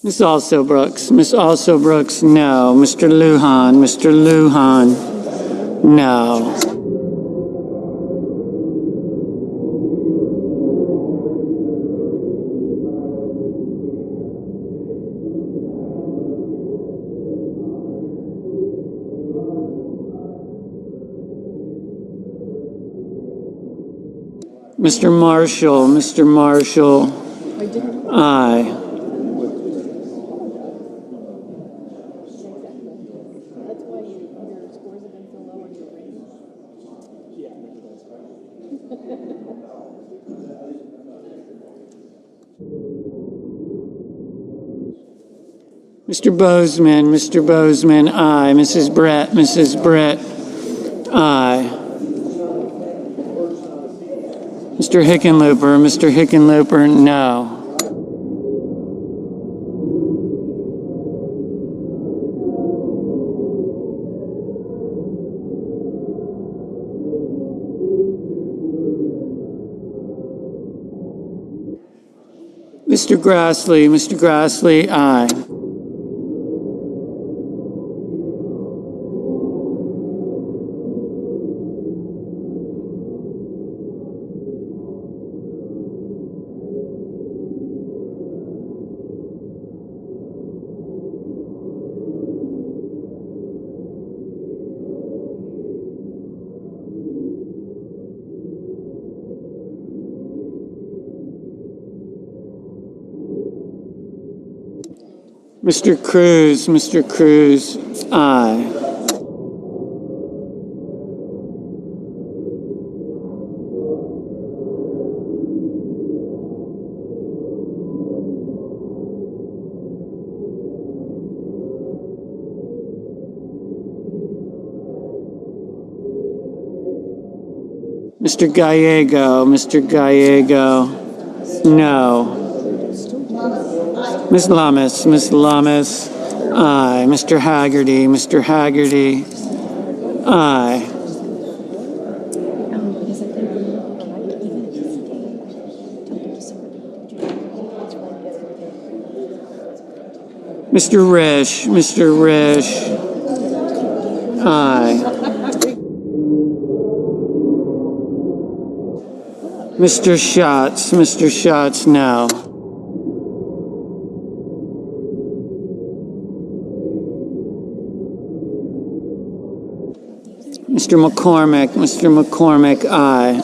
Miss Alsobrooks, Miss Alsobrooks, no. Mr. Lujan, no. Mr. Marshall, aye. Mr. Bozeman, aye. Mrs. Brett, aye. Mr. Hickenlooper, no. Mr. Grassley, aye. Mr. Cruz, aye. Mr. Gallego, no. Miss Lamas, aye. Mr. Haggerty, aye. Mr. Risch, aye. Mr. Schatz, no. Mr. McCormick, aye.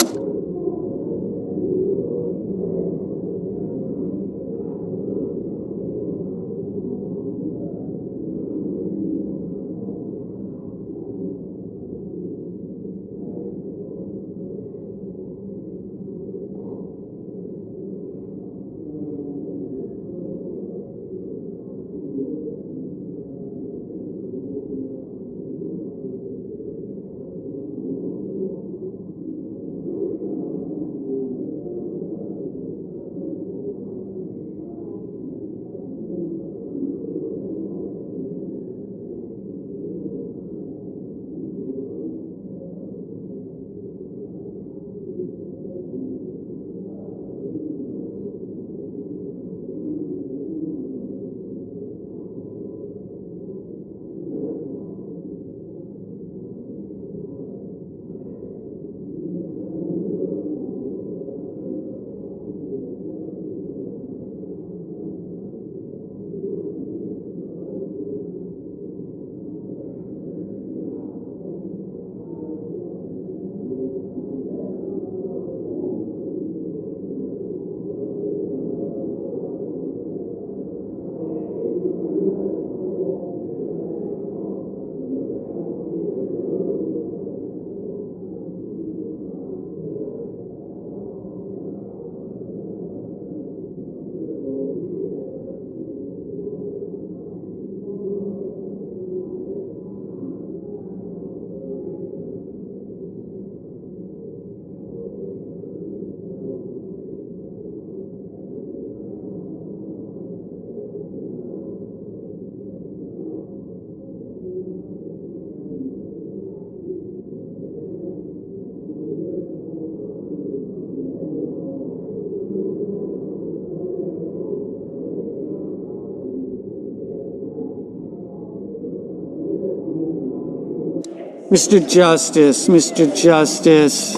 Mr. Justice, Mr. Justice,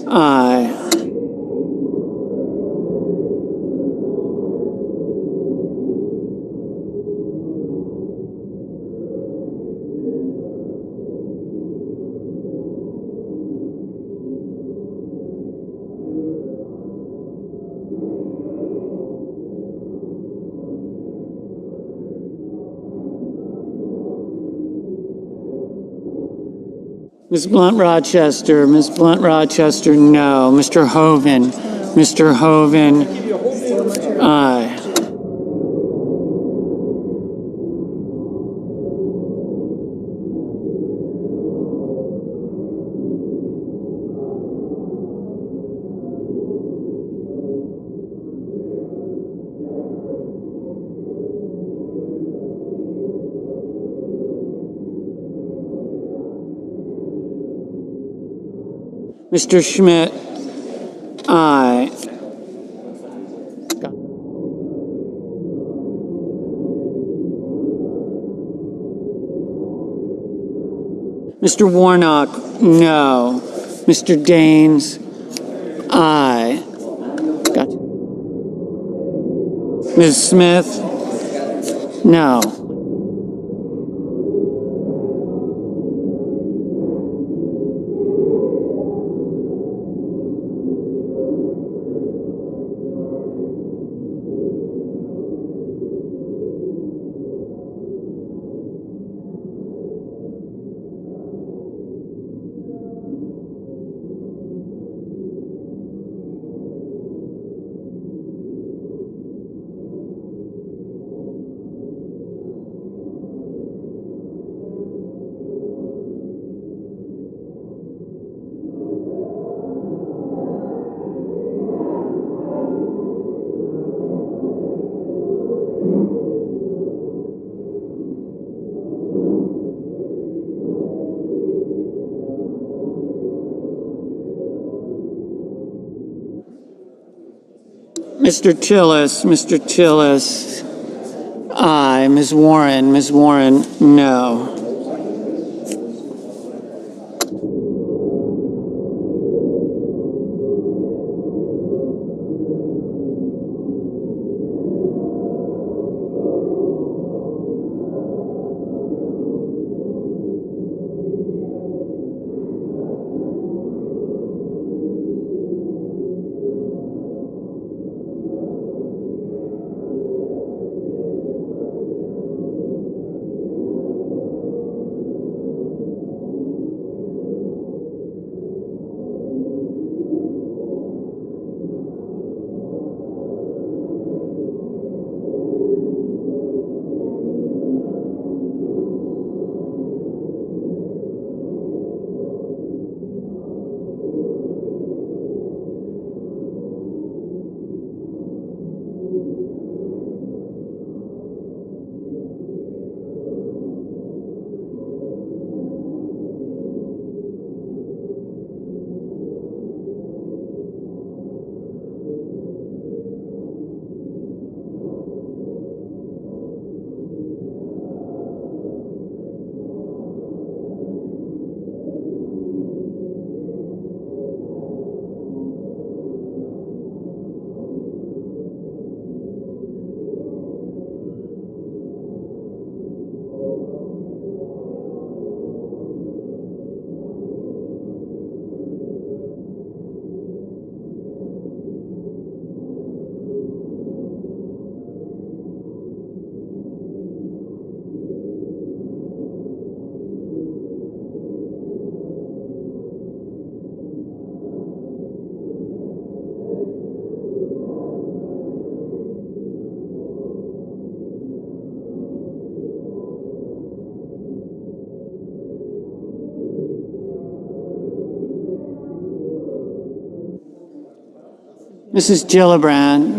aye. Ms. Blunt-Rochester, Ms. Blunt-Rochester, no. Mr. Hoven, aye. Mr. Schmidt, aye. Mr. Warnock, no. Mr. Daines, aye. Gotcha. Ms. Smith, no. Mr. Tillis, aye. Ms. Warren, no.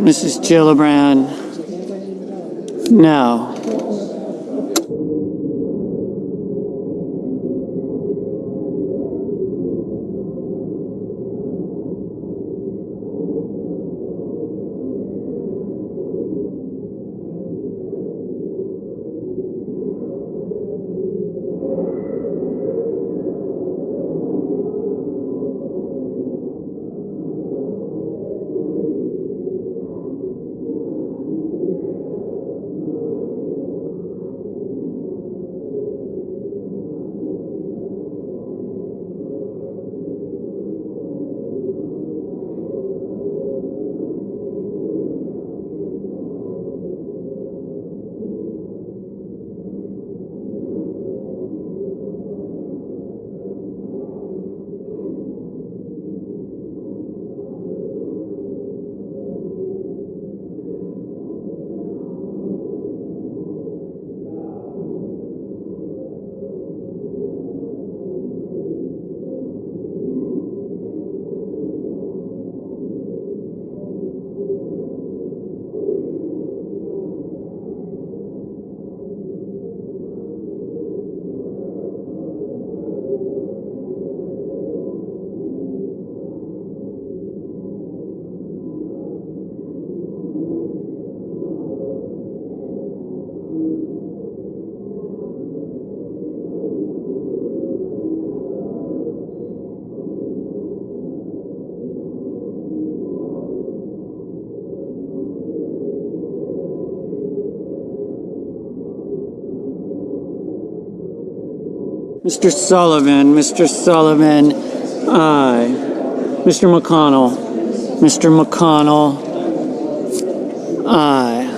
Mrs. Gillibrand, no. Mr. Sullivan, aye. Mr. McConnell, aye.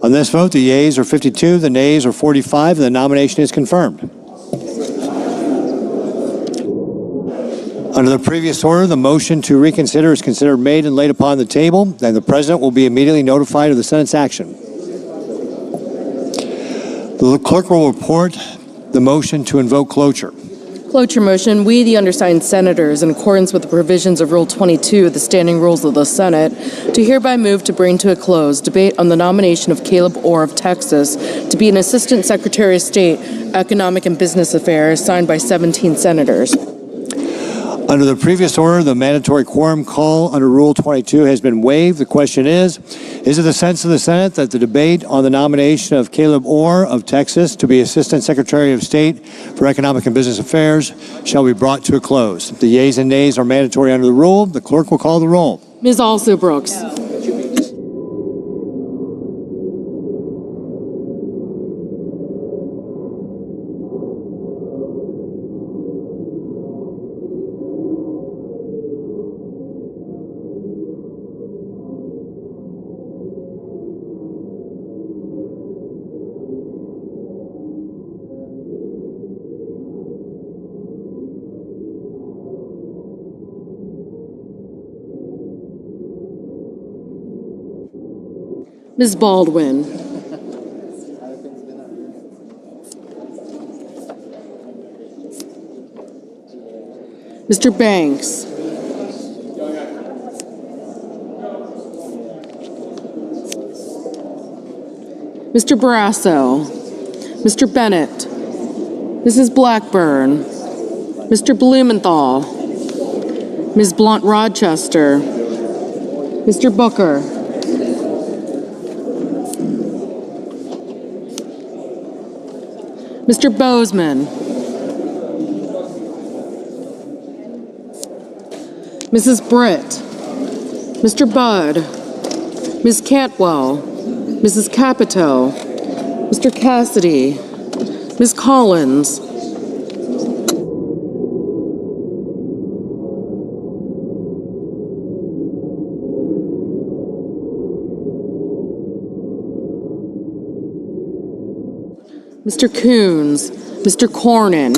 On this vote, the yeas are 52, the nays are 45, and the nomination is confirmed. Under the previous order, the motion to reconsider is considered made and laid upon the table, and the President will be immediately notified of the Senate's action. The clerk will report the motion to invoke cloture. Cloture motion. We, the undersigned senators, in accordance with the provisions of Rule 22 of the Standing Rules of the Senate, do hereby move to bring to a close debate on the nomination of Caleb Orr of Texas to be an Assistant Secretary of State, Economic and Business Affairs, signed by 17 senators. Under the previous order, the mandatory quorum call under Rule 22 has been waived. The question is it the sense of the Senate that the debate on the nomination of Caleb Orr of Texas to be Assistant Secretary of State for Economic and Business Affairs shall be brought to a close? The yeas and nays are mandatory under the rule. The clerk will call the roll. Ms. Also-Brooks. Ms. Baldwin. Mr. Banks. Mr. Barrasso. Mr. Bennett. Mrs. Blackburn. Mr. Blumenthal. Ms. Blunt-Rochester. Mr. Booker. Mr. Bozeman. Mrs. Britt. Mr. Budd. Ms. Cantwell. Mrs. Capito. Mr. Cassidy. Ms. Collins. Mr. Coons, Mr. Cornyn,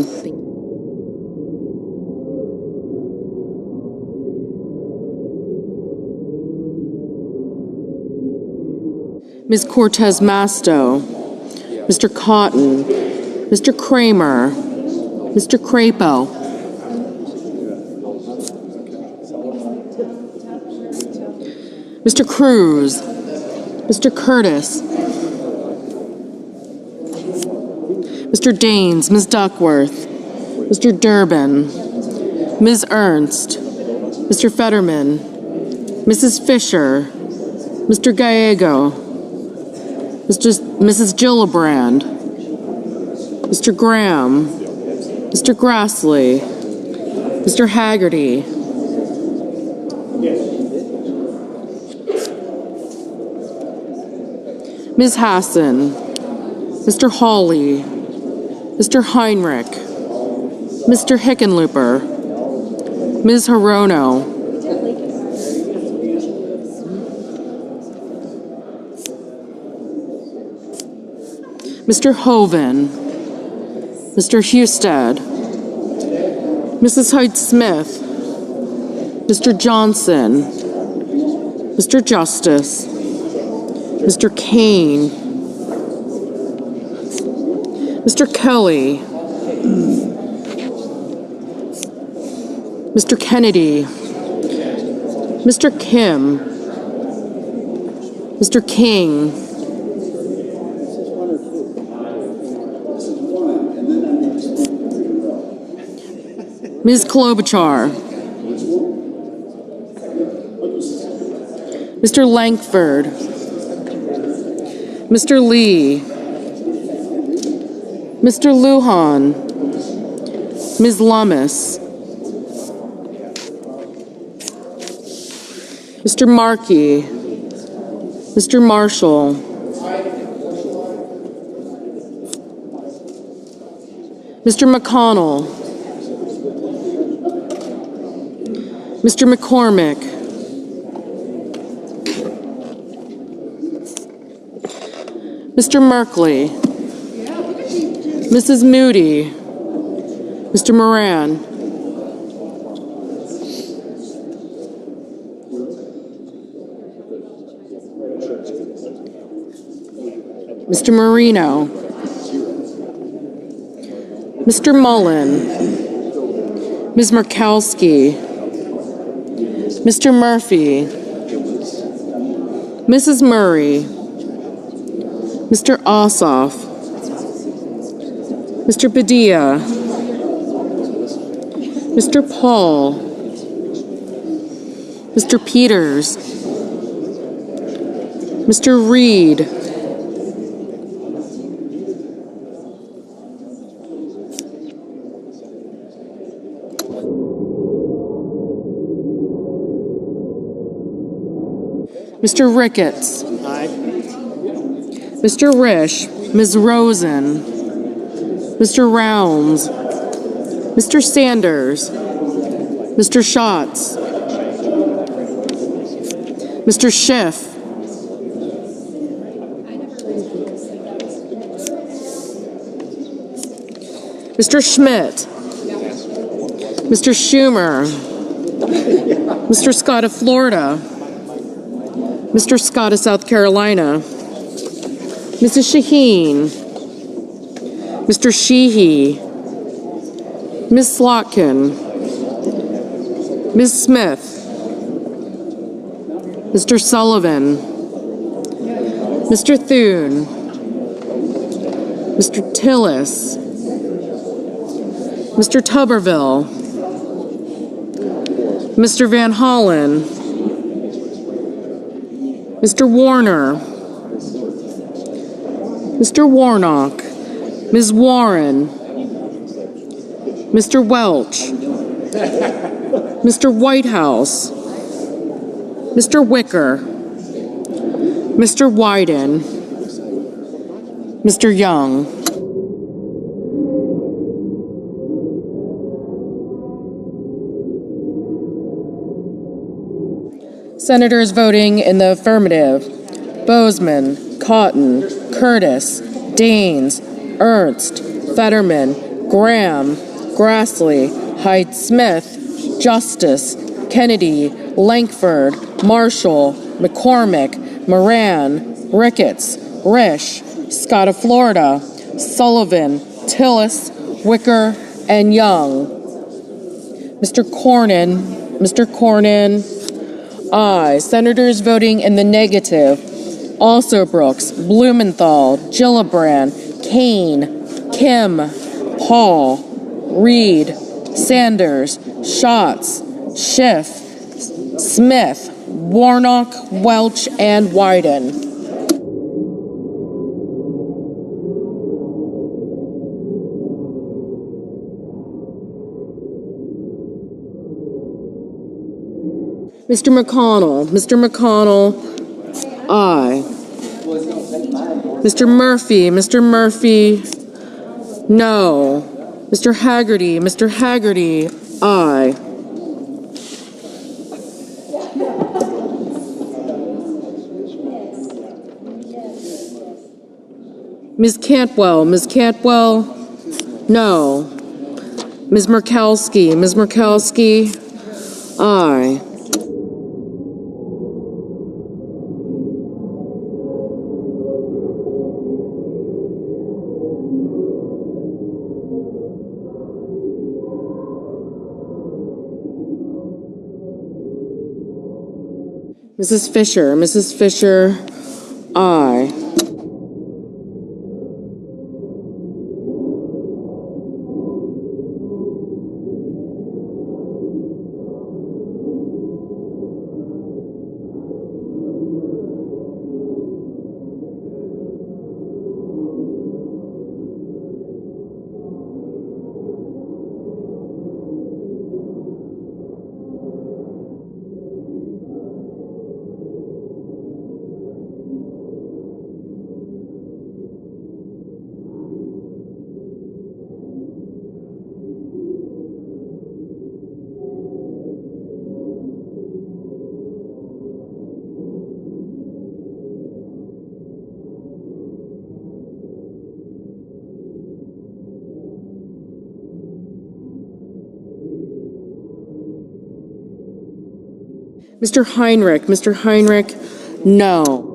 Ms. Cortez Masto, Mr. Cotton, Mr. Kramer, Mr. Crapo, Mr. Cruz, Mr. Curtis, Mr. Daines, Ms. Duckworth, Mr. Durbin, Ms. Ernst, Mr. Fetterman, Mrs. Fisher, Mr. Gallego, Mrs. Gillibrand, Mr. Graham, Mr. Grassley, Mr. Haggerty, Ms. Hassan, Mr. Hawley, Mr. Heinrich, Mr. Hickenlooper, Ms. Hirono, Mr. Hoven, Mr. Husted, Mrs. Hyde-Smith, Mr. Johnson, Mr. Justice, Mr. Kane, Mr. Kelly, Mr. Kennedy, Mr. Kim, Mr. King, Ms. Klobuchar, Mr. Langford, Mr. Lee, Mr. Lujan, Ms. Lummis, Mr. Markey, Mr. Marshall, Mr. McConnell, Mr. McCormick, Mr. Merkley, Mrs. Moody, Mr. Moran, Mr. Marino, Mr. Mullen, Ms. Murkowski, Mr. Murphy, Mrs. Murray, Mr. Ossoff, Mr. Padilla, Mr. Paul, Mr. Peters, Mr. Reed, Mr. Ricketts, Mr. Risch, Ms. Rosen, Mr. Rounds, Mr. Sanders, Mr. Schatz, Mr. Schiff, Mr. Schmidt, Mr. Schumer, Mr. Scott of Florida, Mr. Scott of South Carolina, Mrs. Shaheen, Mr. Sheehy, Ms. Slotkin, Ms. Smith, Mr. Sullivan, Mr. Thune, Mr. Tillis, Mr. Tuberville, Mr. Van Hollen, Mr. Warner, Mr. Warnock, Ms. Warren, Mr. Welch, Mr. Whitehouse, Mr. Wicker, Mr. Wyden, Mr. Young. Senators voting in the affirmative: Bozeman, Cotton, Curtis, Daines, Ernst, Fetterman, Graham, Grassley, Hyde-Smith, Justice, Kennedy, Lankford, Marshall, McCormick, Moran, Ricketts, Risch, Scott of Florida, Sullivan, Tillis, Wicker, and Young. Mr. Cornyn, aye. Senators voting in the negative: also Brooks, Blumenthal, Gillibrand, Kane, Kim, Paul, Reed, Sanders, Schatz, Schiff, Smith, Warnock, Welch, and Wyden. Mr. McConnell, aye. Mr. Murphy, no. Mr. Haggerty, aye. Ms. Cantwell, no. Ms. Murkowski, aye. Mrs. Fisher, aye. Mr. Heinrich, Mr. Heinrich, no.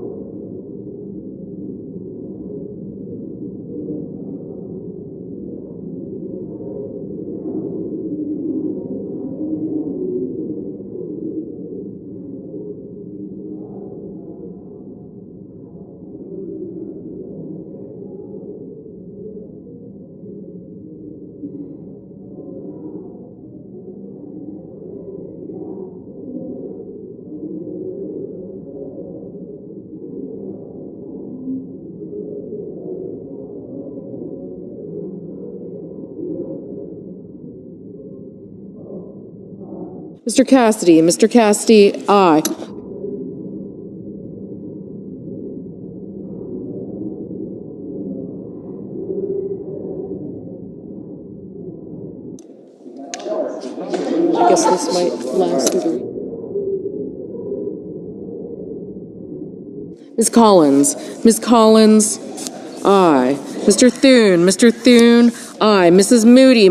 Mr. Cassidy, aye. I guess this might last through the week. Ms. Collins, aye. Mr. Thune, aye. Mrs. Moody, aye.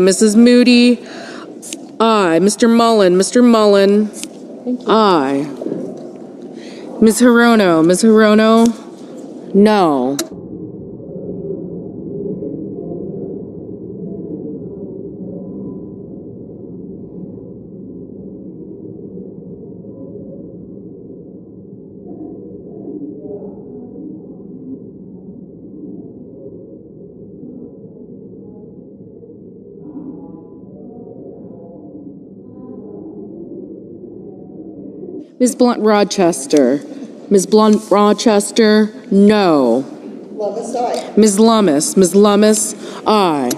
Mr. Mullen, aye. Ms. Hirono, no. Ms. Blunt Rochester, no. Lummis, aye. Ms. Lummis, aye.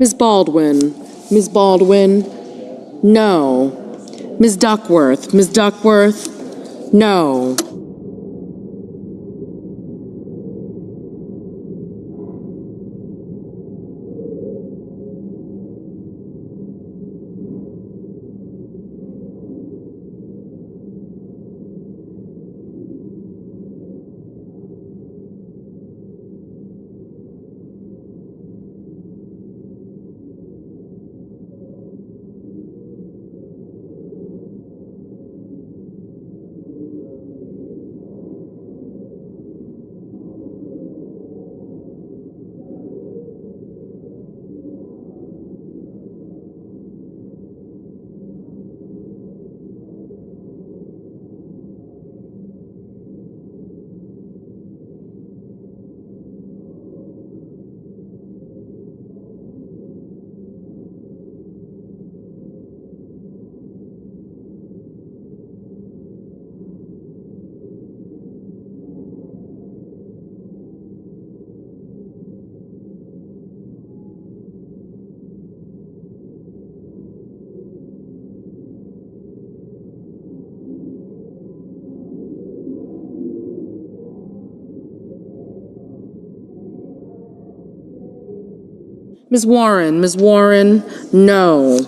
Ms. Baldwin, no. Ms. Duckworth, no. Ms. Warren, no.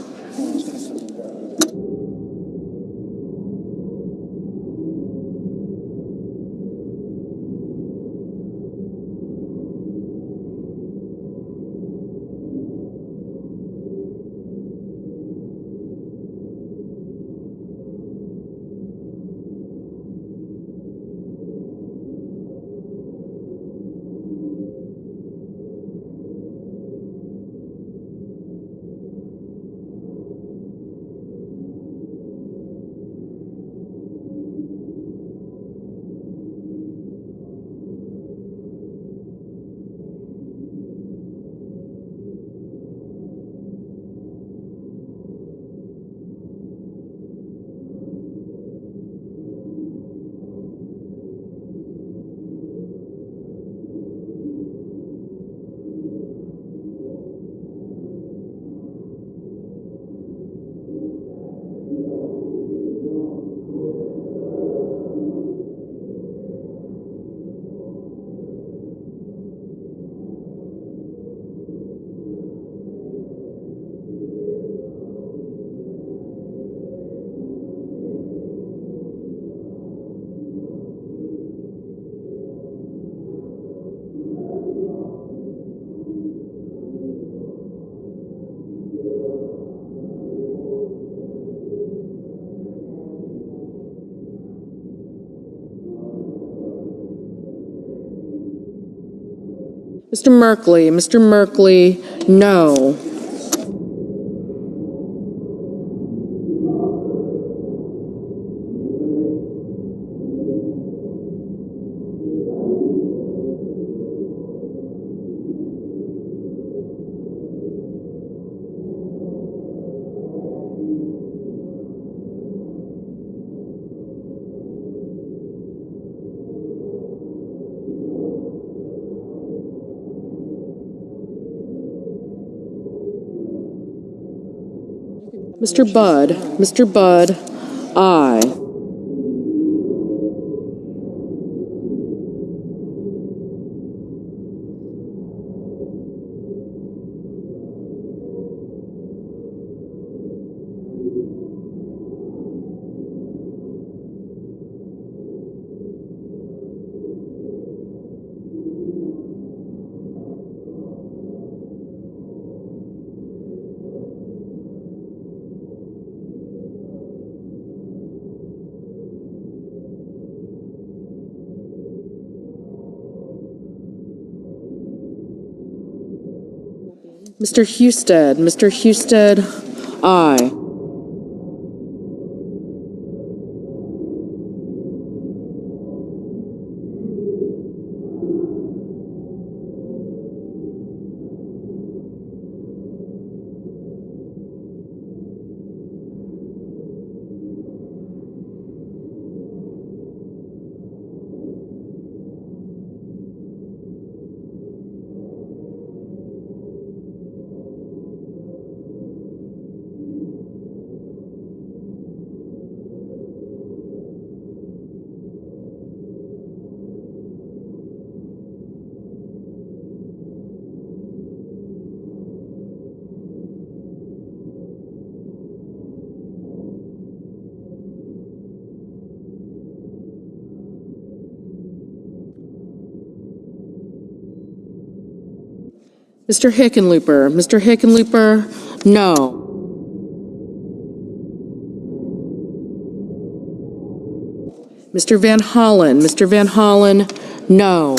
Mr. Merkley, no. Mr. Budd, aye. Mr. Husted, aye. Mr. Hickenlooper, no. Mr. Van Hollen, no.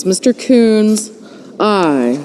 Mr. Coons, aye.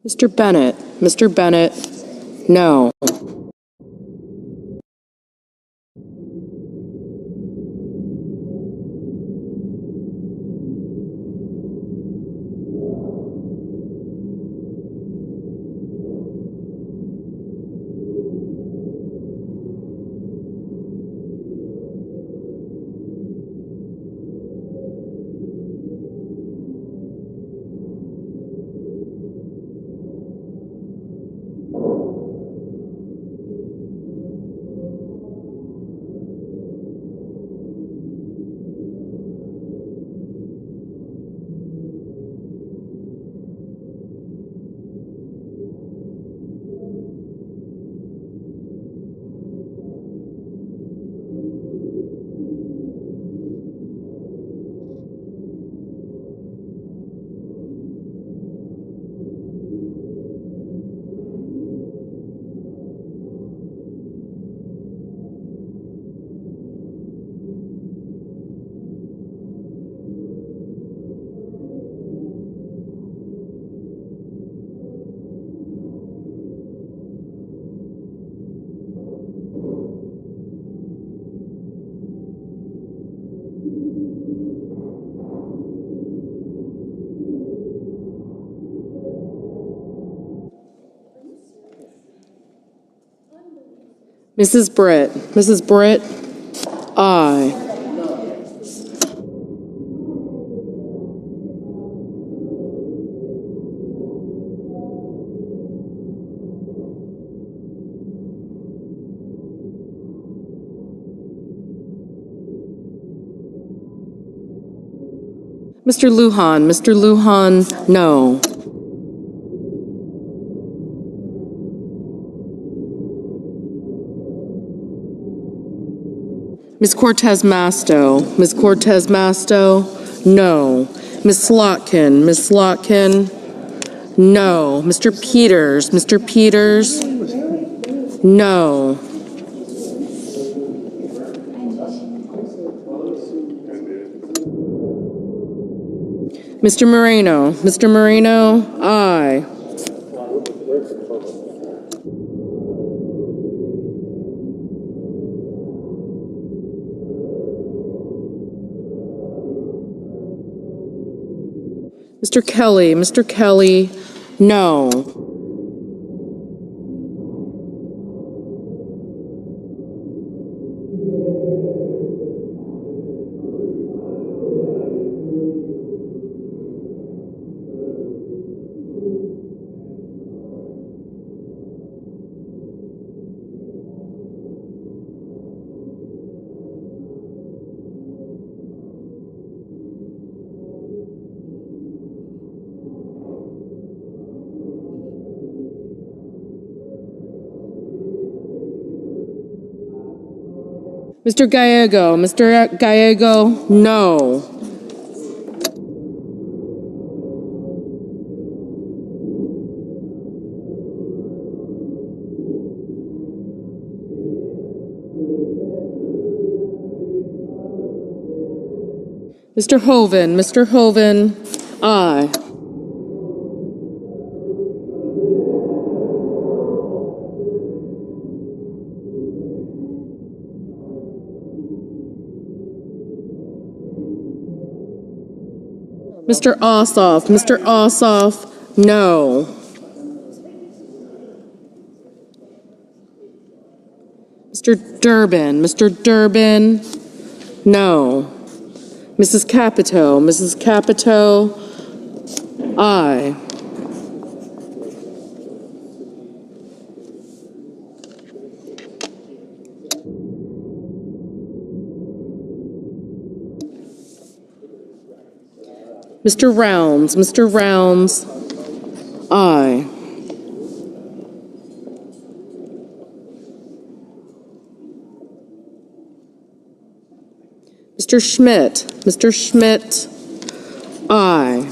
Mr. Bennett. Mr. Bennett, no. Mrs. Britt. Mrs. Britt, aye. Mr. Lujan. Mr. Lujan, no. Ms. Cortez Masto. Ms. Cortez Masto, no. Ms. Slotkin. Ms. Slotkin, no. Mr. Peters. Mr. Peters, no. Mr. Moreno. Mr. Moreno, aye. Mr. Kelly. Mr. Kelly, no. Mr. Gallego. Mr. Gallego, no. Mr. Hoven. Mr. Hoven, aye. Mr. Ossoff. Mr. Ossoff, no. Mr. Durbin. Mr. Durbin, no. Mrs. Capito. Mrs. Capito, aye. Mr. Rounds. Mr. Rounds, aye. Mr. Schmidt. Mr. Schmidt, aye.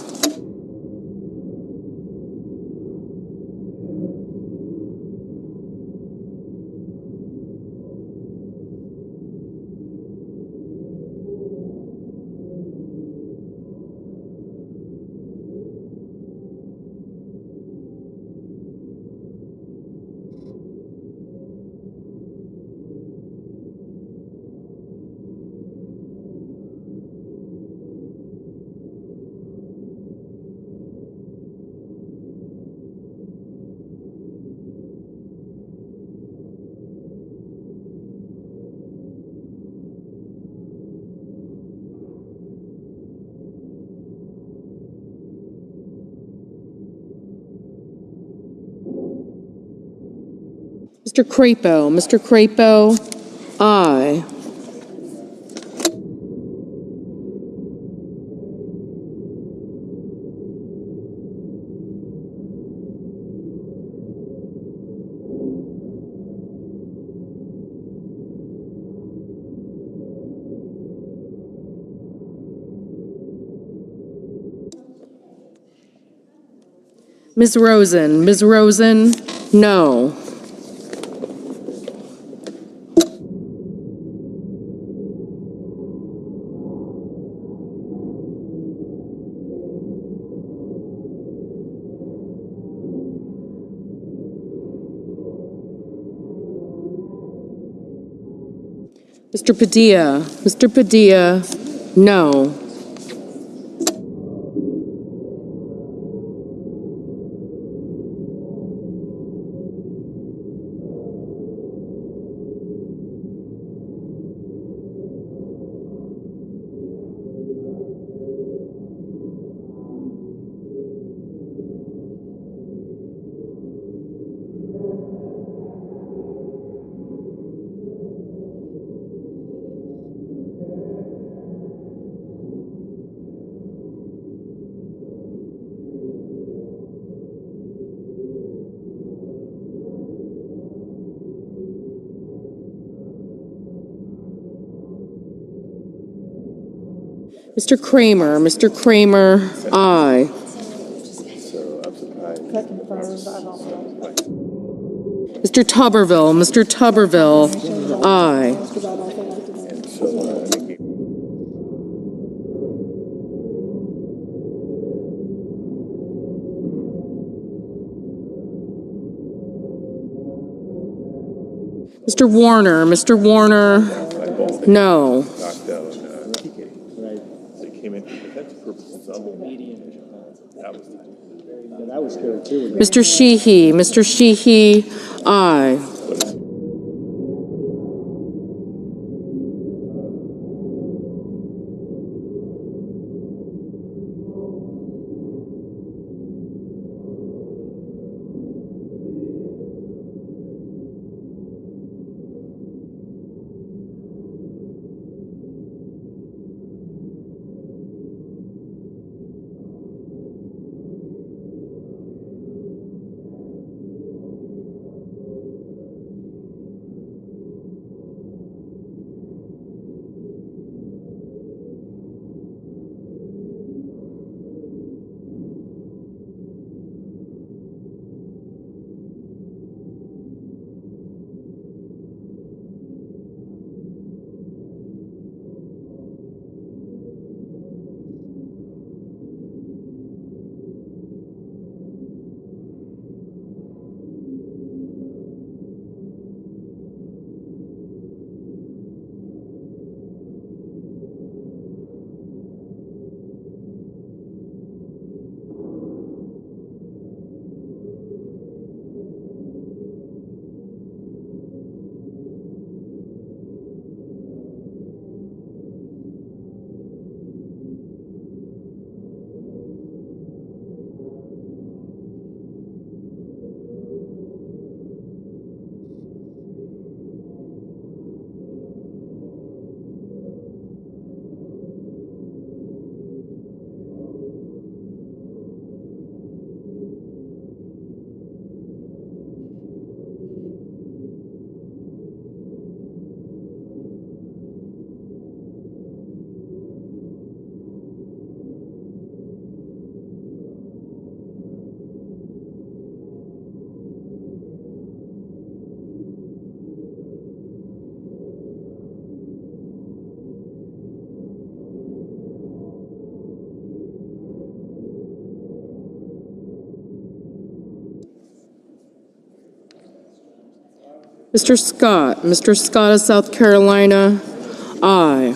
Mr. Crapo. Mr. Crapo, aye. Ms. Rosen. Ms. Rosen, no. Mr. Padilla. Mr. Padilla, no. Mr. Kramer. Mr. Kramer, aye. Mr. Tuberville. Mr. Tuberville, aye. Mr. Warner. Mr. Warner, no. Mr. Sheehy. Mr. Sheehy, aye. Mr. Scott. Mr. Scott of South Carolina, aye.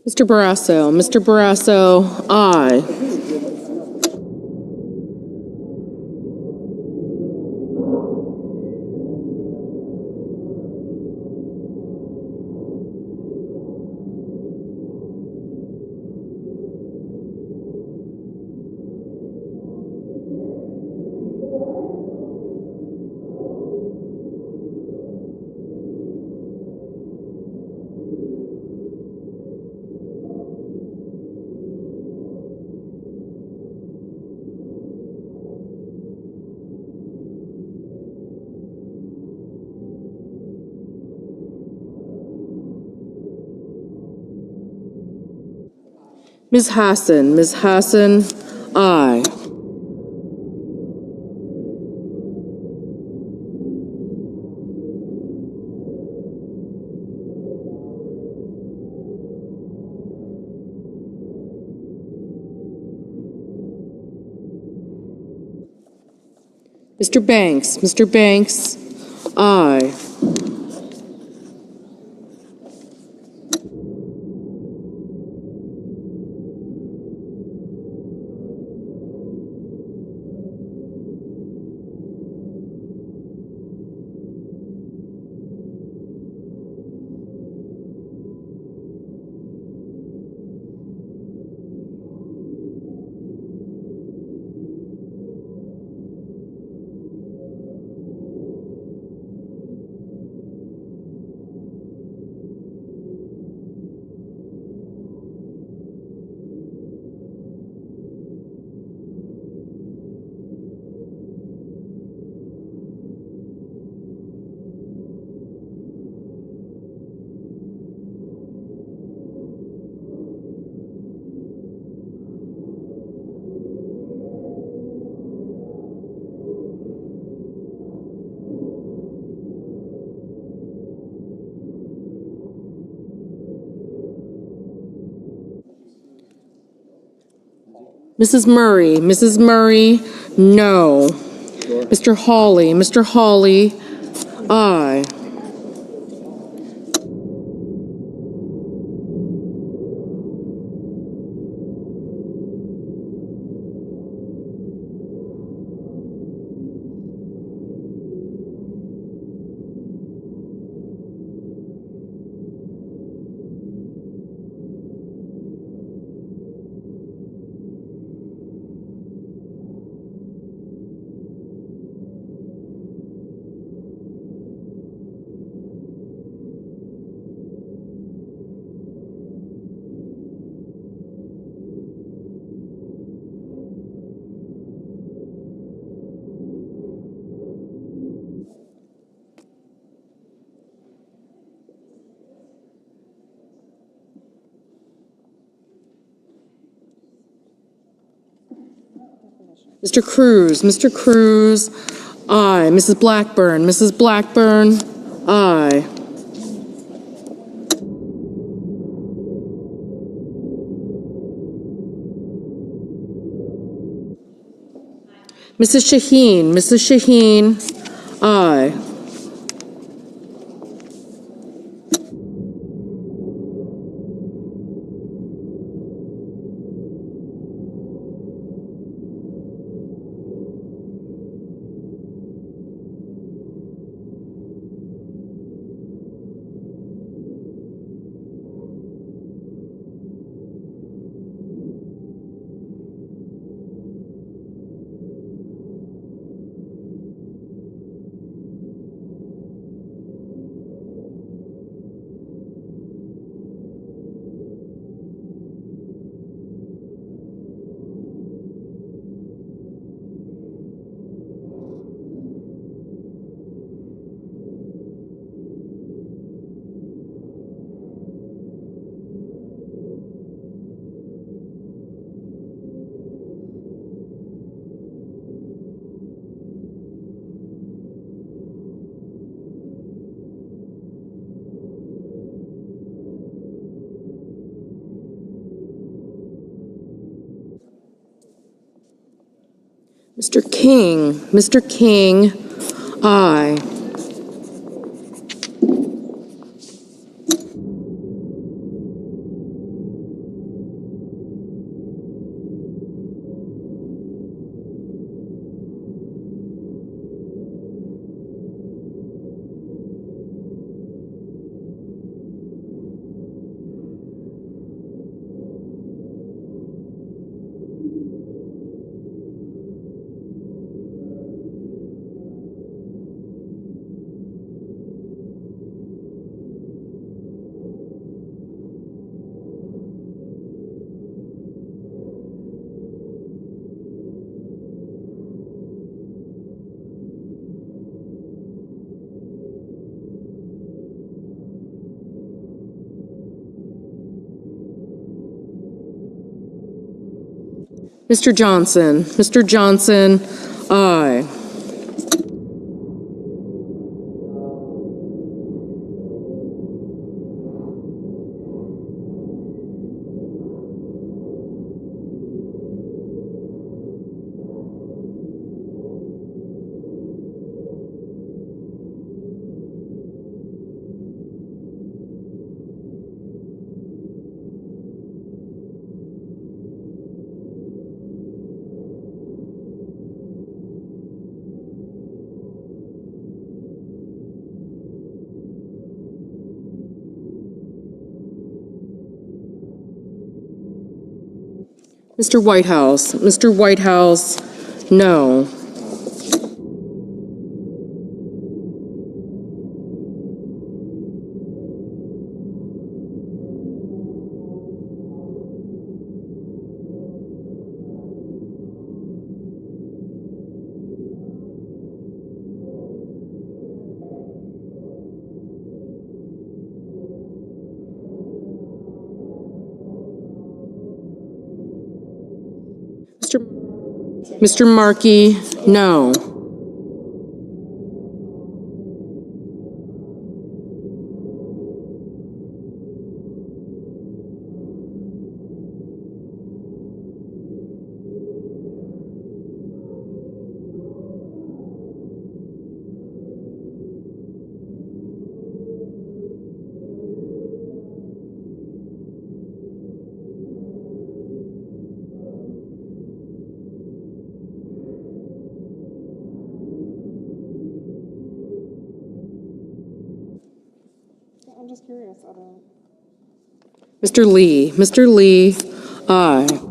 Mr. Barrasso, aye. Ms. Hassan, aye. Mr. Banks, aye. Mrs. Murray, no. Mr. Hawley, aye. Mr. Cruz, aye. Mrs. Blackburn, aye. Mrs. Shaheen, aye. Mr. King, aye. Mr. Johnson. Mr. Johnson, aye. Mr. Whitehouse. Mr. Whitehouse, no. Mr. Markey, no. I'm just curious. I don't. Mr. Lee. Mr. Lee, aye.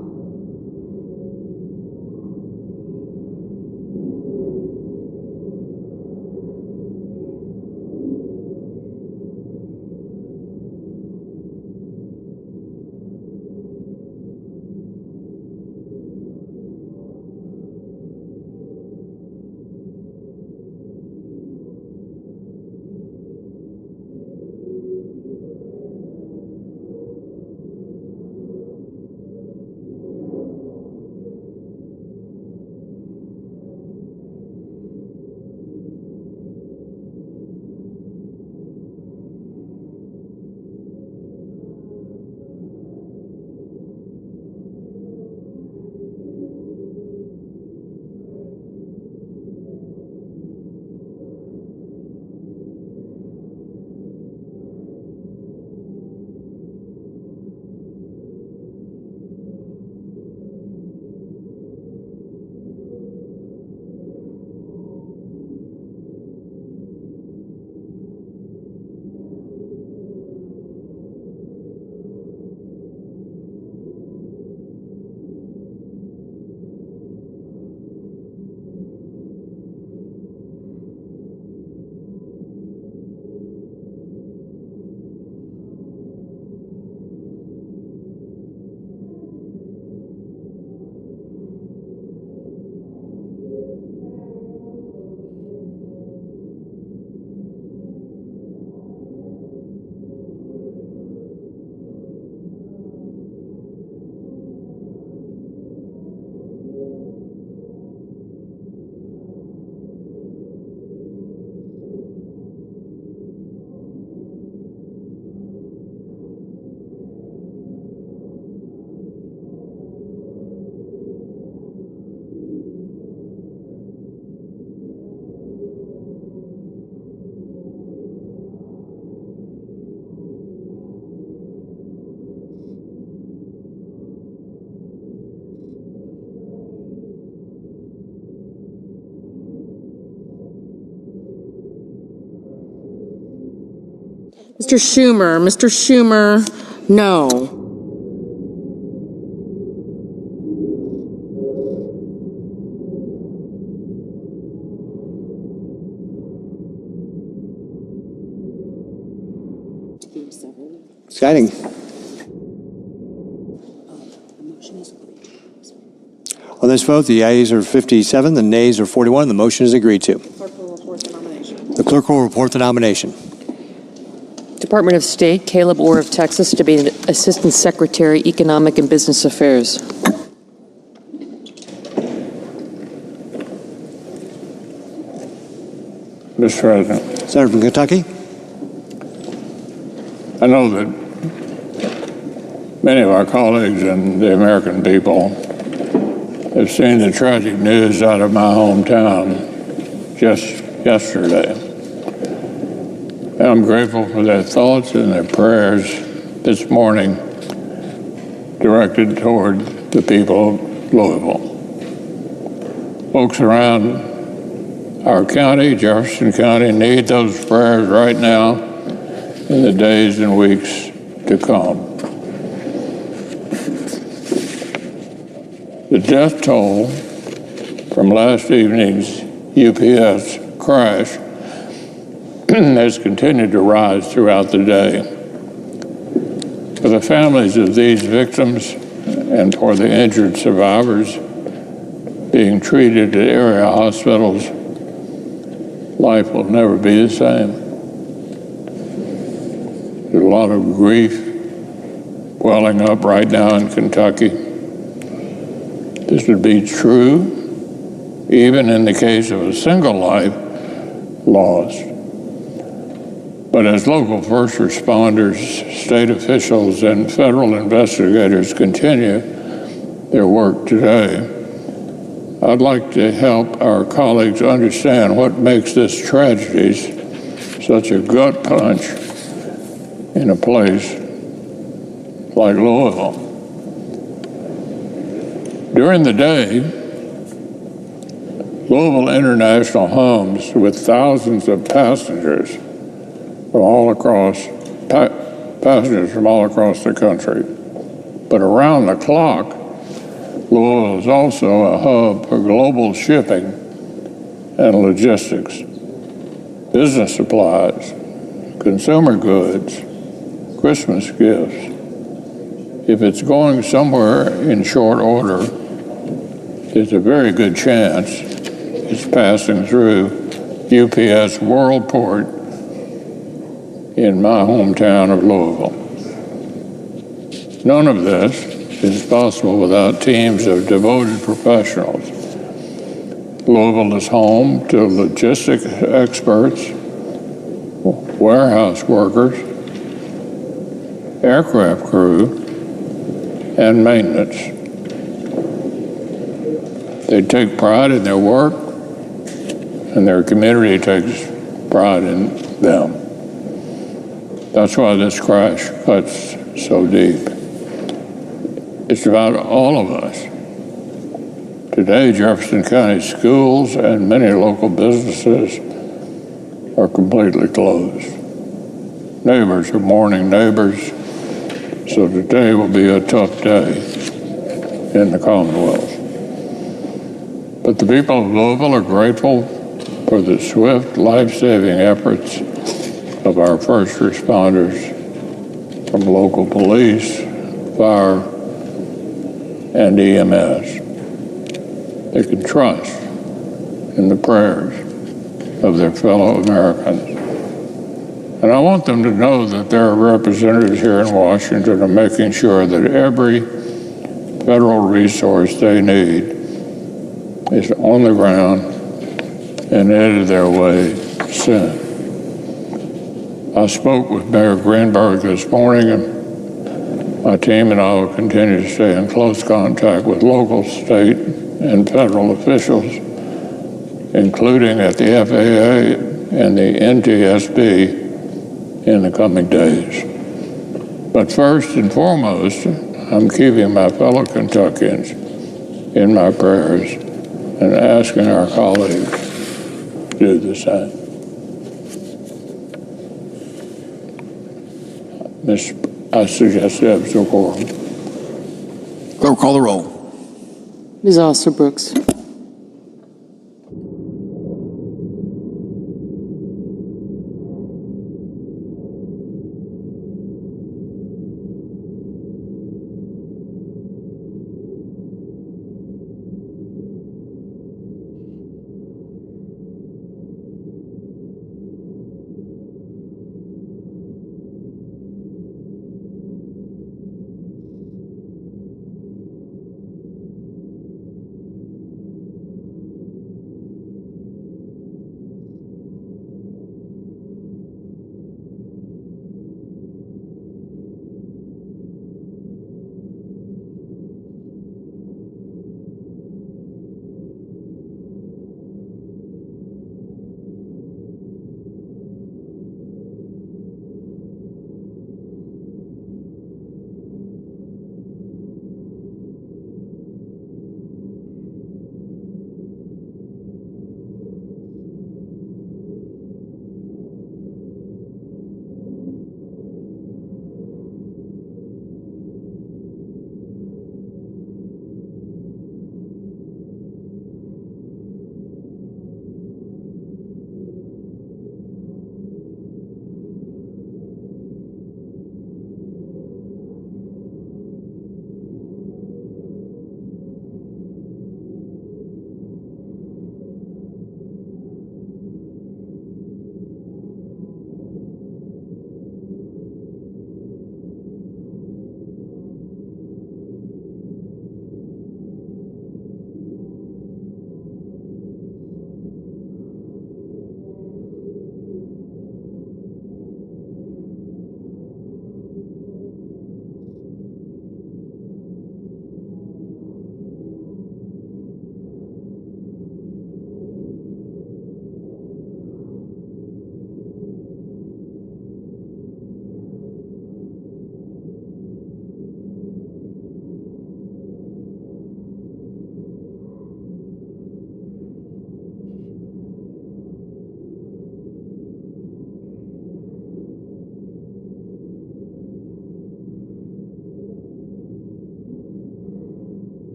Mr. Schumer. Mr. Schumer, no. Exciting. On this vote, the ayes are 57, the nays are 41. The motion is agreed to. Clerk will report the nomination. The clerk will report the nomination. Department of State, Caleb Orr of Texas, to be Assistant Secretary, Economic and Business Affairs. Mr. President. Senator from Kentucky. I know that many of our colleagues and the American people have seen the tragic news out of my hometown just yesterday. And I'm grateful for their thoughts and their prayers this morning directed toward the people of Louisville. Folks around our county, Jefferson County, need those prayers right now in the days and weeks to come. The death toll from last evening's UPS crash has continued to rise throughout the day. For the families of these victims and for the injured survivors being treated at area hospitals, life will never be the same. There's a lot of grief welling up right now in Kentucky. This would be true even in the case of a single life lost. But as local first responders, state officials, and federal investigators continue their work today, I'd like to help our colleagues understand what makes this tragedy such a gut punch in a place like Louisville. During the day, Louisville International hums with thousands of passengers from all across the country. But around the clock, Louisville is also a hub for global shipping and logistics, business supplies, consumer goods, Christmas gifts. If it's going somewhere in short order, there's a very good chance it's passing through UPS Worldport in my hometown of Louisville. None of this is possible without teams of devoted professionals. Louisville is home to logistic experts, warehouse workers, aircraft crew, and maintenance. They take pride in their work, and their community takes pride in them. That's why this crash cuts so deep. It's about all of us. Today, Jefferson County schools and many local businesses are completely closed. Neighbors are mourning neighbors, so today will be a tough day in the Commonwealth. But the people of Louisville are grateful for the swift, life-saving efforts of our first responders from local police, fire, and EMS. They can trust in the prayers of their fellow Americans. And I want them to know that their representatives here in Washington are making sure that every federal resource they need is on the ground and headed their way soon. I spoke with Mayor Greenberg this morning, and my team and I will continue to stay in close contact with local, state, and federal officials, including at the FAA and the NTSB in the coming days. But first and foremost, I'm keeping my fellow Kentuckians in my prayers and asking our colleagues to do the same. I suggest you have Zakone. Clerk, call the roll. Ms. Alster-Brooks.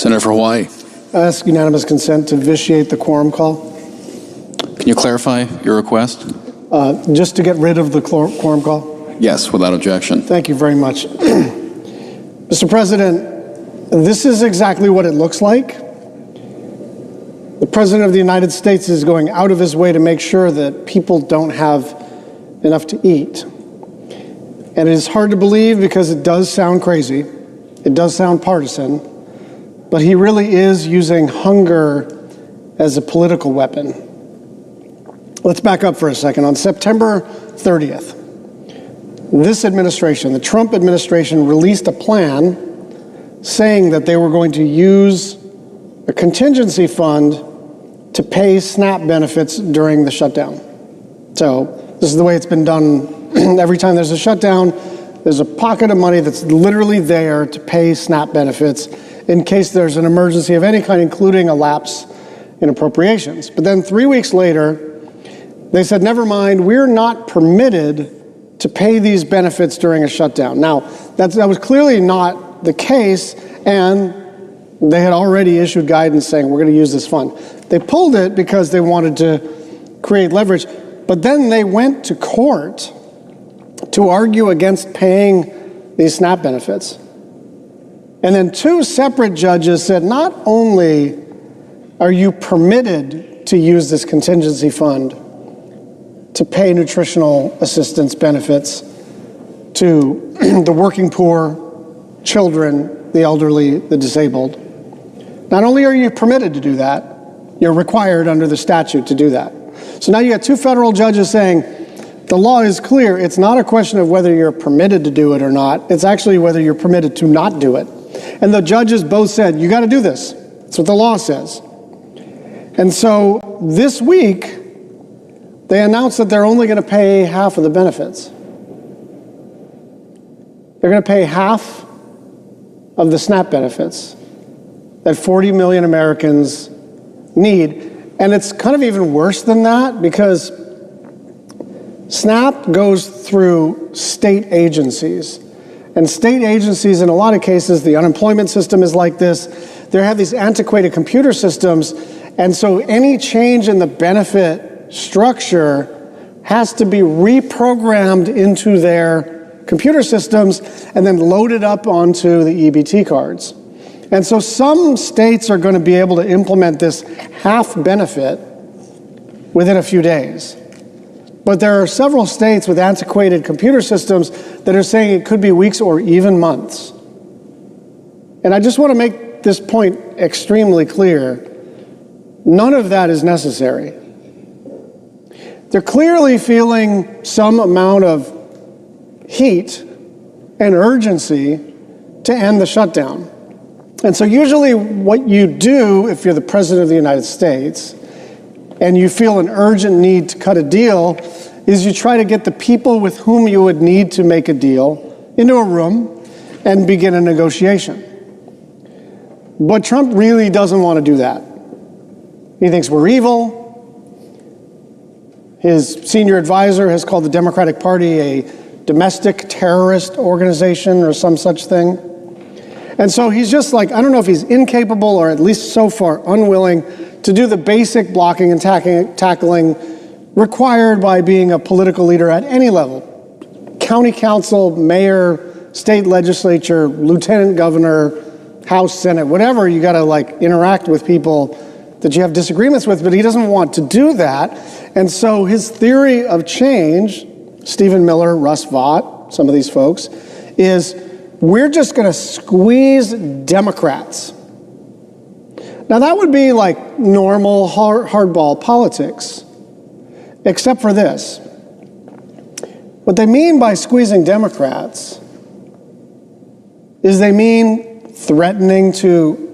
Senator for Hawaii. I ask unanimous consent to vitiate the quorum call, Can you clarify your request? just to get rid of the quorum call. Yes, without objection. Thank you very much. Mr. President, this is exactly what it looks like. The President of the United States is going out of his way to make sure that people don't have enough to eat. And it is hard to believe because it does sound crazy. It does sound partisan. But he really is using hunger as a political weapon. Let's back up for a second. On September 30th, this administration, the Trump administration, released a plan saying that they were going to use a contingency fund to pay SNAP benefits during the shutdown. So this is the way it's been done. Every time there's a shutdown, there's a pocket of money that's literally there to pay SNAP benefits in case there's an emergency of any kind, including a lapse in appropriations. But then 3 weeks later, they said, never mind, we're not permitted to pay these benefits during a shutdown. Now, that was clearly not the case, and they had already issued guidance saying we're going to use this fund. They pulled it because they wanted to create leverage, but then they went to court to argue against paying these SNAP benefits. And then 2 separate judges said, not only are you permitted to use this contingency fund to pay nutritional assistance benefits to the working poor, children, the elderly, the disabled. Not only are you permitted to do that, you're required under the statute to do that. So now you got 2 federal judges saying the law is clear. It's not a question of whether you're permitted to do it or not. It's actually whether you're permitted to not do it. And the judges both said, you got to do this. That's what the law says. And so this week, they announced that they're only going to pay half of the benefits. They're going to pay half of the SNAP benefits that 40 million Americans need. And it's kind of even worse than that because SNAP goes through state agencies. And state agencies, in a lot of cases, the unemployment system is like this. They have these antiquated computer systems. And so any change in the benefit structure has to be reprogrammed into their computer systems and then loaded up onto the EBT cards. And so some states are going to be able to implement this half benefit within a few days. But there are several states with antiquated computer systems that are saying it could be weeks or even months. And I just want to make this point extremely clear. None of that is necessary. They're clearly feeling some amount of heat and urgency to end the shutdown. And so usually what you do if you're the President of the United States and you feel an urgent need to cut a deal is you try to get the people with whom you would need to make a deal into a room and begin a negotiation. But Trump really doesn't want to do that. He thinks we're evil. His senior advisor has called the Democratic Party a domestic terrorist organization or some such thing. And so he's just like, I don't know if he's incapable or at least so far unwilling to do the basic blocking and tackling required by being a political leader at any level. County council, mayor, state legislature, lieutenant governor, House, Senate, whatever, you got to like interact with people that you have disagreements with, but he doesn't want to do that. And so his theory of change, Stephen Miller, Russ Vought, some of these folks, is we're just going to squeeze Democrats. Now that would be like normal hardball politics, except for this. What they mean by squeezing Democrats is they mean threatening to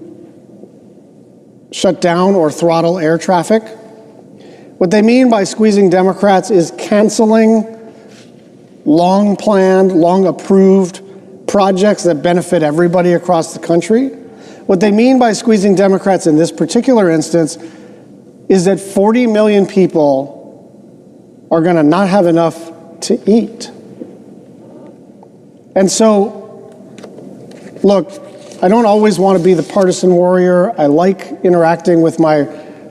shut down or throttle air traffic. What they mean by squeezing Democrats is canceling long-planned, long-approved projects that benefit everybody across the country. What they mean by squeezing Democrats in this particular instance is that 40 million people are going to not have enough to eat. And so, look, I don't always want to be the partisan warrior. I like interacting with my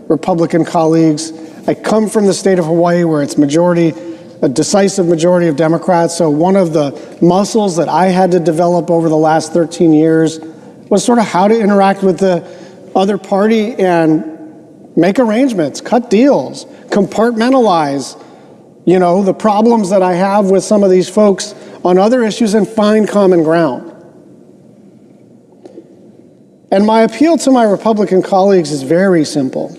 Republican colleagues. I come from the state of Hawaii where it's a decisive majority of Democrats. So one of the muscles that I had to develop over the last 13 years was sort of how to interact with the other party and make arrangements, cut deals, compartmentalize, the problems that I have with some of these folks on other issues and find common ground. And my appeal to my Republican colleagues is very simple.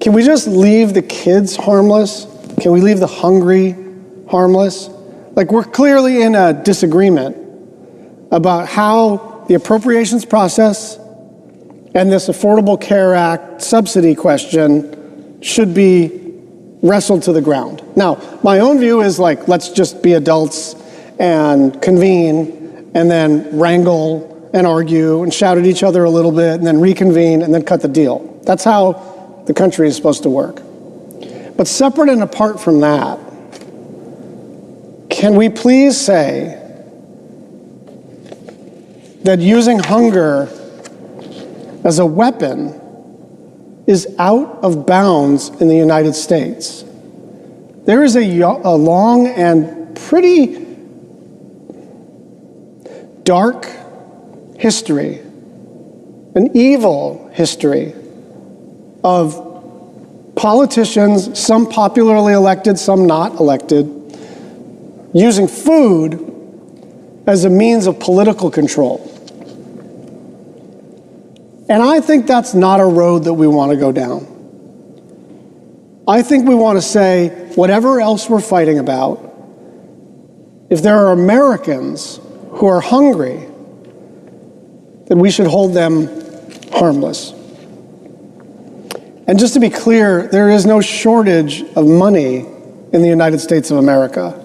Can we just leave the kids harmless? Can we leave the hungry harmless? Like, we're clearly in a disagreement about how the appropriations process and this Affordable Care Act subsidy question should be wrestled to the ground. Now, my own view is like, let's just be adults and convene and then wrangle and argue and shout at each other a little bit and then reconvene and then cut the deal. That's how the country is supposed to work. But separate and apart from that, can we please say that using hunger as a weapon is out of bounds in the United States? There is a long and pretty dark history, an evil history of politicians, some popularly elected, some not elected, using food as a means of political control. And I think that's not a road that we want to go down. I think we want to say, whatever else we're fighting about, if there are Americans who are hungry, then we should hold them harmless. And just to be clear, there is no shortage of money in the United States of America.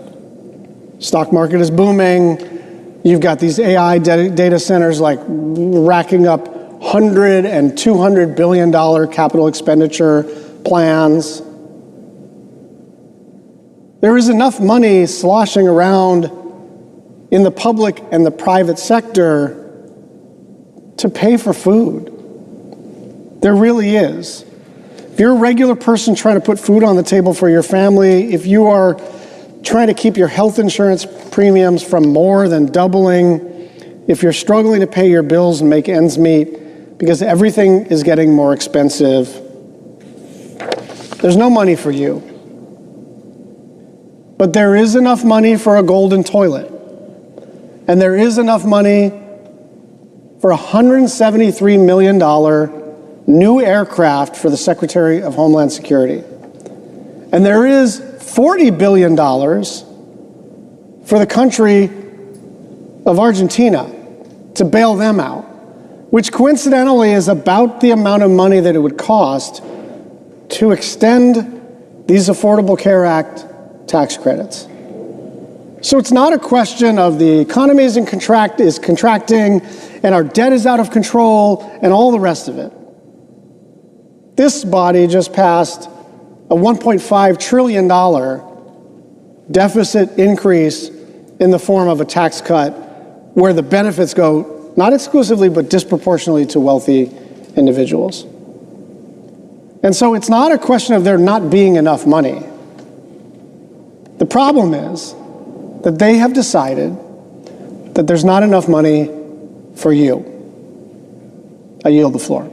Stock market is booming. You've got these AI data centers like racking up $100 and $200 billion capital expenditure plans. There is enough money sloshing around in the public and the private sector to pay for food. There really is. If you're a regular person trying to put food on the table for your family, if you are trying to keep your health insurance premiums from more than doubling, if you're struggling to pay your bills and make ends meet because everything is getting more expensive, there's no money for you. But there is enough money for a golden toilet. And there is enough money for a $173 million new aircraft for the Secretary of Homeland Security. And there is $40 billion for the country of Argentina to bail them out, which coincidentally is about the amount of money that it would cost to extend these Affordable Care Act tax credits. So it's not a question of the economy is contracting and our debt is out of control and all the rest of it. This body just passed a $1.5 trillion deficit increase in the form of a tax cut where the benefits go not exclusively but disproportionately to wealthy individuals. And so it's not a question of there not being enough money. The problem is that they have decided that there's not enough money for you. I yield the floor.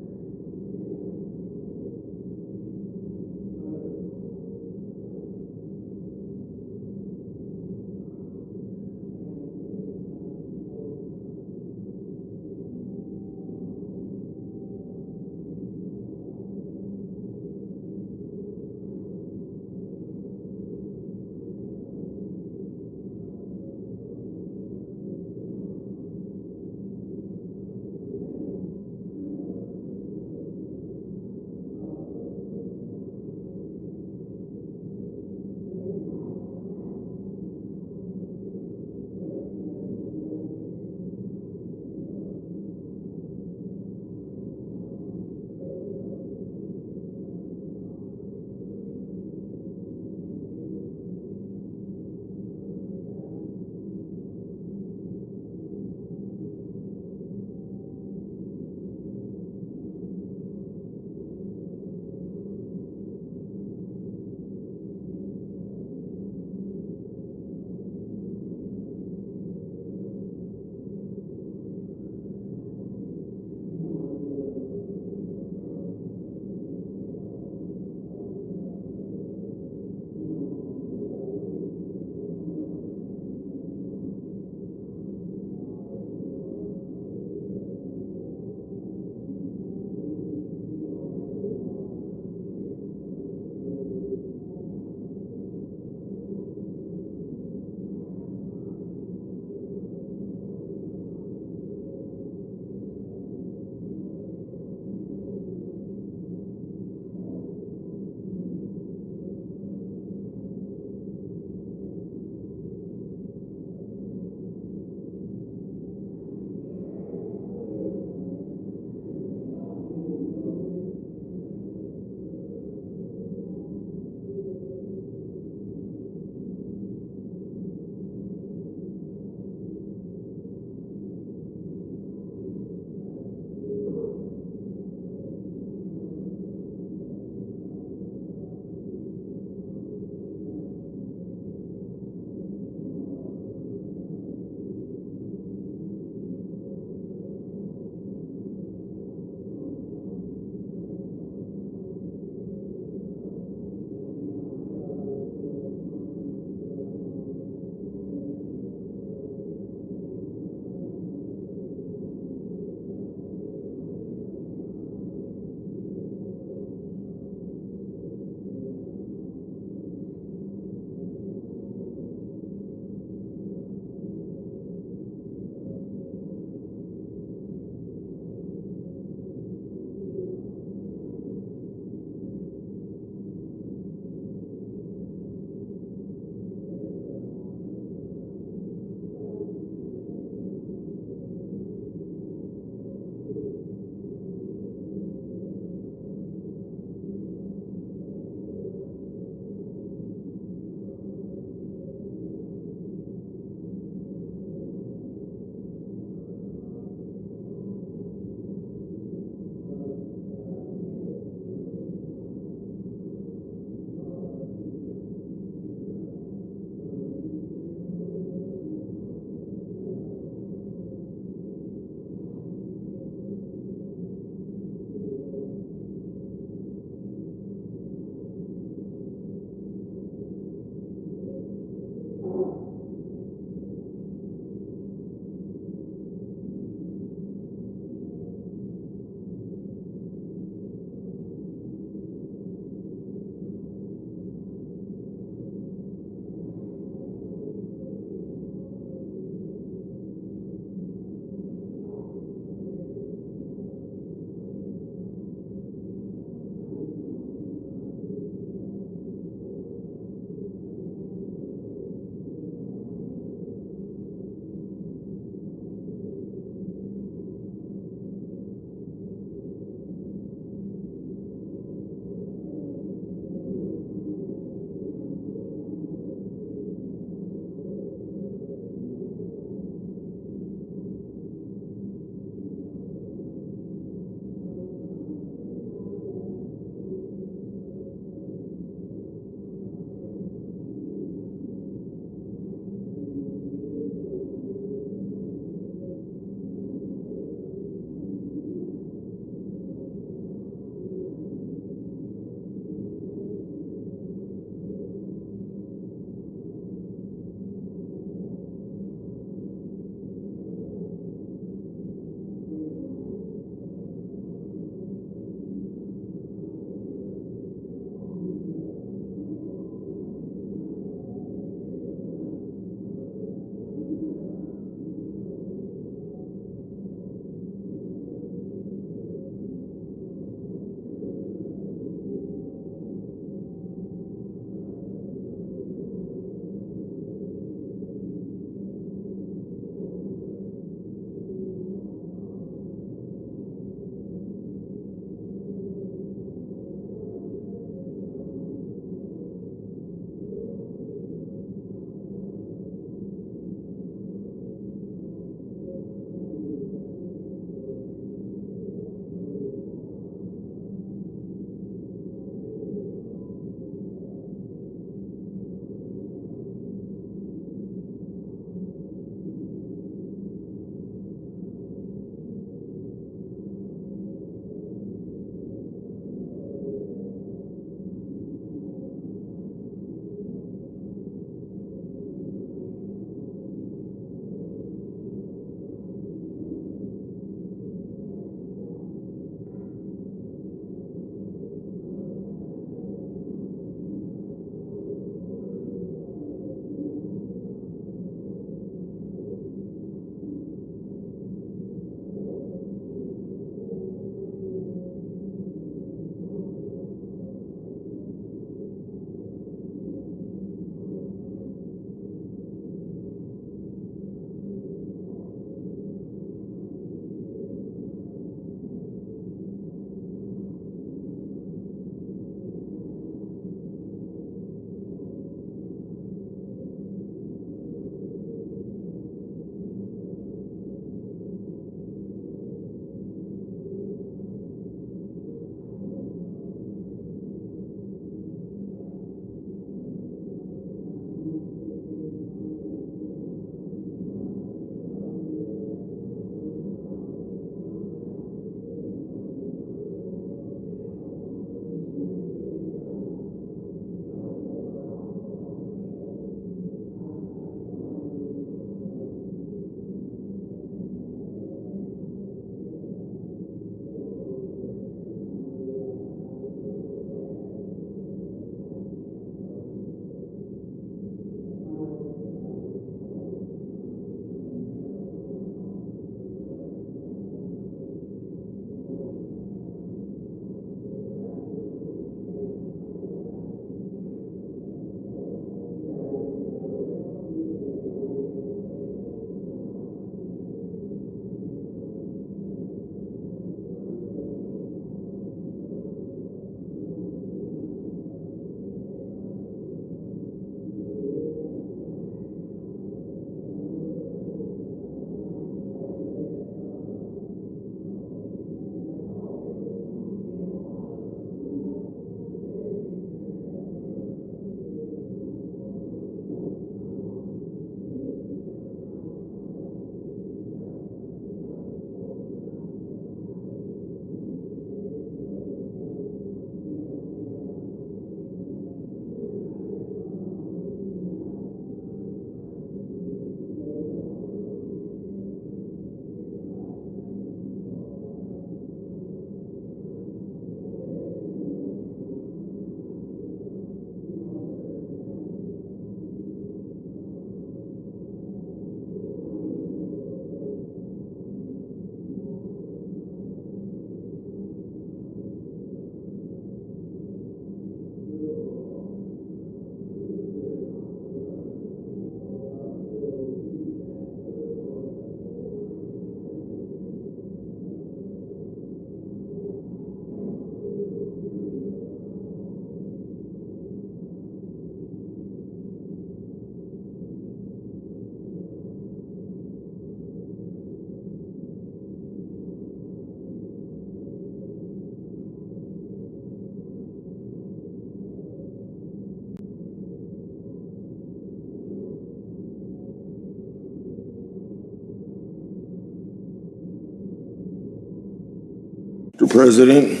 Mr. President.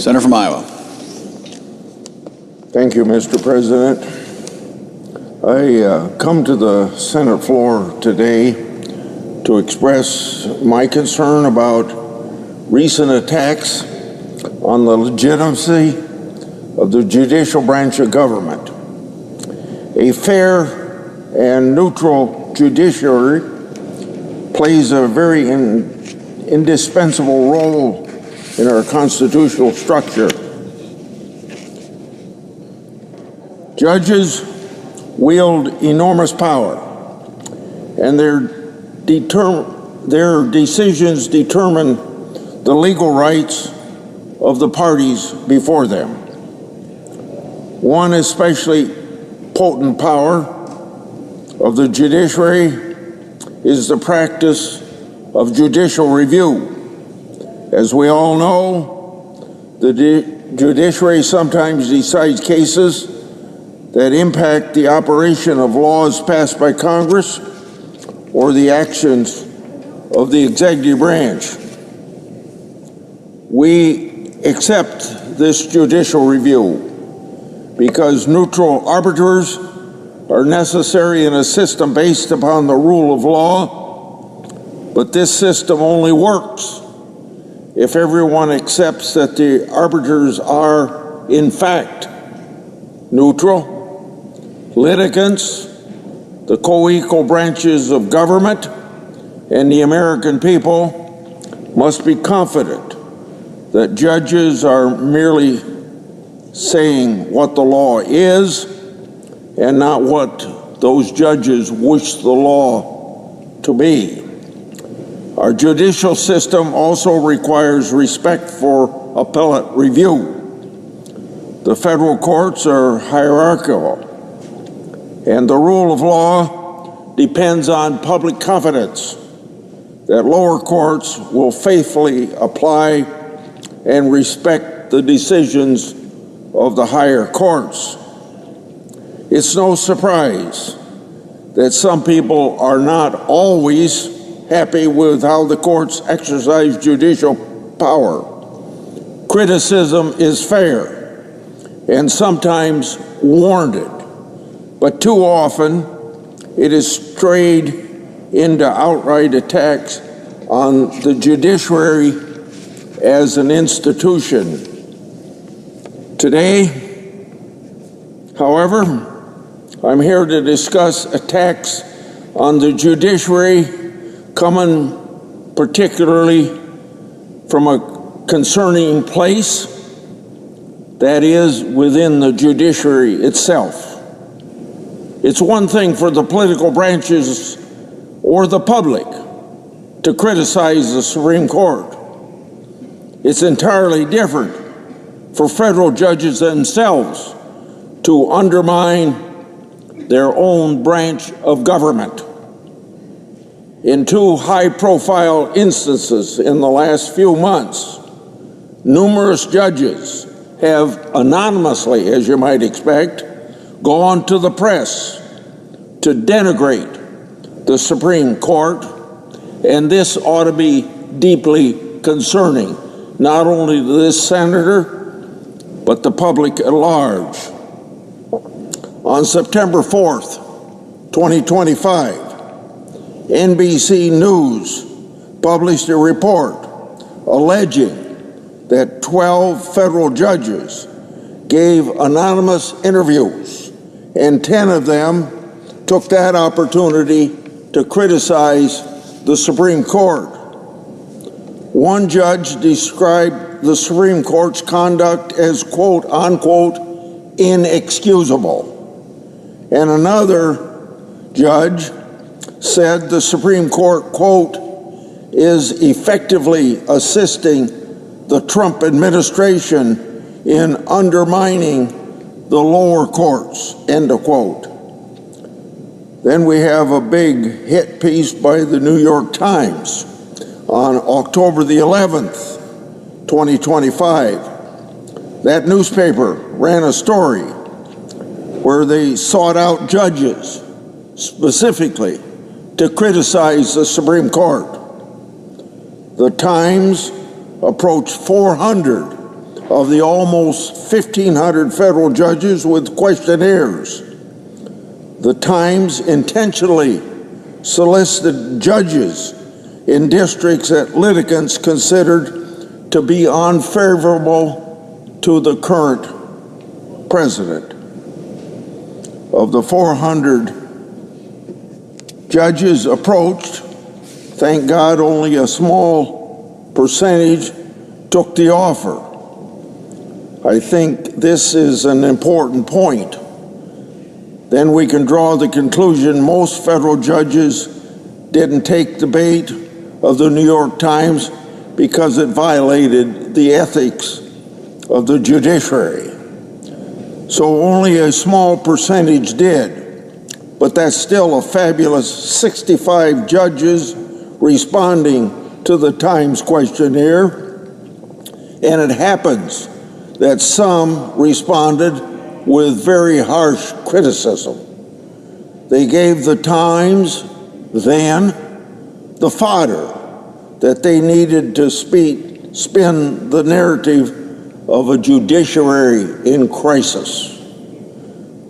Senator from Iowa. Thank you, Mr. President. I come to the Senate floor today to express my concern about recent attacks on the legitimacy of the judicial branch of government. A fair and neutral judiciary plays a very indispensable role in our constitutional structure. Judges wield enormous power, and their decisions determine the legal rights of the parties before them. One especially potent power of the judiciary is the practice of judicial review. As we all know, the judiciary sometimes decides cases that impact the operation of laws passed by Congress or the actions of the executive branch. We accept this judicial review because neutral arbiters are necessary in a system based upon the rule of law, but this system only works if everyone accepts that the arbiters are, in fact, neutral, litigants, the co-equal branches of government, and the American people must be confident that judges are merely saying what the law is and not what those judges wish the law to be. Our judicial system also requires respect for appellate review. The federal courts are hierarchical, and the rule of law depends on public confidence that lower courts will faithfully apply and respect the decisions of the higher courts. It's no surprise that some people are not always happy with how the courts exercise judicial power. Criticism is fair and sometimes warranted, but too often it is strayed into outright attacks on the judiciary as an institution. Today, however, I'm here to discuss attacks on the judiciary coming particularly from a concerning place, that is, within the judiciary itself. It's one thing for the political branches or the public to criticize the Supreme Court. It's entirely different for federal judges themselves to undermine their own branch of government. In two high-profile instances in the last few months, numerous judges have anonymously, as you might expect, gone to the press to denigrate the Supreme Court, and this ought to be deeply concerning, not only to this senator, but the public at large. On September 4th, 2025, NBC News published a report alleging that 12 federal judges gave anonymous interviews, and 10 of them took that opportunity to criticize the Supreme Court. One judge described the Supreme Court's conduct as, quote, unquote, inexcusable. And another judge said the Supreme Court, quote, is effectively assisting the Trump administration in undermining the lower courts, end of quote. Then we have a big hit piece by the New York Times on October the 11th, 2025. That newspaper ran a story where they sought out judges specifically to criticize the Supreme Court. the Times approached 400 of the almost 1,500 federal judges with questionnaires. The Times intentionally solicited judges in districts that litigants considered to be unfavorable to the current president. Of the 400 judges approached, thank God only a small percentage took the offer. I think this is an important point. Then we can draw the conclusion most federal judges didn't take the bait of the New York Times because it violated the ethics of the judiciary. So only a small percentage did, but that's still a fabulous 65 judges responding to the Times questionnaire, and it happens that some responded with very harsh criticism. They gave the Times then the fodder that they needed to spin the narrative of a judiciary in crisis.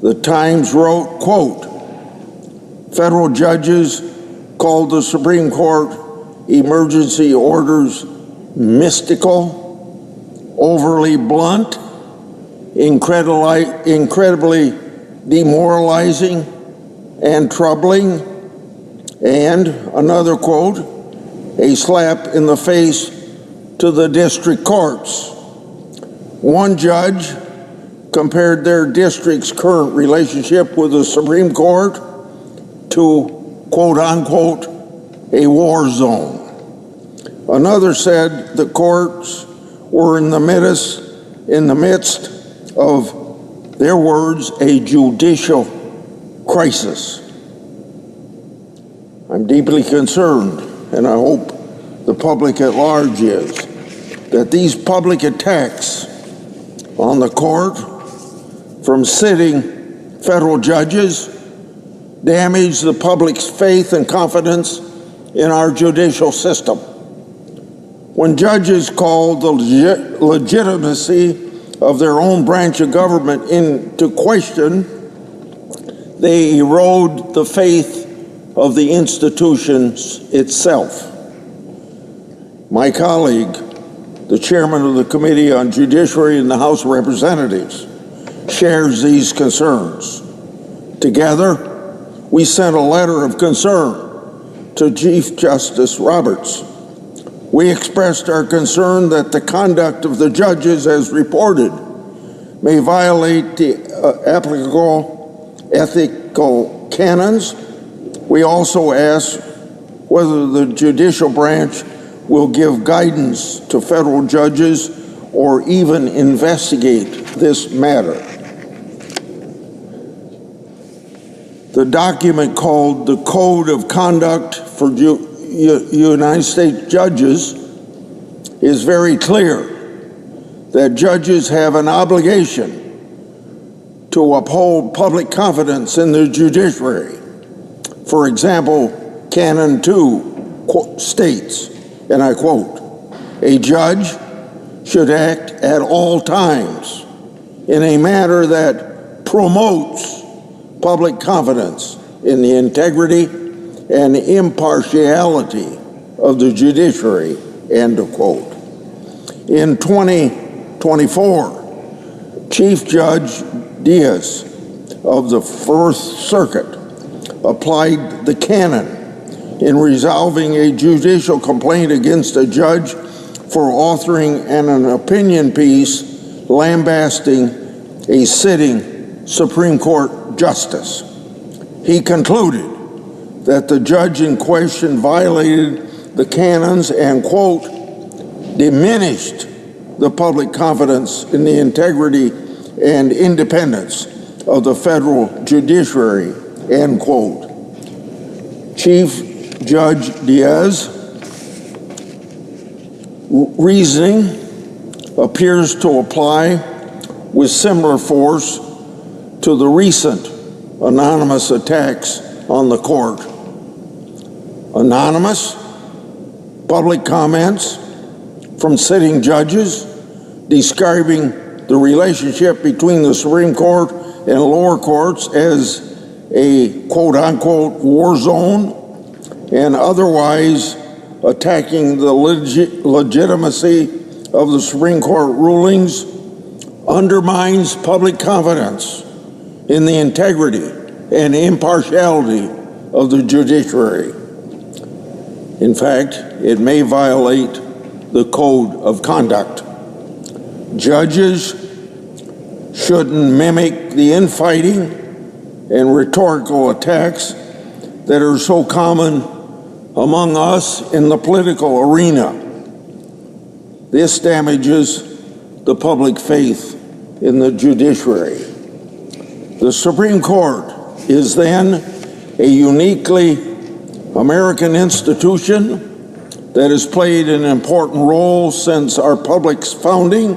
The Times wrote, quote, "Federal judges called the Supreme Court emergency orders mystical, overly blunt, incredibly demoralizing and troubling," and another quote, "a slap in the face to the district courts." One judge compared their district's current relationship with the Supreme Court to, quote unquote, a war zone. Another said the courts were in the midst of, their words, a judicial crisis. I'm deeply concerned, and I hope the public at large is, that these public attacks on the court from sitting federal judges damage the public's faith and confidence in our judicial system. When judges call the legitimacy of their own branch of government into question, they erode the faith of the institutions itself. My colleague, the chairman of the Committee on Judiciary in the House of Representatives, shares these concerns. Together, we sent a letter of concern to Chief Justice Roberts. We expressed our concern that the conduct of the judges, as reported, may violate the applicable ethical canons. We also asked whether the judicial branch will give guidance to federal judges or even investigate this matter. The document called the Code of Conduct for United States Judges is very clear that judges have an obligation to uphold public confidence in the judiciary. For example, Canon 2 states, and I quote, "A judge should act at all times in a manner that promotes public confidence in the integrity and impartiality of the judiciary," end of quote. In 2024, Chief Judge Diaz of the Fourth Circuit applied the canon in resolving a judicial complaint against a judge for authoring an opinion piece lambasting a sitting Supreme Court justice. He concluded that the judge in question violated the canons and, quote, diminished the public confidence in the integrity and independence of the federal judiciary, end quote. Chief Judge Diaz reasoning appears to apply with similar force to the recent anonymous attacks on the court. Anonymous public comments from sitting judges describing the relationship between the Supreme Court and lower courts as a quote-unquote war zone, and otherwise attacking the legitimacy of the Supreme Court rulings undermines public confidence in the integrity and impartiality of the judiciary. In fact, it may violate the code of conduct. Judges shouldn't mimic the infighting and rhetorical attacks that are so common among us in the political arena. This damages the public faith in the judiciary. The Supreme Court is then a uniquely American institution that has played an important role since our public's founding,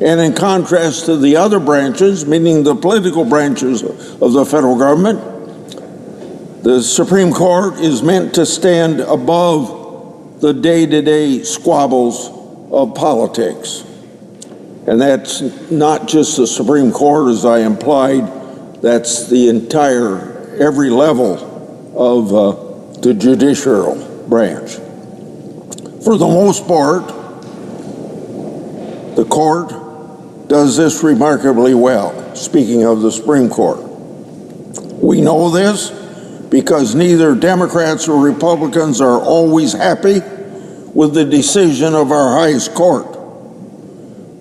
and in contrast to the other branches, meaning the political branches of the federal government, the Supreme Court is meant to stand above the day-to-day squabbles of politics. And that's not just the Supreme Court, as I implied, that's the entire, every level of the judicial branch. For the most part, the court does this remarkably well, speaking of the Supreme Court. We know this because neither Democrats or Republicans are always happy with the decision of our highest court.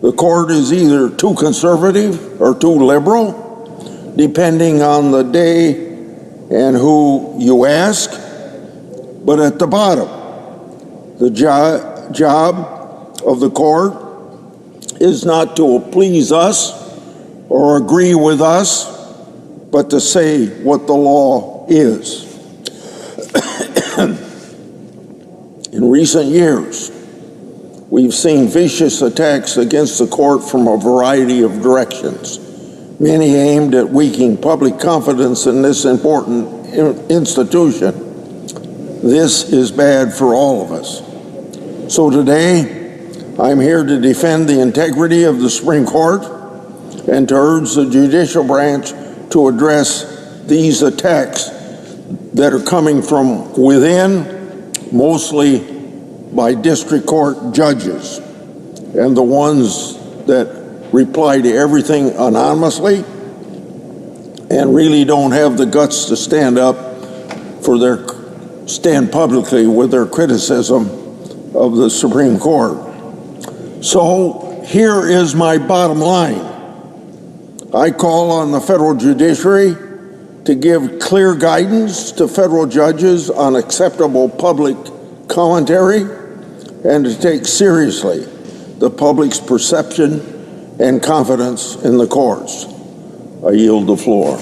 The court is either too conservative or too liberal, depending on the day and who you ask. But at the bottom, the job of the court is not to please us or agree with us, but to say what the law is. In recent years, we've seen vicious attacks against the court from a variety of directions, many aimed at weakening public confidence in this important institution. This is bad for all of us. So today, I'm here to defend the integrity of the Supreme Court and to urge the judicial branch to address these attacks that are coming from within, mostly by district court judges and the ones that reply to everything anonymously and really don't have the guts to stand publicly with their criticism of the Supreme Court. So here is my bottom line. I call on the federal judiciary to give clear guidance to federal judges on acceptable public commentary and to take seriously the public's perception and confidence in the courts. I yield the floor.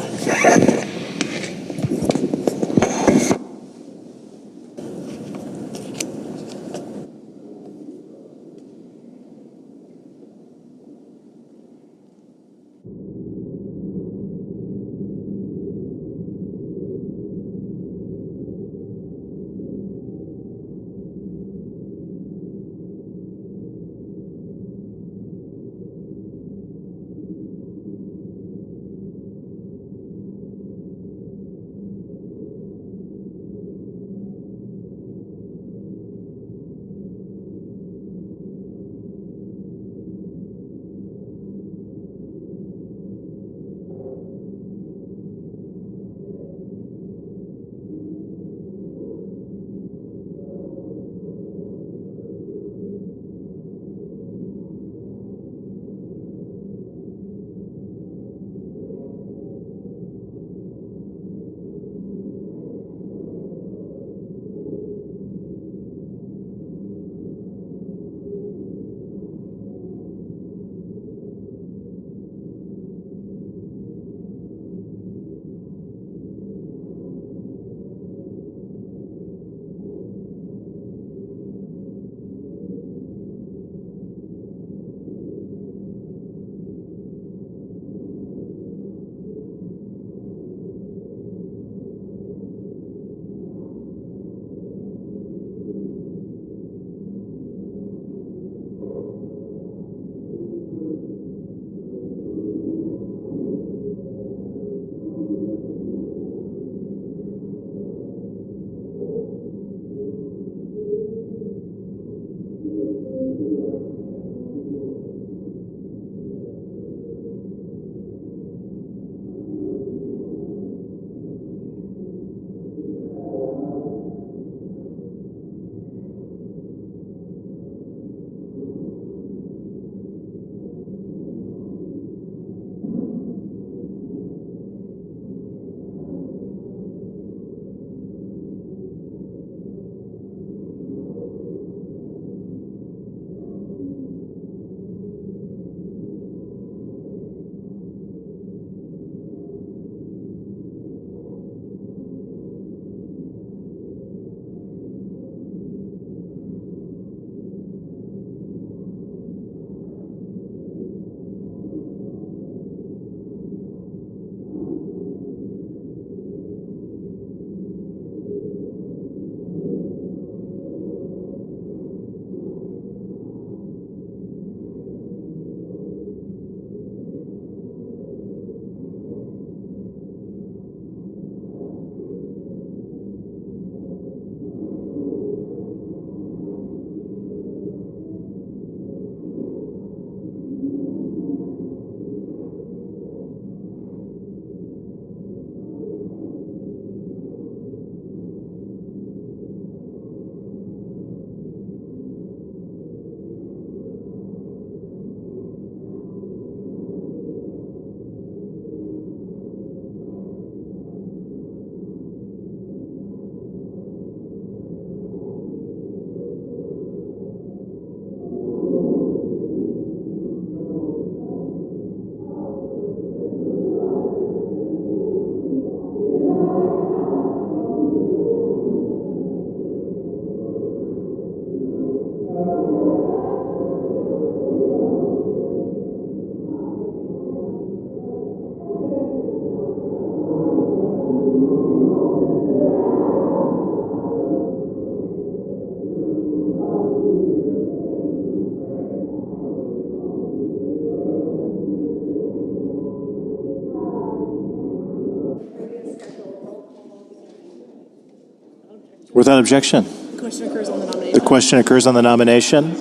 Without objection. Question occurs on the nomination. The question occurs on the nomination.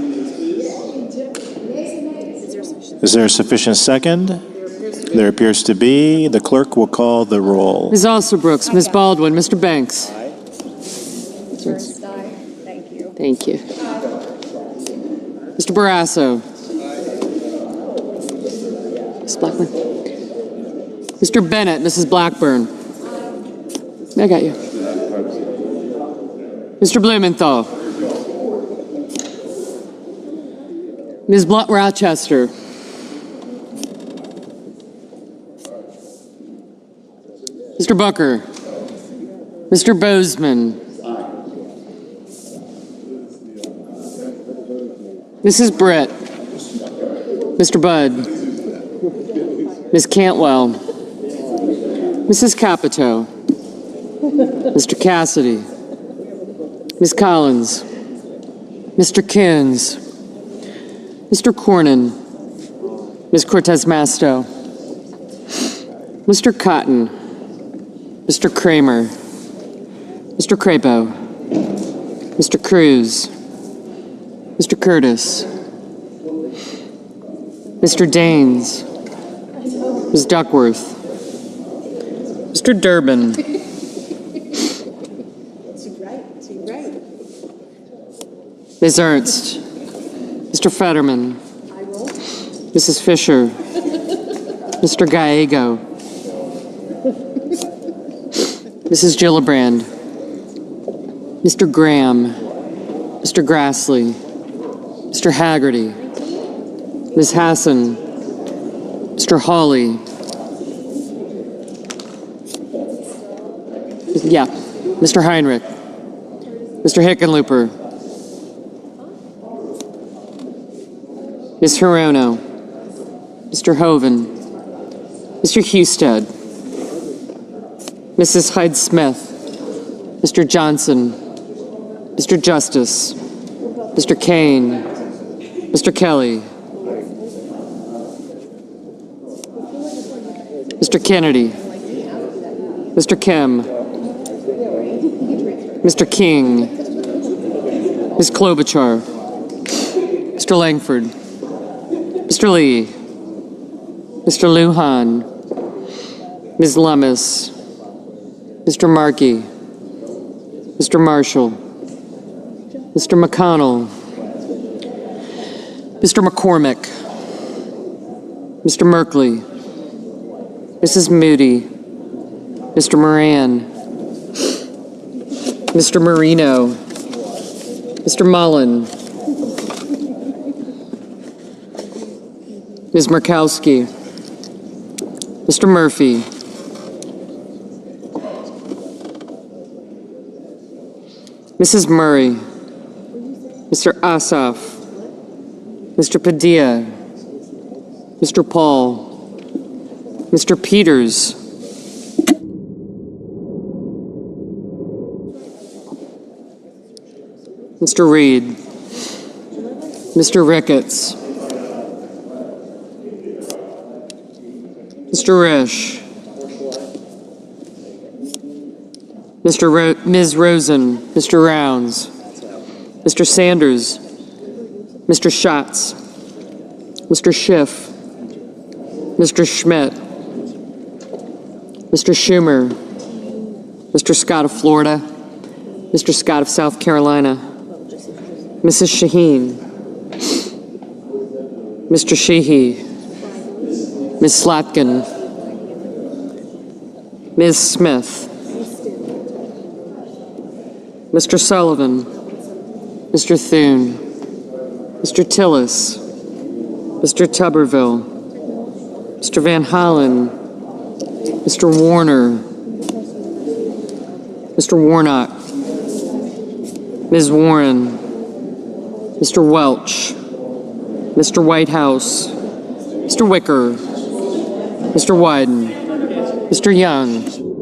Is there a sufficient second? There appears to be. The clerk will call the roll. Ms. Alsterbrooks, Ms. Baldwin, Mr. Banks. Thank you. Thank you. Mr. Barrasso. Ms. Blackburn. Mr. Bennett, Mrs. Blackburn. I got you. Mr. Blumenthal. Ms. Blunt Rochester. Mr. Booker. Mr. Bozeman. Mrs. Britt. Mr. Budd. Ms. Cantwell. Mrs. Capito. Mr. Cassidy. Ms. Collins. Mr. Coons. Mr. Cornyn. Ms. Cortez Masto. Mr. Cotton. Mr. Kramer. Mr. Crapo. Mr. Cruz. Mr. Curtis. Mr. Daines. Ms. Duckworth. Mr. Durbin. Ms. Ernst. Mr. Fetterman. Mrs. Fisher. Mr. Gallego. Mrs. Gillibrand. Mr. Graham. Mr. Grassley. Mr. Haggerty. Ms. Hassan. Mr. Hawley. Yeah. Mr. Heinrich. Mr. Hickenlooper. Ms. Hirono. Mr. Hoven. Mr. Husted. Mrs. Hyde-Smith. Mr. Johnson. Mr. Justice. Mr. Kane. Mr. Kelly. Mr. Kennedy. Mr. Kim. Mr. King. Ms. Klobuchar. Mr. Langford. Mr. Lee. Mr. Lujan. Ms. Lummis. Mr. Markey. Mr. Marshall. Mr. McConnell. Mr. McCormick. Mr. Merkley. Mrs. Moody. Mr. Moran. Mr. Marino. Mr. Mullen. Ms. Murkowski. Mr. Murphy. Mrs. Murray. Mr. Asaf. Mr. Padilla. Mr. Paul. Mr. Peters. Mr. Reed. Mr. Ricketts. Mr. Risch. Ms. Rosen. Mr. Rounds. Mr. Sanders. Mr. Schatz. Mr. Schiff. Mr. Schmidt. Mr. Schumer. Mr. Scott of Florida. Mr. Scott of South Carolina. Mrs. Shaheen. Mr. Sheehy. Ms. Slatkin. Ms. Smith. Mr. Sullivan. Mr. Thune. Mr. Tillis. Mr. Tuberville. Mr. Van Hollen. Mr. Warner. Mr. Warnock. Ms. Warren. Mr. Welch. Mr. Whitehouse. Mr. Wicker. Mr. Wyden. Mr. Young.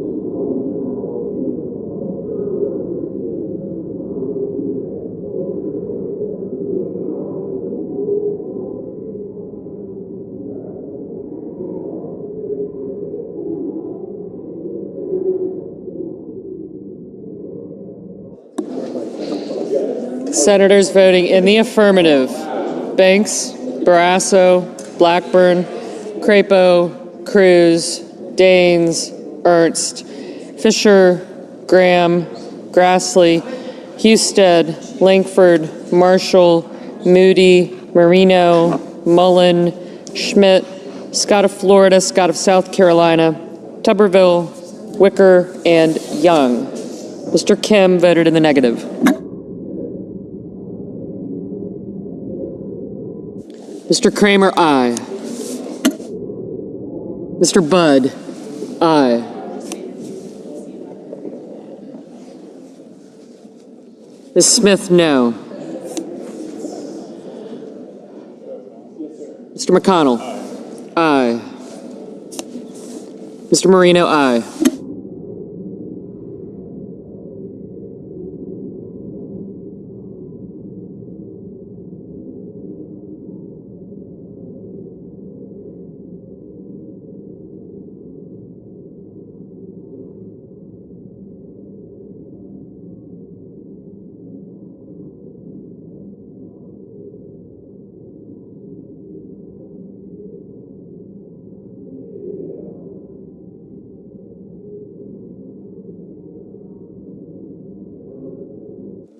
Senators voting in the affirmative: Banks, Barrasso, Blackburn, Crapo, Cruz, Daines, Ernst, Fisher, Graham, Grassley, Husted, Langford, Marshall, Moody, Marino, Mullen, Schmidt, Scott of Florida, Scott of South Carolina, Tuberville, Wicker, and Young. Mr. Kim voted in the negative. Mr. Kramer, aye. Mr. Budd, aye. Ms. Smith, no. Mr. McConnell, aye. Mr. Marino, aye.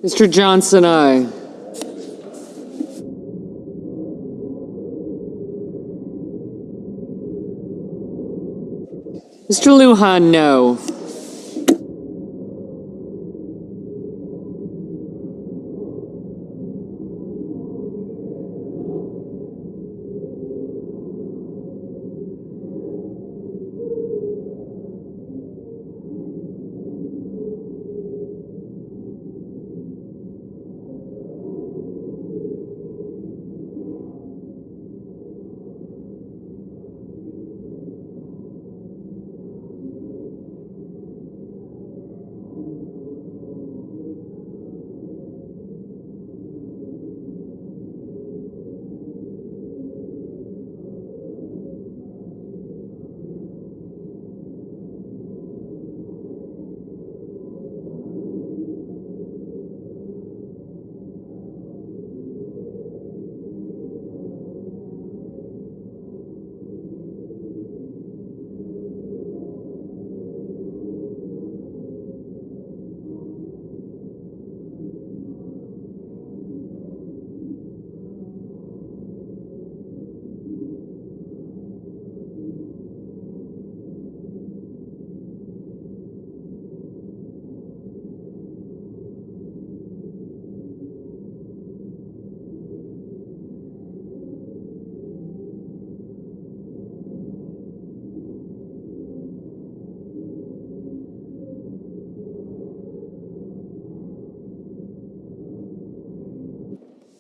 Mr. Johnson, aye. Mr. Lujan, no.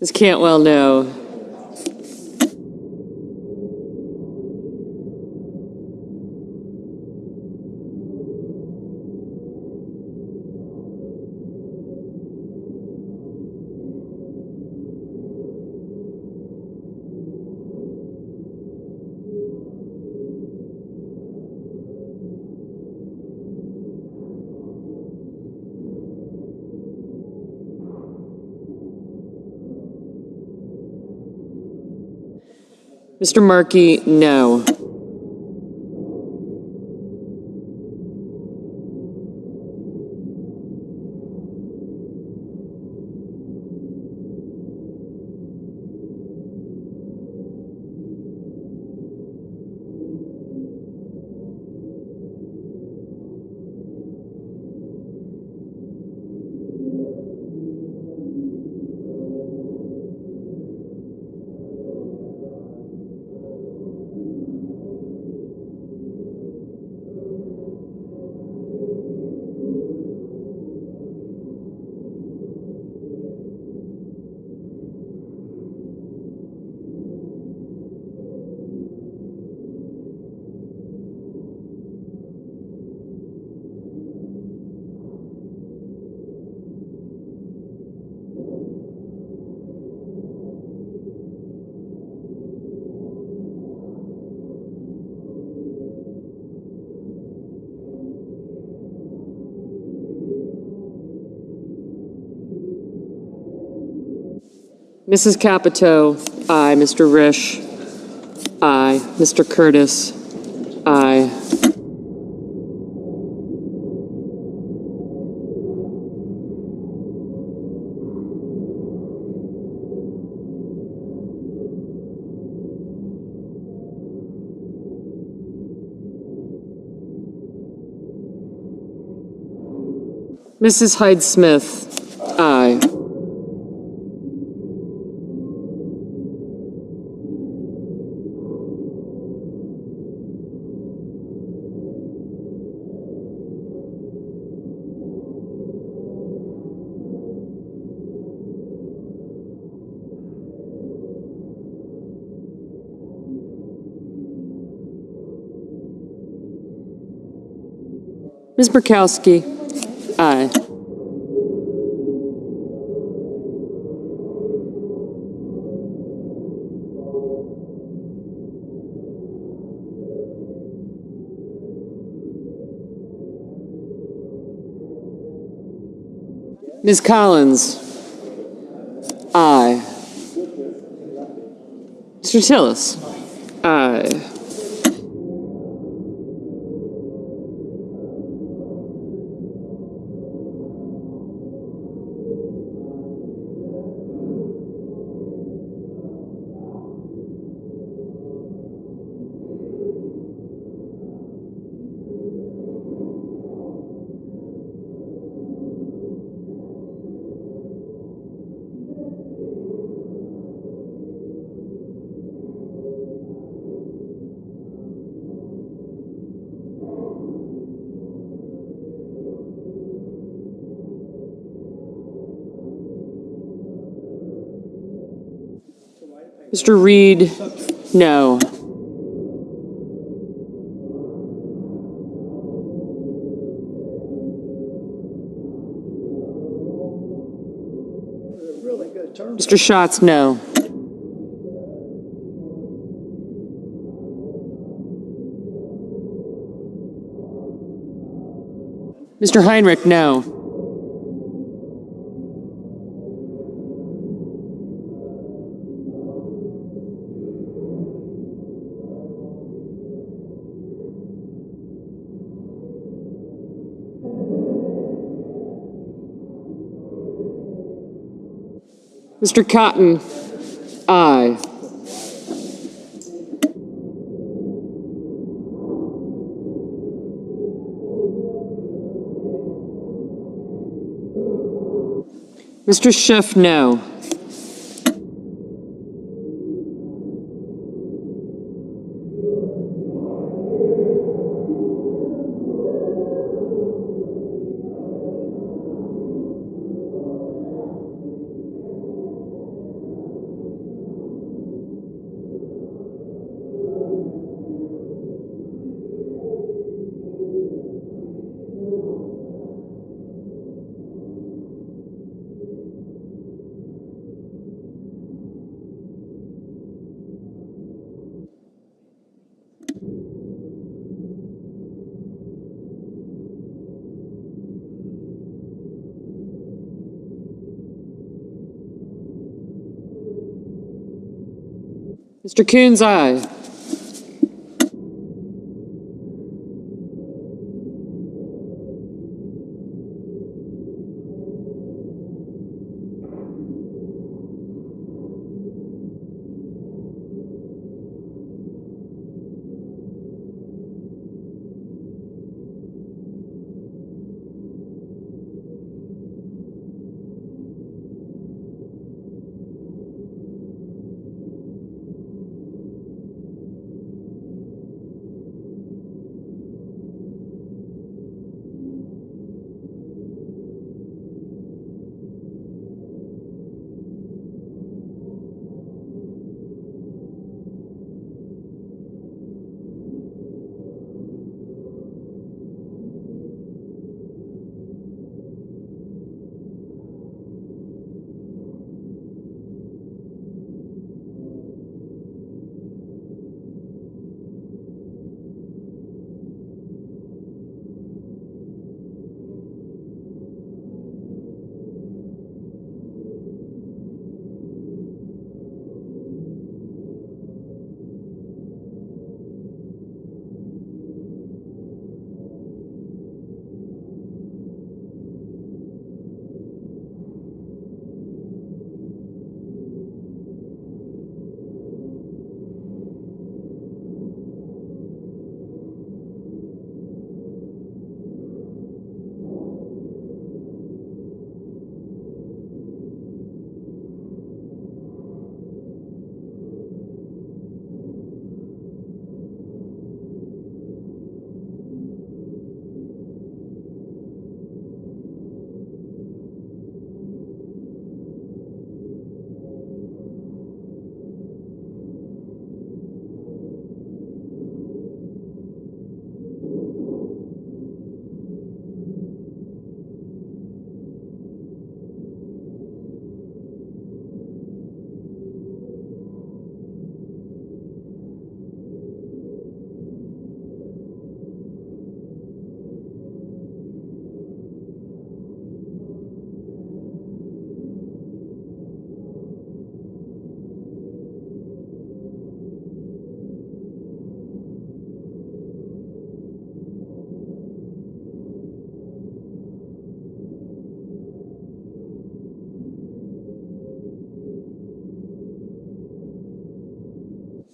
Ms. Cantwell, no. Mr. Markey, no. Mrs. Capito, aye. Mr. Risch, aye. Mr. Curtis, aye. Mrs. Hyde-Smith, aye. Ms. Burkowski, aye. Ms. Collins, aye. Mr. Tillis, aye. Mr. Reed, no. Mr. Schatz, no. Mr. Heinrich, no. Mr. Cotton, aye. Mr. Schiff, no. Mr. Coons, aye.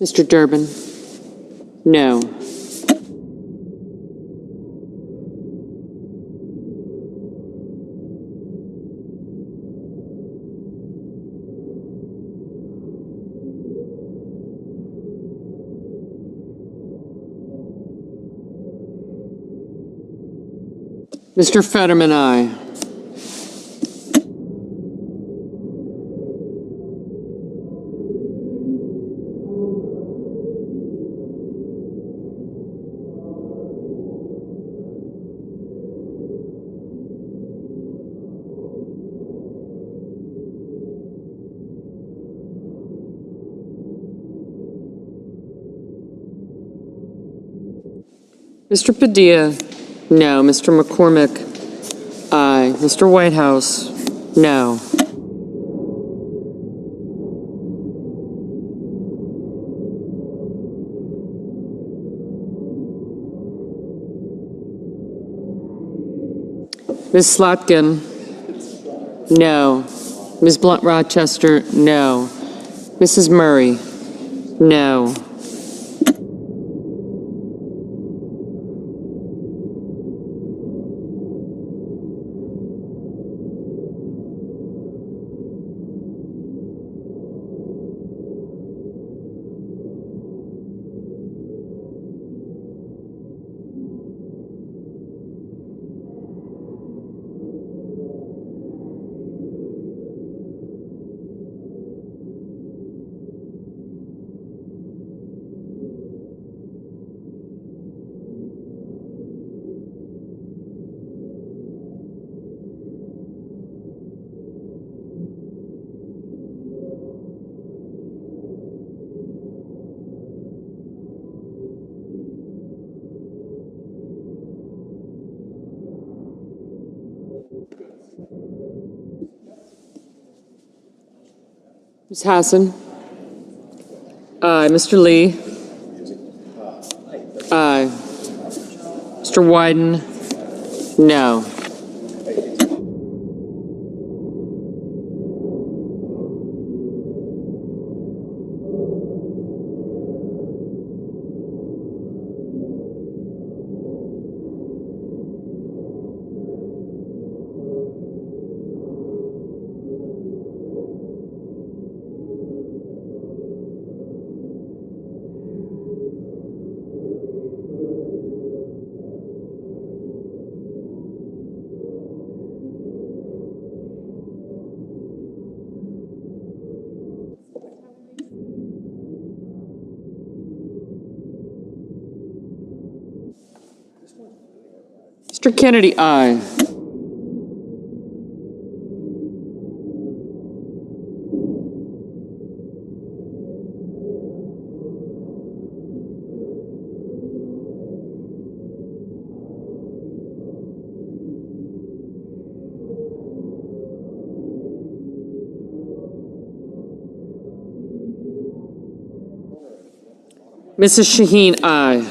Mr. Durbin? No. Mr. Fetterman, aye. Mr. Padilla? No. Mr. McCormick? Aye. Mr. Whitehouse? No. Ms. Slotkin? No. Ms. Blunt Rochester? No. Mrs. Murray? No. Ms. Hassan? Aye. Mr. Lee? Aye. Mr. Wyden? No. Mr. Kennedy, aye. Mrs. Shaheen, aye.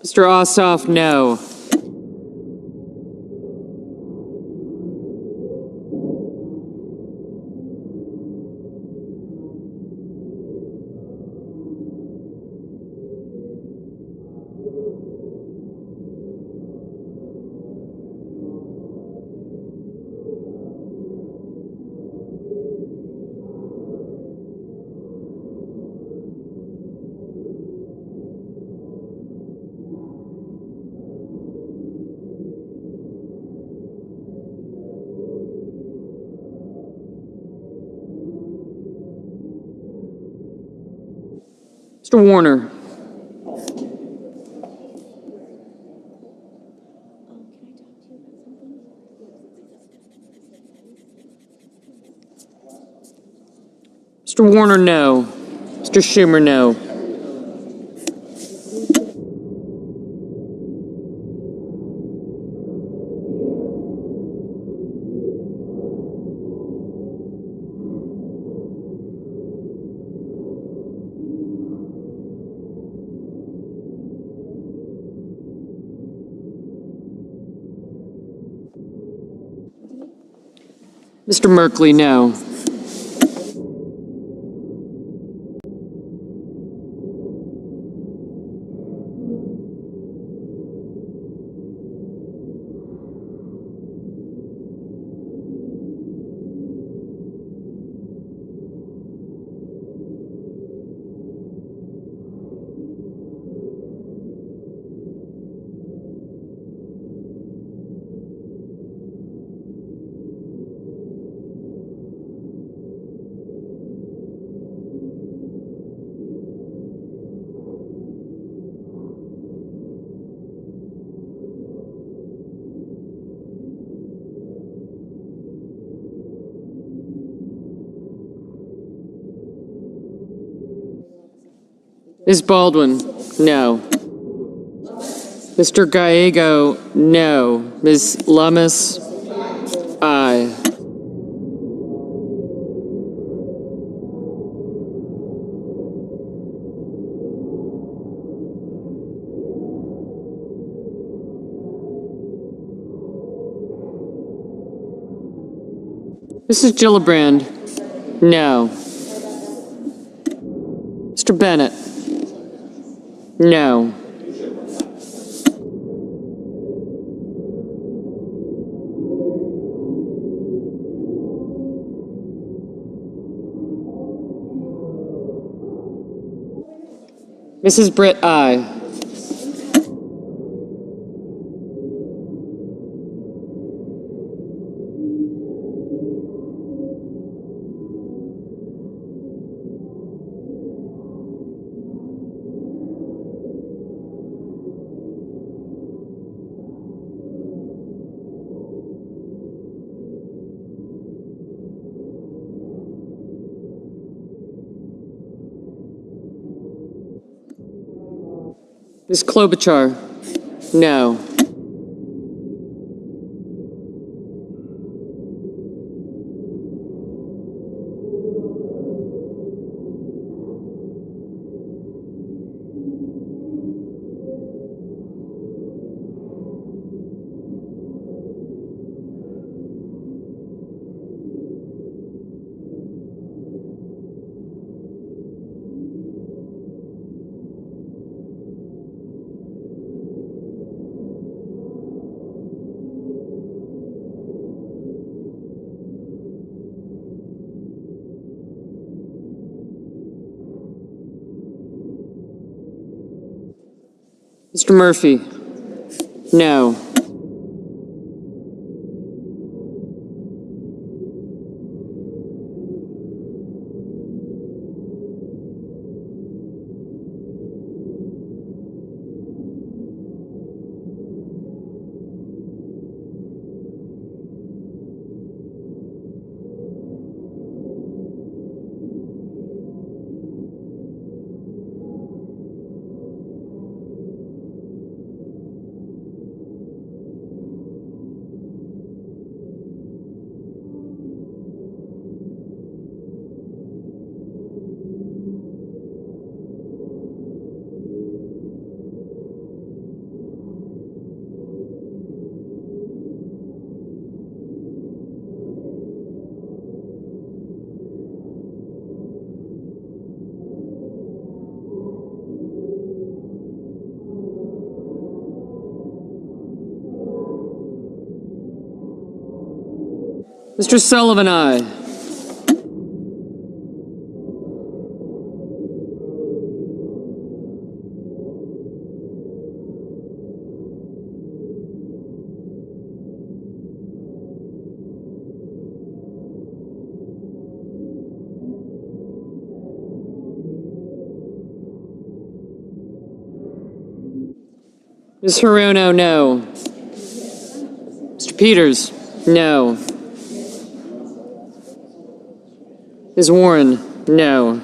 Mr. Ossoff, no. Mr. Warner. Mr. Warner, no. Mr. Schumer, no. Mr. Merkley, no. Ms. Baldwin, no. Mr. Gallego, no. Ms. Lummis, aye. Mrs. Gillibrand, no. Mr. Bennett, no. Mrs. Britt, aye. Ms. Klobuchar, no. Mr. Murphy, no. Mr. Sullivan, aye. Ms. Hirono, no. Mr. Peters, no. Ms. Warren, no.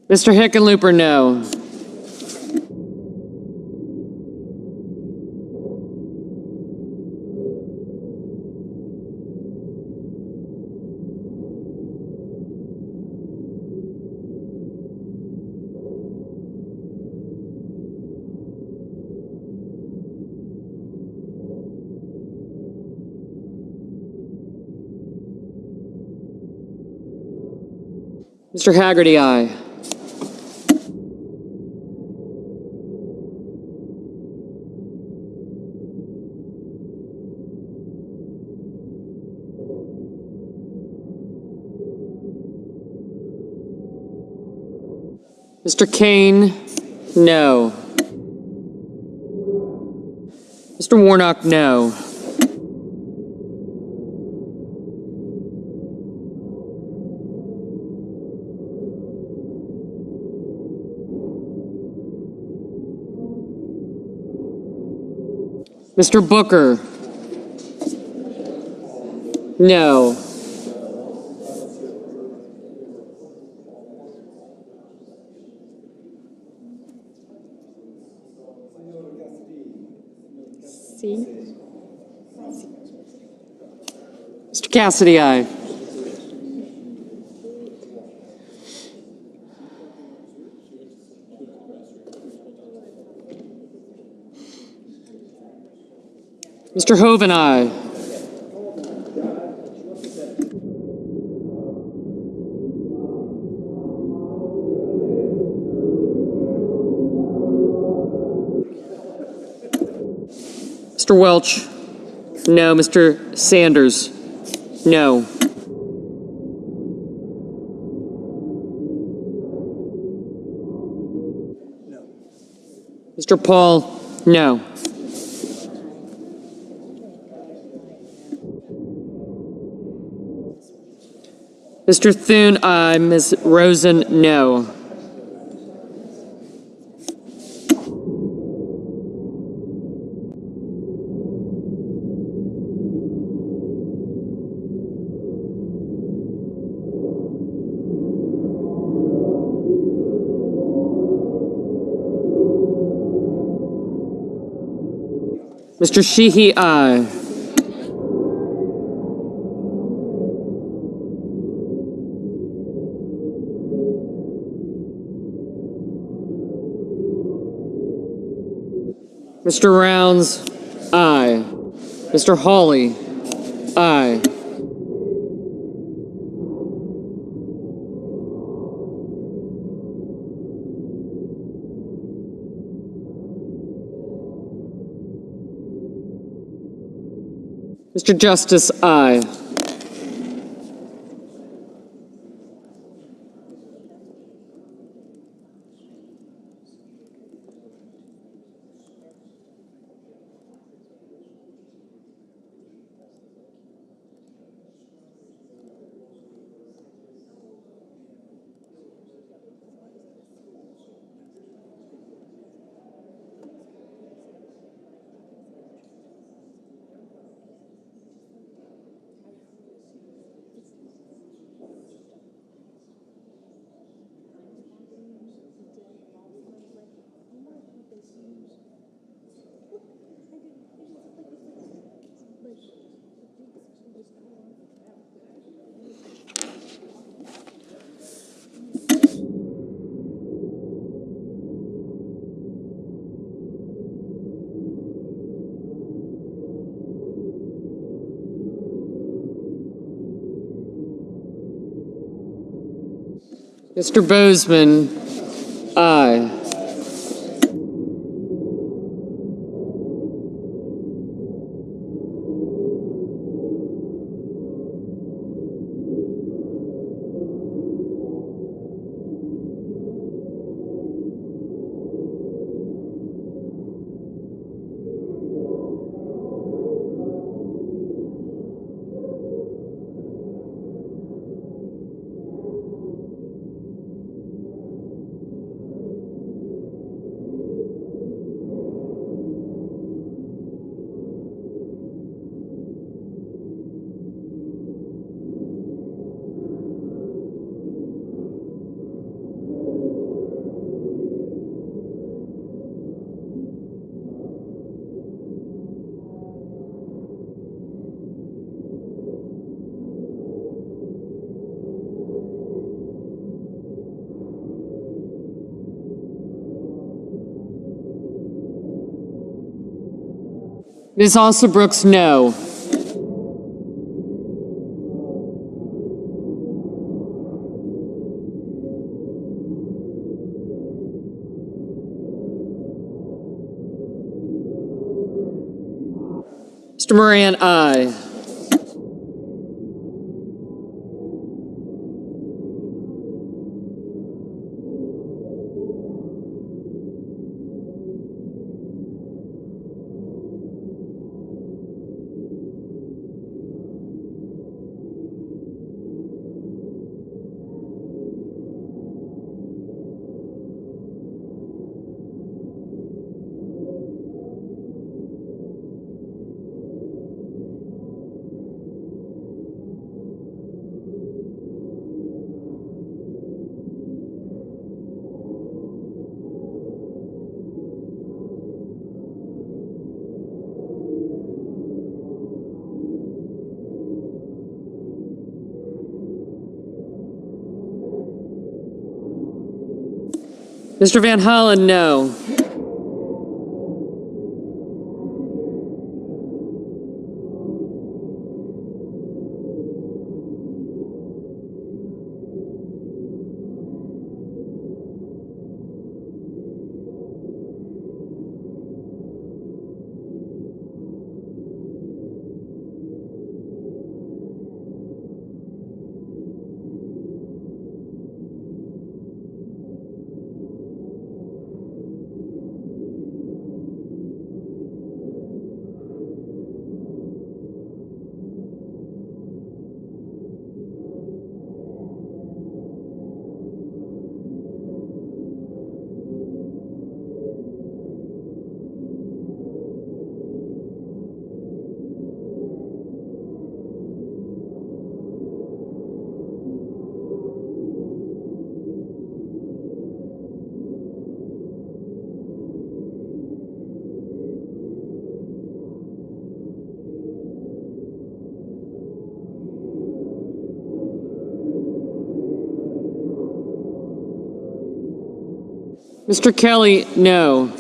Mr. Hickenlooper, no. Mr. Haggerty, aye. Mr. Kane, no. Mr. Warnock, no. Mr. Booker, no. Mr. Cassidy, aye. Mr. Hoven, aye. Mr. Welch, no. Mr. Sanders, no. Mr. Paul, no. Mr. Thune, aye. Ms. Rosen, no. Mr. Sheehy, aye. Mr. Rounds, aye. Mr. Hawley, aye. Mr. Justice, aye. Mr. Bozeman, aye. Ms. Alsabrooks, no. Mr. Moran, aye. Mr. Van Hollen, no. Mr. Kelly, no.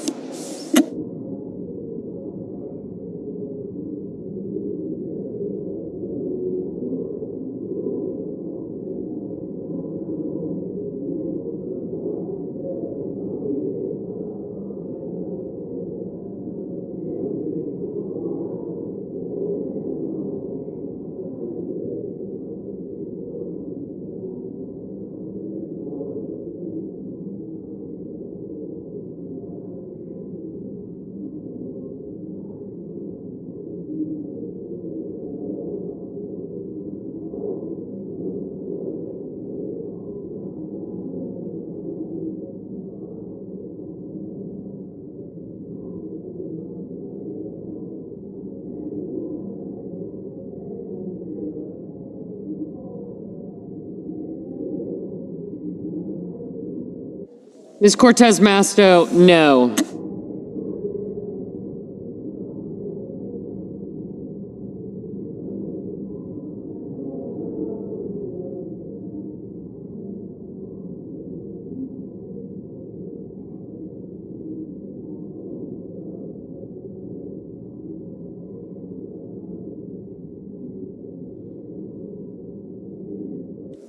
Ms. Cortez Masto, no.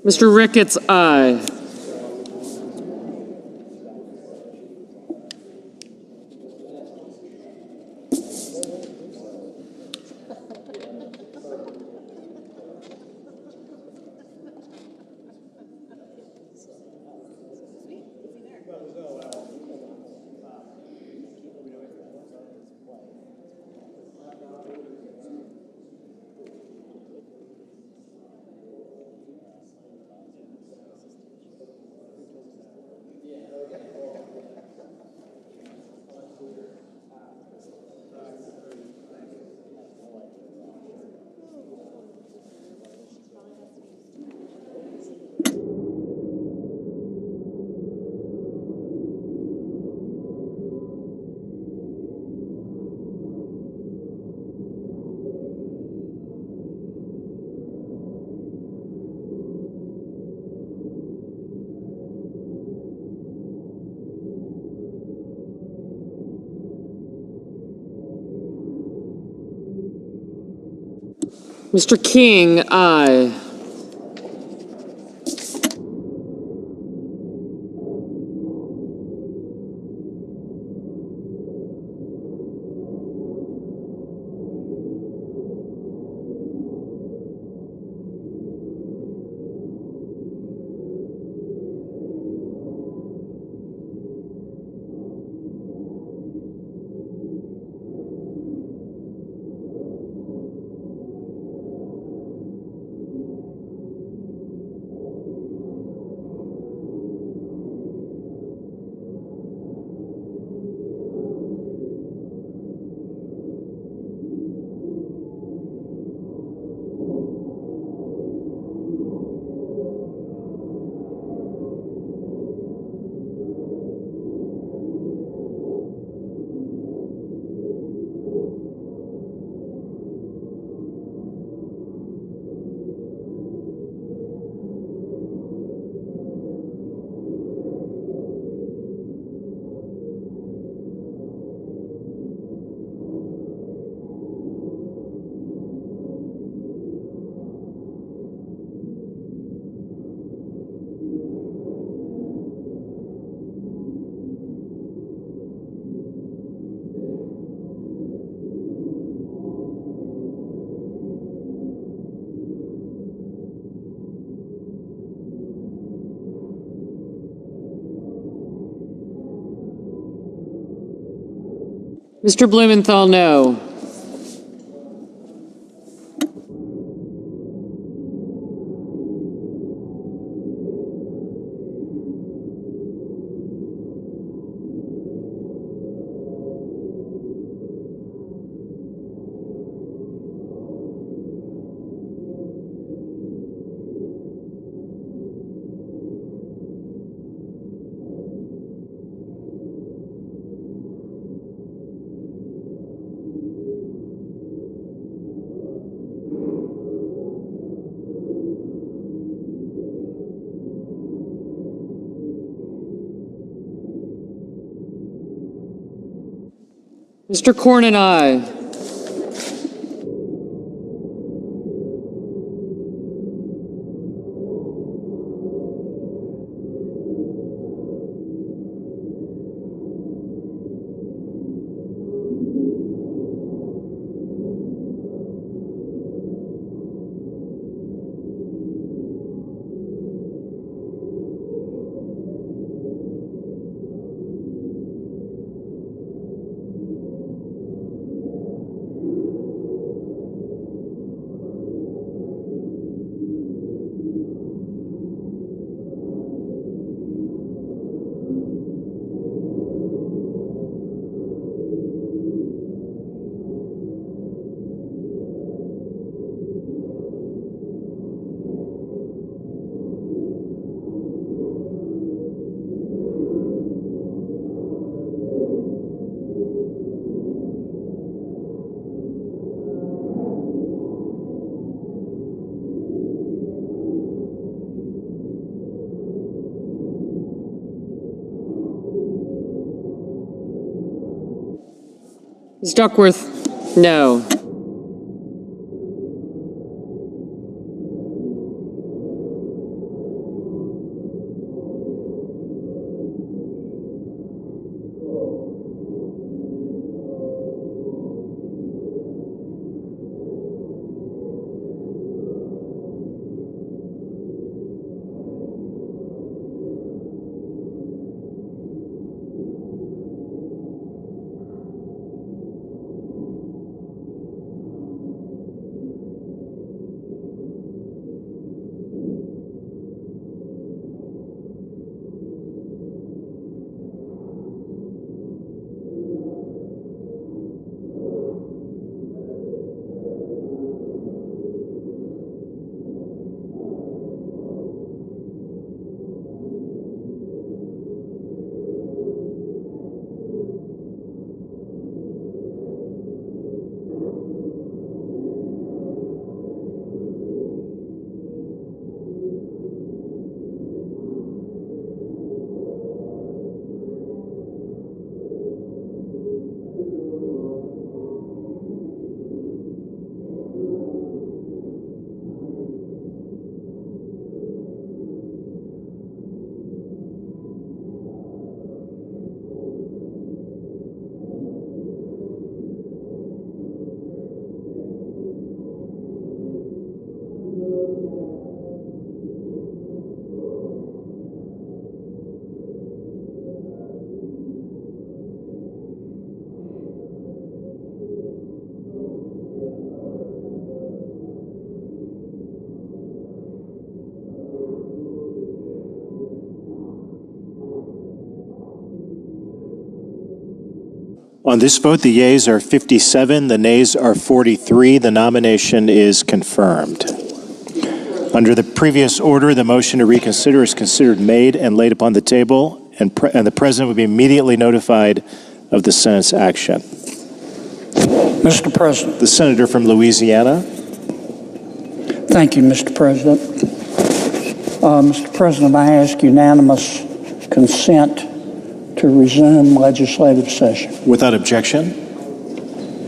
Mr. Ricketts, aye. Mr. King, aye. Mr. Blumenthal, no. Mr. Cornyn, aye. Ms. Duckworth, no. On this vote, the yeas are 57, the nays are 43. The nomination is confirmed. Under the previous order, the motion to reconsider is considered made and laid upon the table, and the President will be immediately notified of the Senate's action. Mr. President. The Senator from Louisiana. Thank you, Mr. President. Mr. President, I ask unanimous consent to resume legislative session. Without objection.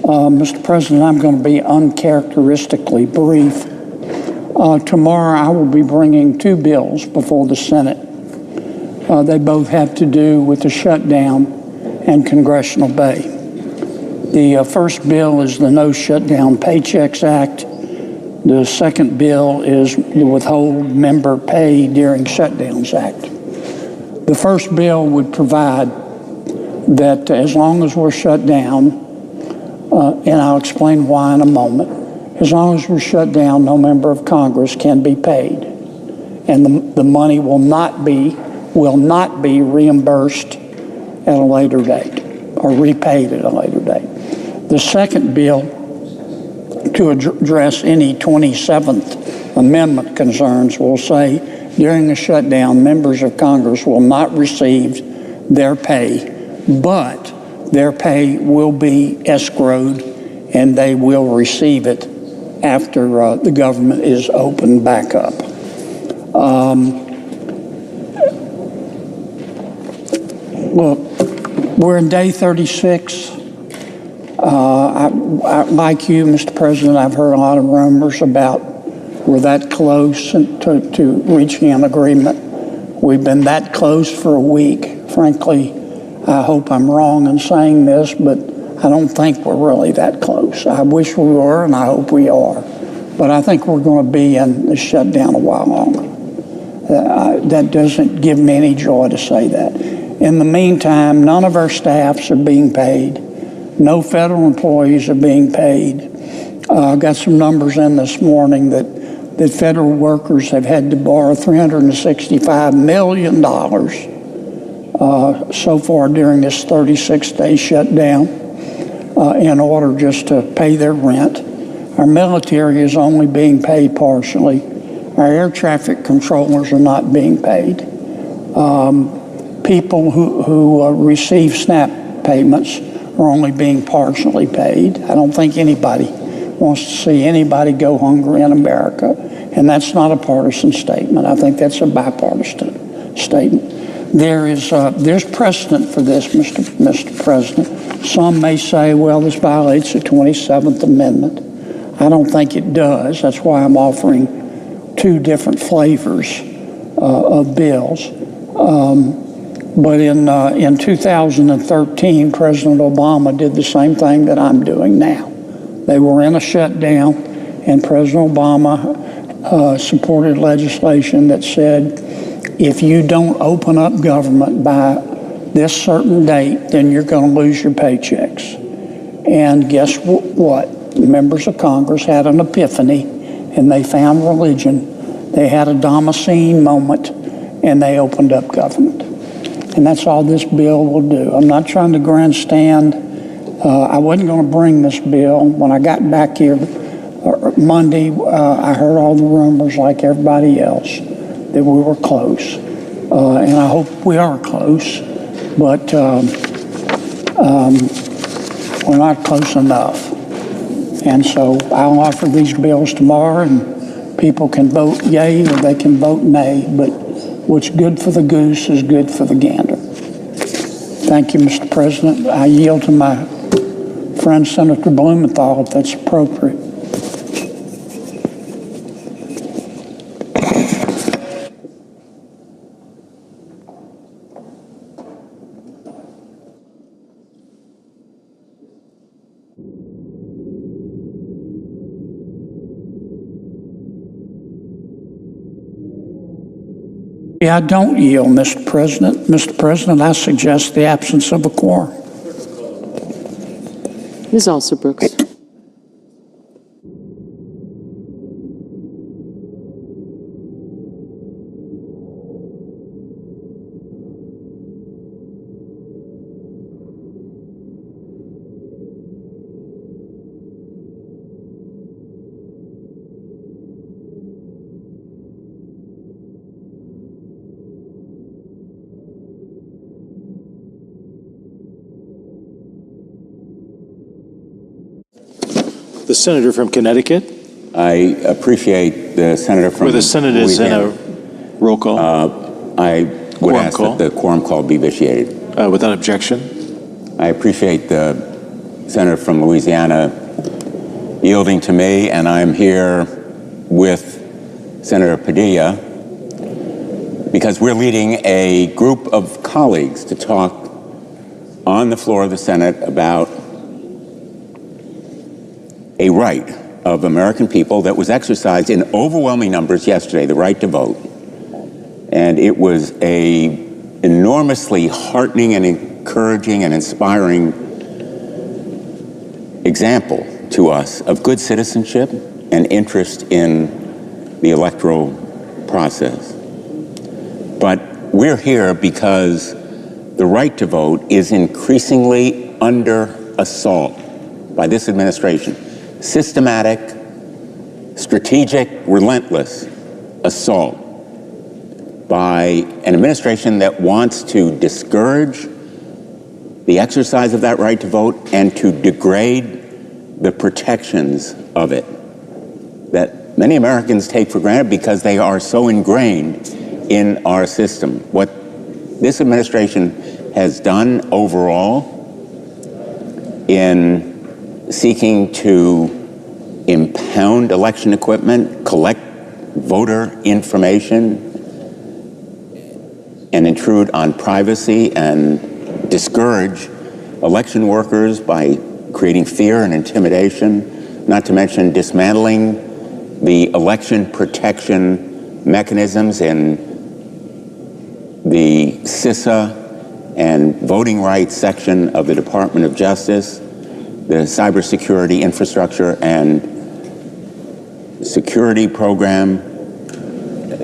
Mr. President, I'm going to be uncharacteristically brief. Tomorrow I will be bringing two bills before the Senate. They both have to do with the shutdown and Congressional Bay. The first bill is the No Shutdown Paychecks Act. The second bill is the Withhold Member Pay During Shutdowns Act. The first bill would provide that as long as we're shut down, and I'll explain why in a moment, as long as we're shut down, no member of Congress can be paid. And the money will not be reimbursed at a later date or repaid at a later date. The second bill, to address any 27th Amendment concerns, will say during the shutdown, members of Congress will not receive their pay, but their pay will be escrowed and they will receive it after the government is opened back up. Look, we're in day 36. Like you, Mr. President, I've heard a lot of rumors about we're that close to reaching an agreement. We've been that close for a week. Frankly, I hope I'm wrong in saying this, but I don't think we're really that close. I wish we were, and I hope we are. But I think we're going to be in the shutdown a while longer. That doesn't give me any joy to say that. In the meantime, none of our staffs are being paid. No federal employees are being paid. I got some numbers in this morning that federal workers have had to borrow $365 million so far during this 36-day shutdown in order just to pay their rent. Our military is only being paid partially. Our air traffic controllers are not being paid. People who receive SNAP payments are only being partially paid. I don't think anybody wants to see anybody go hungry in America, and that's not a partisan statement. I think that's a bipartisan statement. There's precedent for this, Mr. President. Some may say, well, this violates the 27th Amendment. I don't think it does. That's why I'm offering two different flavors of bills. But in 2013, President Obama did the same thing that I'm doing now. They were in a shutdown, and President Obama supported legislation that said, if you don't open up government by this certain date, then you're going to lose your paychecks. And guess what? Members of Congress had an epiphany, and they found religion. They had a Damascene moment, and they opened up government. And that's all this bill will do. I'm not trying to grandstand. I wasn't going to bring this bill. When I got back here Monday, I heard all the rumors like everybody else that we were close. And I hope we are close, but we're not close enough. And so I'll offer these bills tomorrow, and people can vote yay or they can vote nay, but what's good for the goose is good for the gander. Thank you, Mr. President. I yield to my friend Senator Blumenthal if that's appropriate. I don't yield, Mr. President. Mr. President, I suggest the absence of a quorum. Ms. Alston-Brooks. The senator from Connecticut. I appreciate the senator from Where the Senate is in a roll call. I would ask that the quorum call be vitiated. Without objection. I appreciate the senator from Louisiana yielding to me, and I'm here with Senator Padilla because we're leading a group of colleagues to talk on the floor of the Senate about a right of American people that was exercised in overwhelming numbers yesterday, the right to vote. And it was a enormously heartening and encouraging and inspiring example to us of good citizenship and interest in the electoral process. But we're here because the right to vote is increasingly under assault by this administration. Systematic, strategic, relentless assault by an administration that wants to discourage the exercise of that right to vote and to degrade the protections of it that many Americans take for granted because they are so ingrained in our system. What this administration has done overall in seeking to impound election equipment, collect voter information, and intrude on privacy and discourage election workers by creating fear and intimidation, not to mention dismantling the election protection mechanisms in the CISA and voting rights section of the Department of Justice, the cybersecurity infrastructure and security program.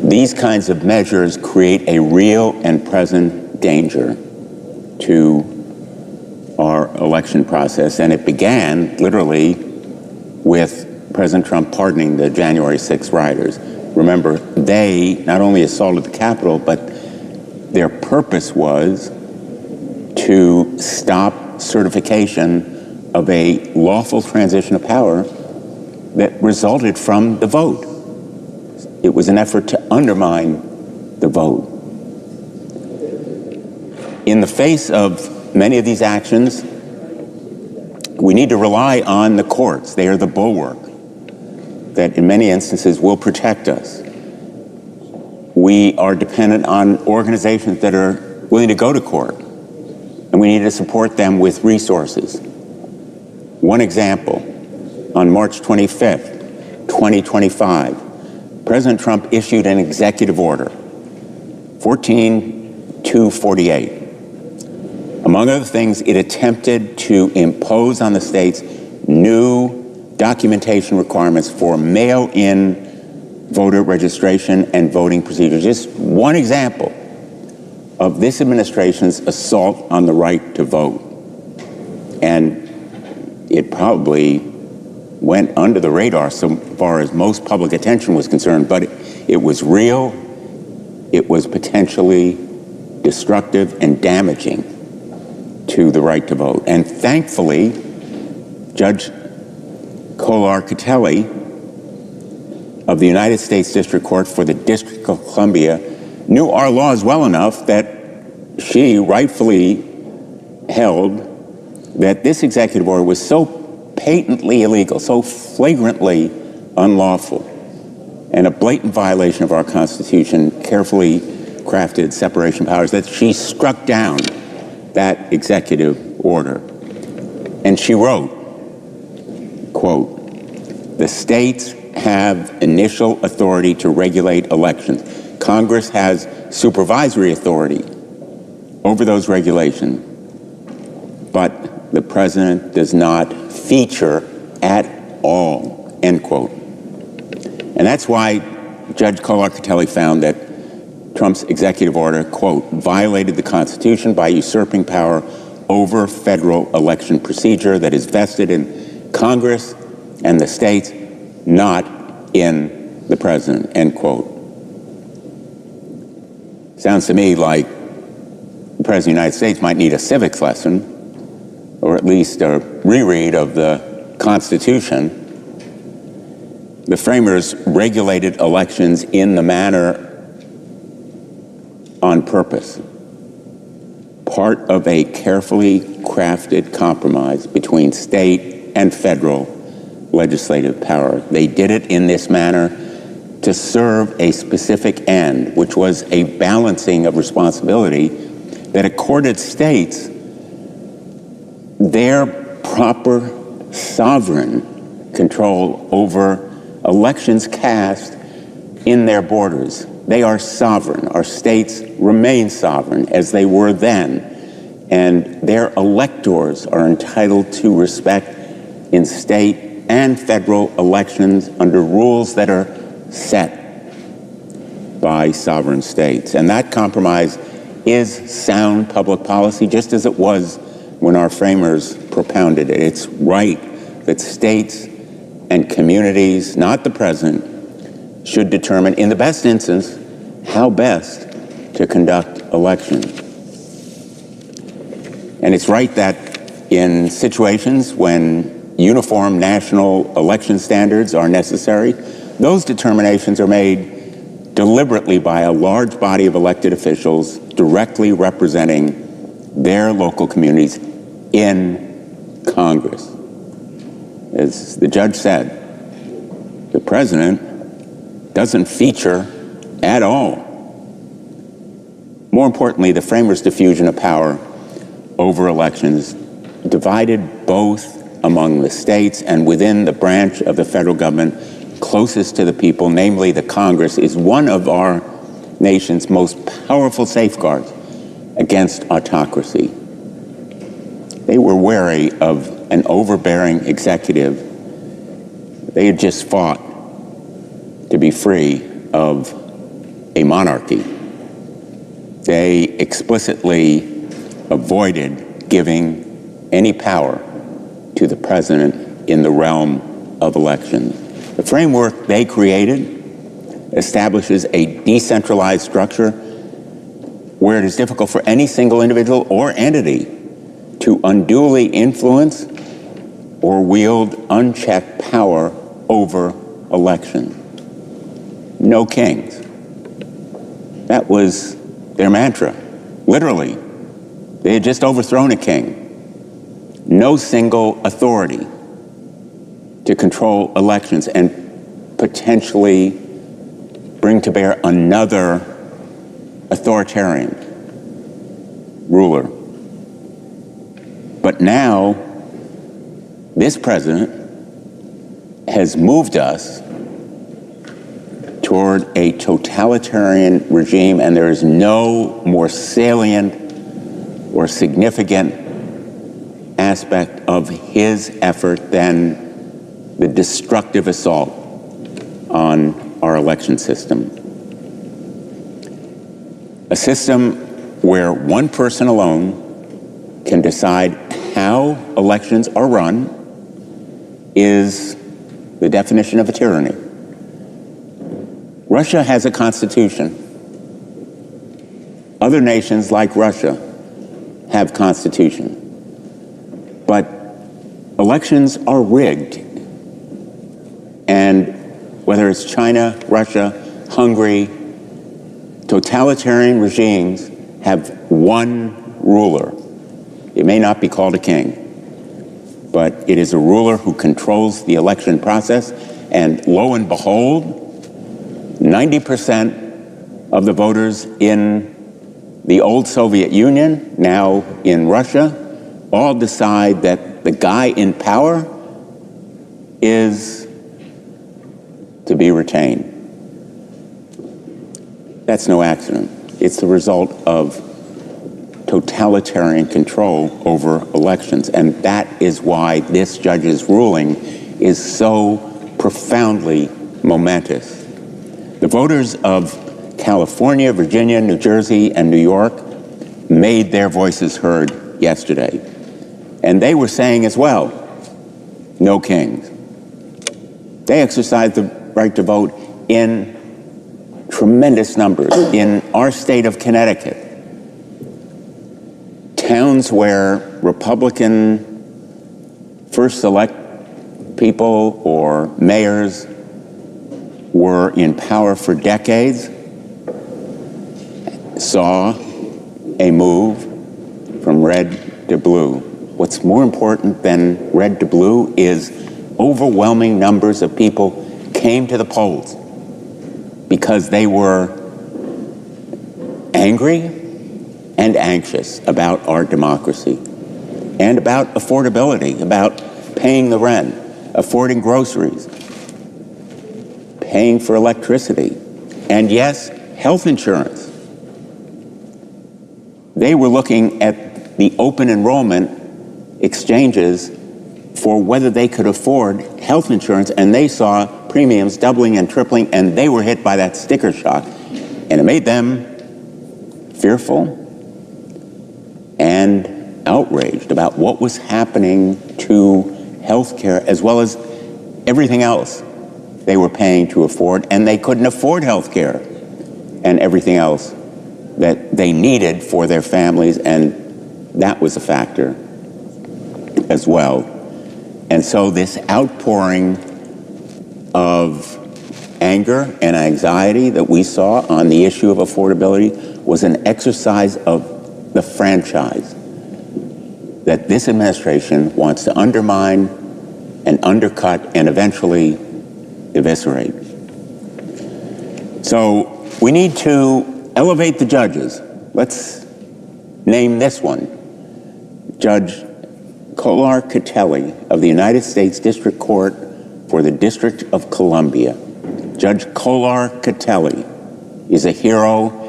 These kinds of measures create a real and present danger to our election process. And it began literally with President Trump pardoning the January 6th rioters. Remember, they not only assaulted the Capitol, but their purpose was to stop certification of a lawful transition of power that resulted from the vote. It was an effort to undermine the vote. In the face of many of these actions, we need to rely on the courts. They are the bulwark that in many instances will protect us. We are dependent on organizations that are willing to go to court, and we need to support them with resources. One example, on March 25th, 2025, President Trump issued an executive order, 14248. Among other things, it attempted to impose on the states new documentation requirements for mail-in voter registration and voting procedures. Just one example of this administration's assault on the right to vote. And it probably went under the radar so far as most public attention was concerned, but it was real, it was potentially destructive and damaging to the right to vote. And thankfully, Judge Kolar-Catelli of the United States District Court for the District of Columbia knew our laws well enough that she rightfully held that this executive order was so patently illegal, so flagrantly unlawful, and a blatant violation of our Constitution, carefully crafted separation of powers, that she struck down that executive order. And she wrote, quote, "The states have initial authority to regulate elections. Congress has supervisory authority over those regulations, but the president does not feature at all," end quote. And that's why Judge Kolar-Catelli found that Trump's executive order, quote, "violated the Constitution by usurping power over federal election procedure that is vested in Congress and the states, not in the president," end quote. Sounds to me like the President of the United States might need a civics lesson, or at least a reread of the Constitution, The framers regulated elections in the manner on purpose, part of a carefully crafted compromise between state and federal legislative power. They did it in this manner to serve a specific end, which was a balancing of responsibility that accorded states their proper sovereign control over elections cast in their borders. They are sovereign. Our states remain sovereign as they were then, and their electors are entitled to respect in state and federal elections under rules that are set by sovereign states. And that compromise is sound public policy, just as it was when our framers propounded it. It's right that states and communities, not the president, should determine, in the best instance, how best to conduct elections. And it's right that in situations when uniform national election standards are necessary, those determinations are made deliberately by a large body of elected officials directly representing their local communities in Congress. As the judge said, the president doesn't feature at all. More importantly, the framers' diffusion of power over elections divided both among the states and within the branch of the federal government closest to the people, namely the Congress, is one of our nation's most powerful safeguards against autocracy. They were wary of an overbearing executive. They had just fought to be free of a monarchy. They explicitly avoided giving any power to the president in the realm of elections. The framework they created establishes a decentralized structure where it is difficult for any single individual or entity to unduly influence or wield unchecked power over elections. No kings. That was their mantra. Literally, they had just overthrown a king. No single authority to control elections and potentially bring to bear another authoritarian ruler. But now, this president has moved us toward a totalitarian regime, and there is no more salient or significant aspect of his effort than the destructive assault on our election system. A system where one person alone can decide how elections are run is the definition of a tyranny. Russia has a constitution. Other nations like Russia have constitutions. But elections are rigged. And whether it's China, Russia, Hungary, totalitarian regimes have one ruler. It may not be called a king, but it is a ruler who controls the election process. And lo and behold, 90% of the voters in the old Soviet Union, now in Russia, all decide that the guy in power is to be retained. That's no accident. It's the result of totalitarian control over elections, and that is why this judge's ruling is so profoundly momentous. The voters of California, Virginia, New Jersey, and New York made their voices heard yesterday. And they were saying as well, no kings. They exercised the right to vote in tremendous numbers. In our state of Connecticut, towns where Republican first select people or mayors were in power for decades saw a move from red to blue. What's more important than red to blue is overwhelming numbers of people came to the polls because they were angry and anxious about our democracy and about affordability, about paying the rent, affording groceries, paying for electricity, and yes, health insurance. They were looking at the open enrollment exchanges for whether they could afford health insurance, and they saw premiums doubling and tripling, and they were hit by that sticker shock. And it made them fearful and outraged about what was happening to health care as well as everything else they were paying to afford, and they couldn't afford health care and everything else that they needed for their families, and that was a factor as well. And so this outpouring of anger and anxiety that we saw on the issue of affordability was an exercise of the franchise that this administration wants to undermine and undercut and eventually eviscerate. So we need to elevate the judges. Let's name this one. Judge Kolar Catelli of the United States District Court for the District of Columbia. Judge Kolar Catelli is a hero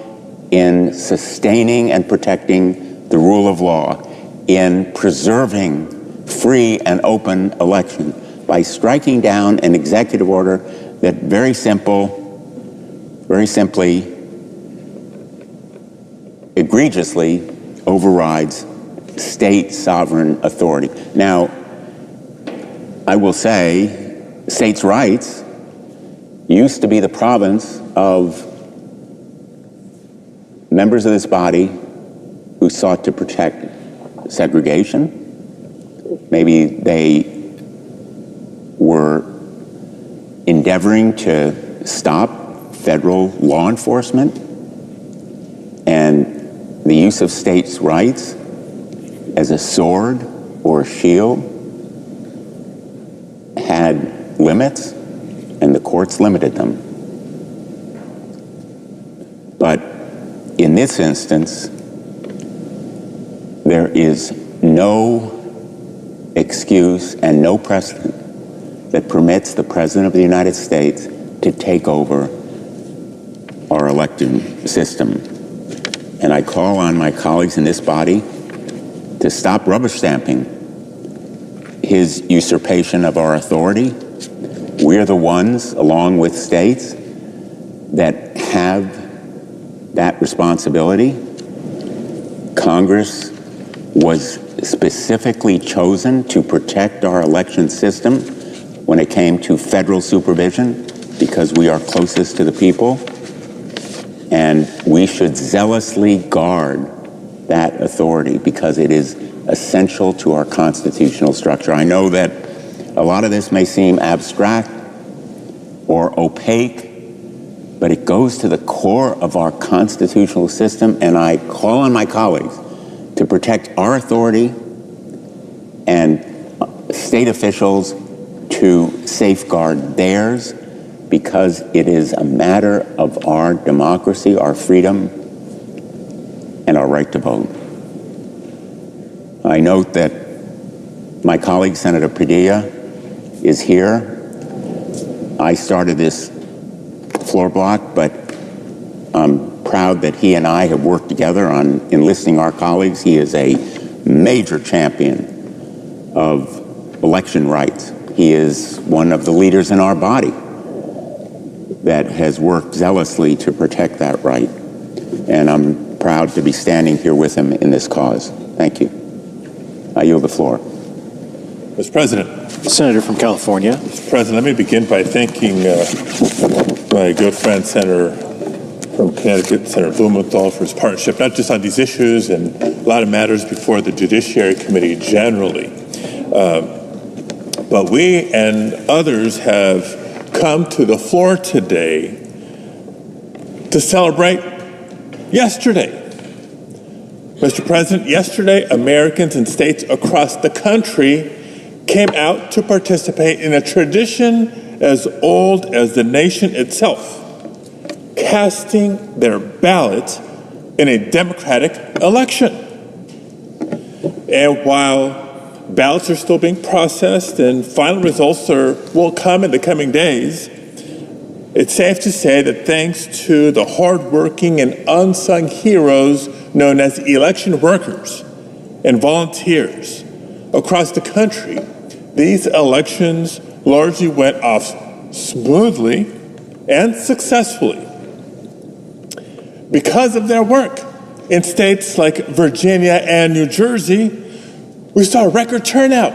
in sustaining and protecting the rule of law, in preserving free and open election by striking down an executive order that very simply, egregiously overrides state sovereign authority. Now, I will say states' rights used to be the province of members of this body who sought to protect segregation. Maybe they were endeavoring to stop federal law enforcement, and the use of states' rights as a sword or a shield had limits, and the courts limited them. But in this instance, there is no excuse and no precedent that permits the President of the United States to take over our elected system. And I call on my colleagues in this body to stop rubber stamping his usurpation of our authority. We're the ones, along with states, that have that responsibility. Congress was specifically chosen to protect our election system when it came to federal supervision because we are closest to the people, and we should zealously guard that authority because it is essential to our constitutional structure. I know that a lot of this may seem abstract or opaque, but it goes to the core of our constitutional system, and I call on my colleagues to protect our authority and state officials to safeguard theirs because it is a matter of our democracy, our freedom, and our right to vote. I note that my colleague, Senator Padilla, is here. I started this floor block, but I'm proud that he and I have worked together on enlisting our colleagues. He is a major champion of election rights. He is one of the leaders in our body that has worked zealously to protect that right. And I'm proud to be standing here with him in this cause. Thank you. I yield the floor. Mr. President. Senator from California. Mr. President, let me begin by thanking my good friend, Senator from Connecticut, Senator Blumenthal, for his partnership, not just on these issues and a lot of matters before the Judiciary Committee generally. But we and others have come to the floor today to celebrate yesterday. Mr. President, yesterday, Americans in states across the country came out to participate in a tradition as old as the nation itself, casting their ballot in a democratic election. And while ballots are still being processed and final results will come in the coming days, it's safe to say that thanks to the hardworking and unsung heroes known as election workers and volunteers across the country, these elections largely went off smoothly and successfully. Because of their work in states like Virginia and New Jersey, we saw a record turnout.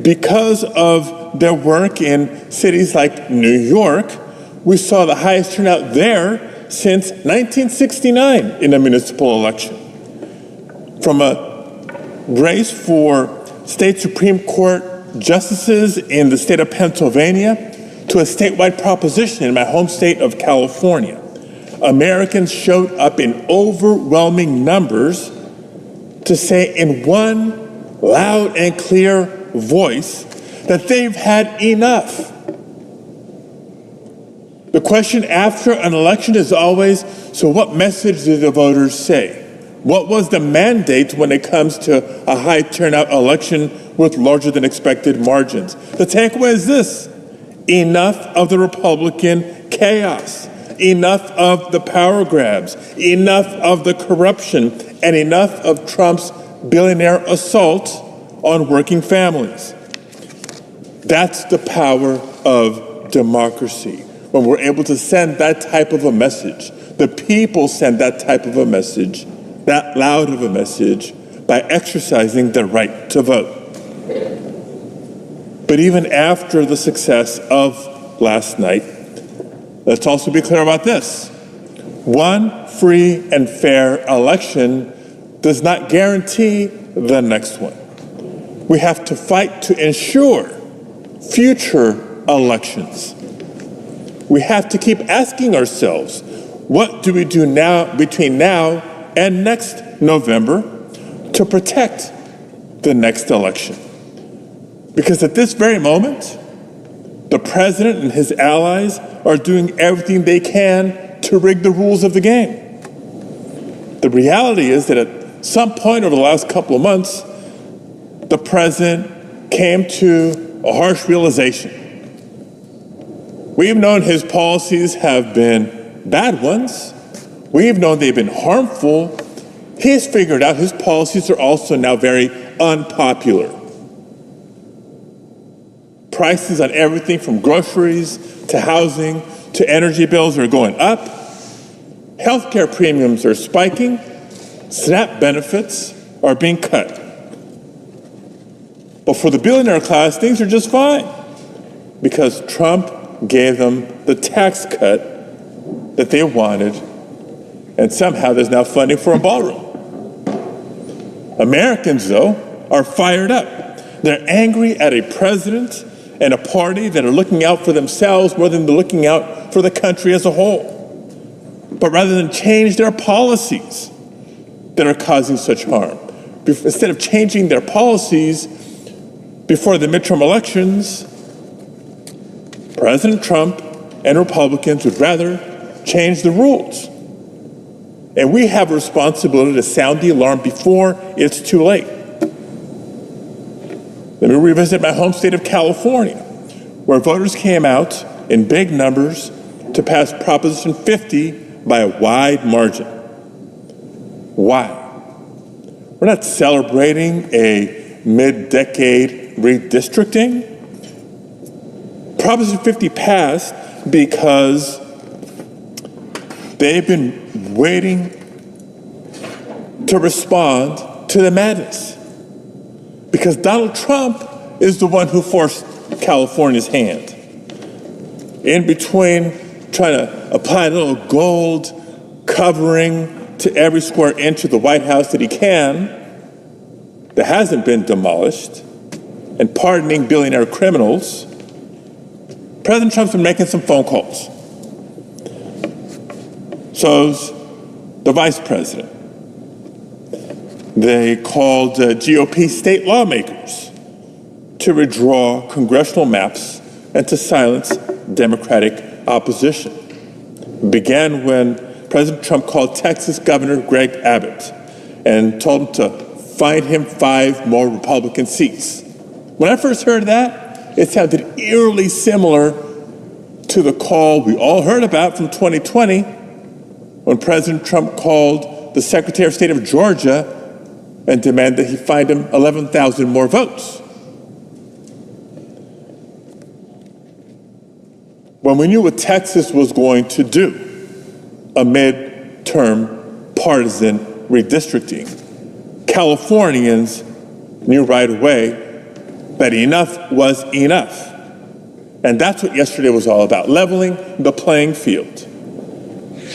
Because of their work in cities like New York, we saw the highest turnout there since 1969 in a municipal election. From a race for state Supreme Court justices in the state of Pennsylvania to a statewide proposition in my home state of California, Americans showed up in overwhelming numbers to say in one loud and clear voice that they've had enough. The question after an election is always, so what message did the voters say? What was the mandate when it comes to a high turnout election with larger than expected margins? The takeaway is this: enough of the Republican chaos, enough of the power grabs, enough of the corruption, and enough of Trump's billionaire assault on working families. That's the power of democracy. When we're able to send that type of a message, the people send that type of a message, that loud of a message, by exercising their right to vote. But even after the success of last night, let's also be clear about this. One free and fair election does not guarantee the next one. We have to fight to ensure future elections. We have to keep asking ourselves, what do we do now, between now and next November, to protect the next election? Because at this very moment, the president and his allies are doing everything they can to rig the rules of the game. The reality is that at some point over the last couple of months, the president came to a harsh realization. We've known his policies have been bad ones. We've known they've been harmful. He's figured out his policies are also now very unpopular. Prices on everything from groceries to housing to energy bills are going up. Healthcare premiums are spiking. SNAP benefits are being cut. But for the billionaire class, things are just fine because Trump gave them the tax cut that they wanted, and somehow there's now funding for a ballroom. Americans, though, are fired up. They're angry at a president and a party that are looking out for themselves more than they're looking out for the country as a whole. But rather than change their policies that are causing such harm, instead of changing their policies before the midterm elections, President Trump and Republicans would rather change the rules. And we have a responsibility to sound the alarm before it's too late. Let me revisit my home state of California, where voters came out in big numbers to pass Proposition 50 by a wide margin. Why? We're not celebrating a mid-decade redistricting. Proposition 50 passed because they've been waiting to respond to the madness. Because Donald Trump is the one who forced California's hand. In between trying to apply a little gold covering to every square inch of the White House that he can, that hasn't been demolished, and pardoning billionaire criminals, President Trump's been making some phone calls. So's the vice president. They called GOP state lawmakers to withdraw congressional maps and to silence Democratic opposition. It began when President Trump called Texas Governor Greg Abbott and told him to find him 5 more Republican seats. When I first heard that, it sounded eerily similar to the call we all heard about from 2020 when President Trump called the Secretary of State of Georgia and demanded that he find him 11,000 more votes. When we knew what Texas was going to do, a midterm partisan redistricting, Californians knew right away that enough was enough. And that's what yesterday was all about, leveling the playing field.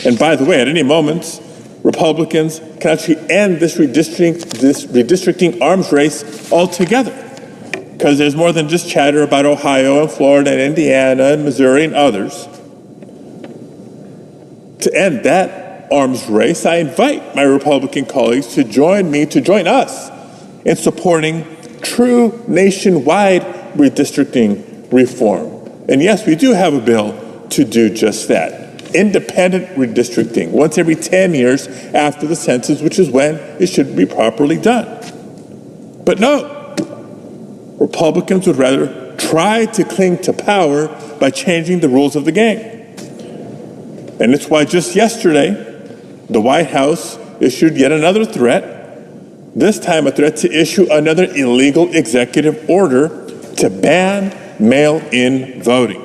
And by the way, at any moment, Republicans can actually end this redistricting arms race altogether. Because there's more than just chatter about Ohio and Florida and Indiana and Missouri and others. To end that arms race, I invite my Republican colleagues to join us in supporting true nationwide redistricting reform. And yes, we do have a bill to do just that. Independent redistricting, once every 10 years after the census, which is when it should be properly done. But no, Republicans would rather try to cling to power by changing the rules of the game. And it's why just yesterday, the White House issued yet another threat, this time a threat to issue another illegal executive order to ban mail-in voting.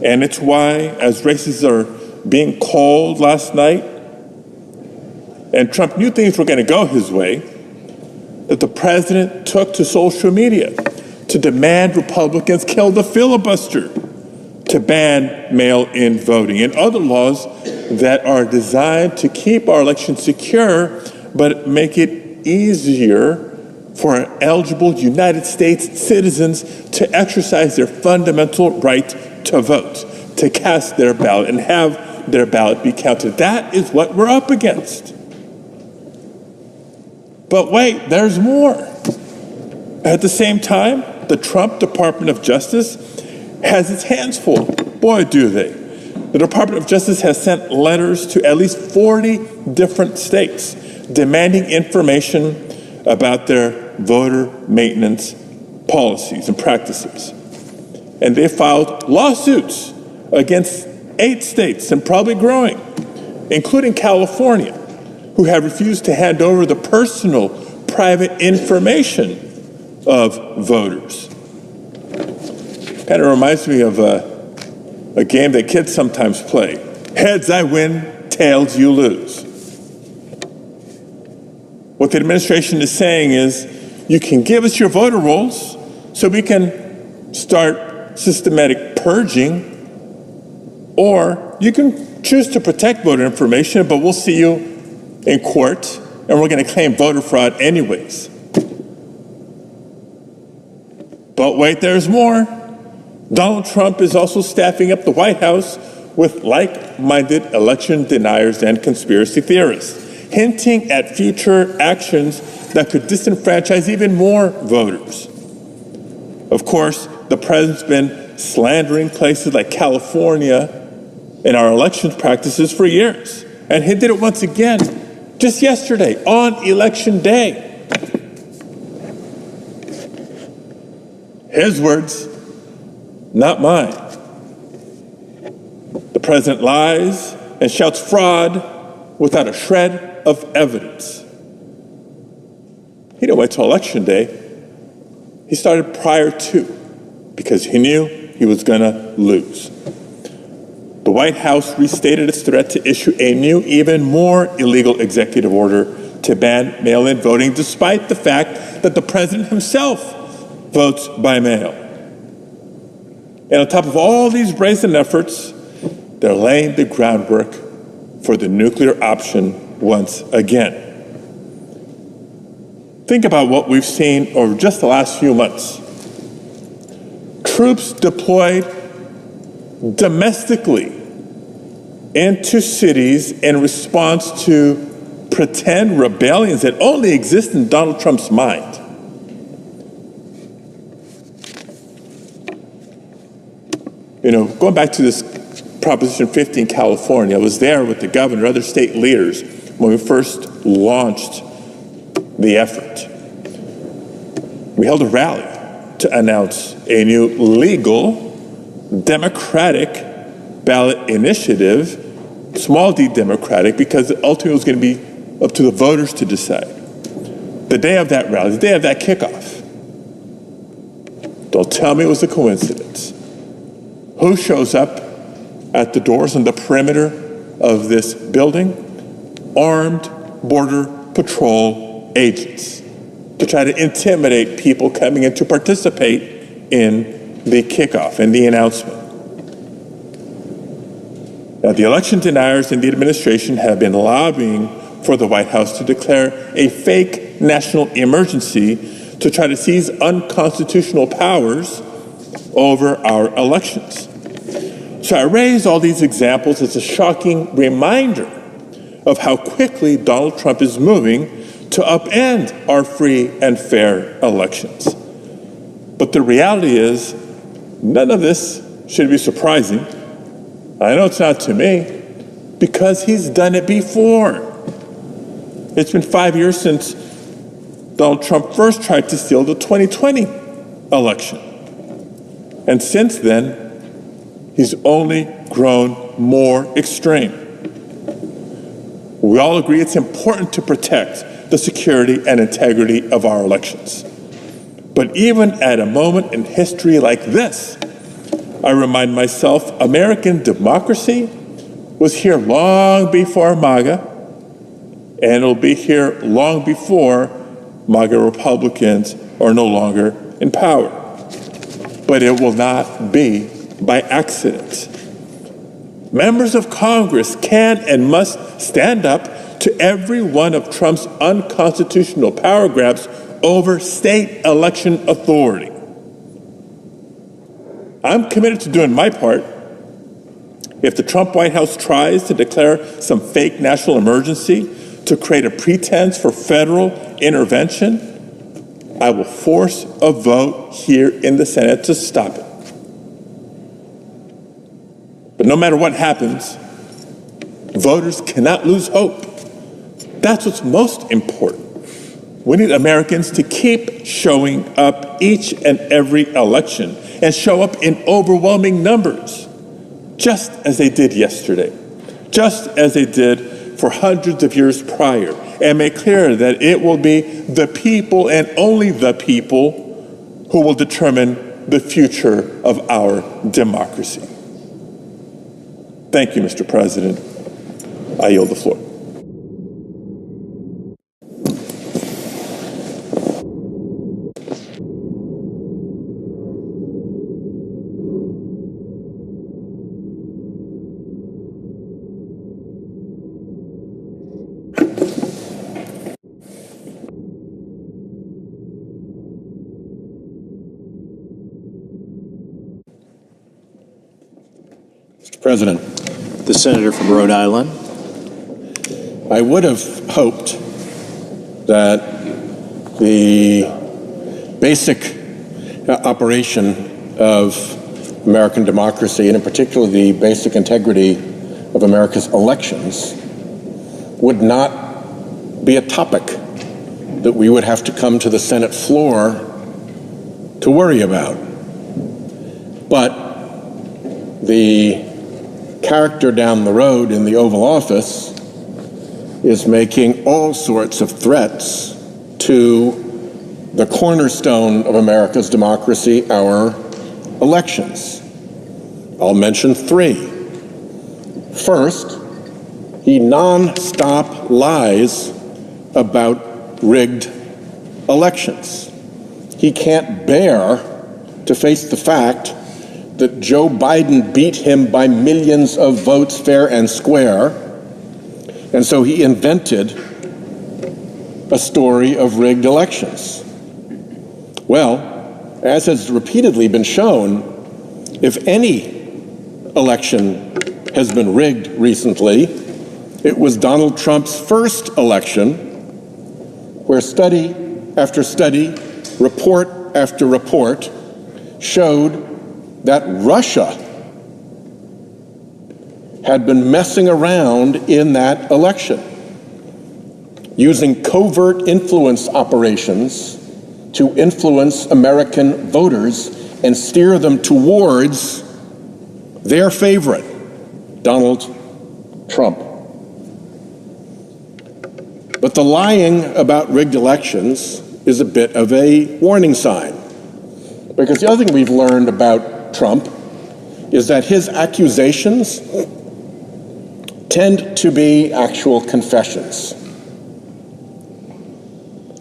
And it's why, as races are being called last night, and Trump knew things were going to go his way, that the president took to social media to demand Republicans kill the filibuster, to ban mail-in voting and other laws that are designed to keep our elections secure, but make it easier for eligible United States citizens to exercise their fundamental right to vote, to cast their ballot and have their ballot be counted. That is what we're up against. But wait, there's more. At the same time, the Trump Department of Justice has its hands full. Boy, do they. The Department of Justice has sent letters to at least 40 different states demanding information about their voter maintenance policies and practices. And they filed lawsuits against 8 states, and probably growing, including California, who have refused to hand over the personal, private information of voters. Kind of reminds me of a game that kids sometimes play. Heads I win, tails you lose. What the administration is saying is, you can give us your voter rolls so we can start systematic purging, or you can choose to protect voter information, but we'll see you in court, and we're going to claim voter fraud anyways. But wait, there's more. Donald Trump is also staffing up the White House with like-minded election deniers and conspiracy theorists, hinting at future actions that could disenfranchise even more voters. Of course, the president's been slandering places like California in our elections practices for years, and he did it once again just yesterday on Election Day. His words, not mine. The president lies and shouts fraud without a shred of evidence. He didn't wait till Election Day. He started prior to, because he knew he was going to lose. The White House restated its threat to issue a new, even more illegal executive order to ban mail-in voting, despite the fact that the president himself votes by mail. And on top of all these brazen efforts, they're laying the groundwork for the nuclear option once again. Think about what we've seen over just the last few months. troops deployed domestically into cities in response to pretend rebellions that only exist in Donald Trump's mind. You know, going back to this Proposition 50 in California, I was there with the governor, other state leaders, when we first launched the effort. We held a rally to announce a new legal, democratic ballot initiative, small d democratic, because ultimately it was going to be up to the voters to decide. The day of that rally, the day of that kickoff, don't tell me it was a coincidence. Who shows up at the doors on the perimeter of this building? Armed Border Patrol agents to try to intimidate people coming in to participate in the kickoff and the announcement. Now, the election deniers in the administration have been lobbying for the White House to declare a fake national emergency to try to seize unconstitutional powers over our elections. So I raise all these examples as a shocking reminder of how quickly Donald Trump is moving to upend our free and fair elections. But the reality is, none of this should be surprising. I know it's not to me, because he's done it before. It's been 5 years since Donald Trump first tried to steal the 2020 election. And since then, he's only grown more extreme. We all agree it's important to protect the security and integrity of our elections. But even at a moment in history like this, I remind myself American democracy was here long before MAGA, and it'll be here long before MAGA Republicans are no longer in power. But it will not be by accident. Members of Congress can and must stand up to every one of Trump's unconstitutional power grabs over state election authority. I'm committed to doing my part. If the Trump White House tries to declare some fake national emergency to create a pretense for federal intervention, I will force a vote here in the Senate to stop it. But no matter what happens, voters cannot lose hope. That's what's most important. We need Americans to keep showing up each and every election and show up in overwhelming numbers, just as they did yesterday, just as they did for hundreds of years prior, and make clear that it will be the people and only the people who will determine the future of our democracy. Thank you, Mr. President. I yield the floor. Mr. President, the senator from Rhode Island. I would have hoped that the basic operation of American democracy, and in particular the basic integrity of America's elections, would not be a topic that we would have to come to the Senate floor to worry about. But the character down the road in the Oval Office is making all sorts of threats to the cornerstone of America's democracy, our elections. I'll mention three. First, he nonstop lies about rigged elections. He can't bear to face the fact that Joe Biden beat him by millions of votes fair and square, and so he invented a story of rigged elections. Well, as has repeatedly been shown, If any election has been rigged recently, it was Donald Trump's first election, where study after study, report after report, showed that Russia had been messing around in that election, using covert influence operations to influence American voters and steer them towards their favorite, Donald Trump. But the lying about rigged elections is a bit of a warning sign. Because the other thing we've learned about Trump is that his accusations tend to be actual confessions.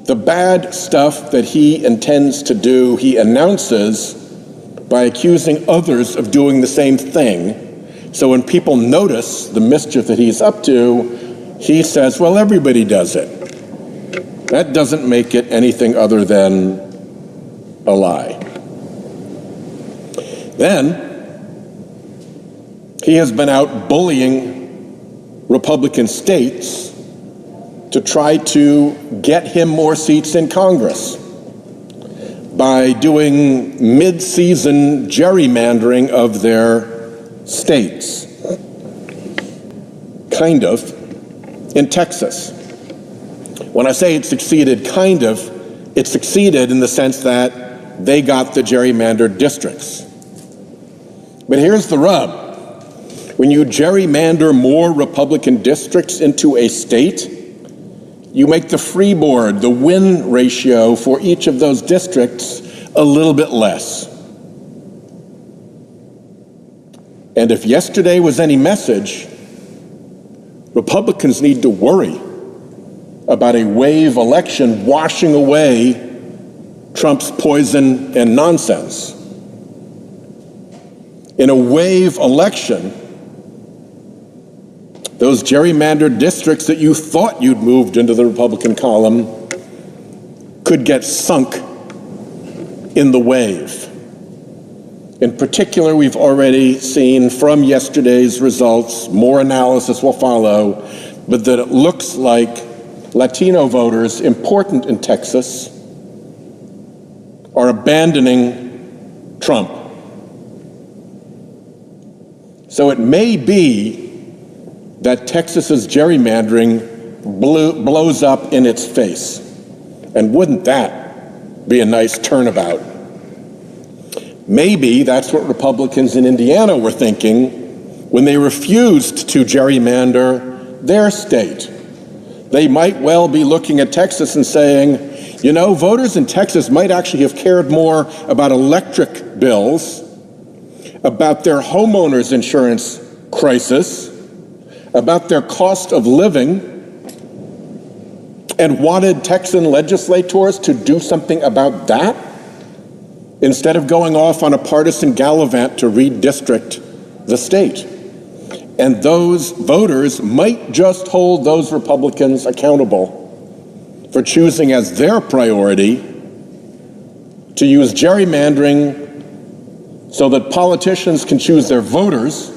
The bad stuff that he intends to do, he announces by accusing others of doing the same thing. So when people notice the mischief that he's up to, he says, well, everybody does it. That doesn't make it anything other than a lie. Then, he has been out bullying Republican states to try to get him more seats in Congress by doing mid-season gerrymandering of their states. Kind of, in Texas. When I say it succeeded, kind of, it succeeded in the sense that they got the gerrymandered districts. But here's the rub. When you gerrymander more Republican districts into a state, you make the freeboard, the win ratio for each of those districts, a little bit less. And if yesterday was any message, Republicans need to worry about a wave election washing away Trump's poison and nonsense. In a wave election, those gerrymandered districts that you thought you'd moved into the Republican column could get sunk in the wave. In particular, we've already seen from yesterday's results, more analysis will follow, but that it looks like Latino voters, important in Texas, are abandoning Trump. So it may be that Texas's gerrymandering blows up in its face. And wouldn't that be a nice turnabout? Maybe that's what Republicans in Indiana were thinking when they refused to gerrymander their state. They might well be looking at Texas and saying, you know, voters in Texas might actually have cared more about electric bills, about their homeowners insurance crisis, about their cost of living, and wanted Texan legislators to do something about that instead of going off on a partisan gallivant to redistrict the state. And those voters might just hold those Republicans accountable for choosing as their priority to use gerrymandering so that politicians can choose their voters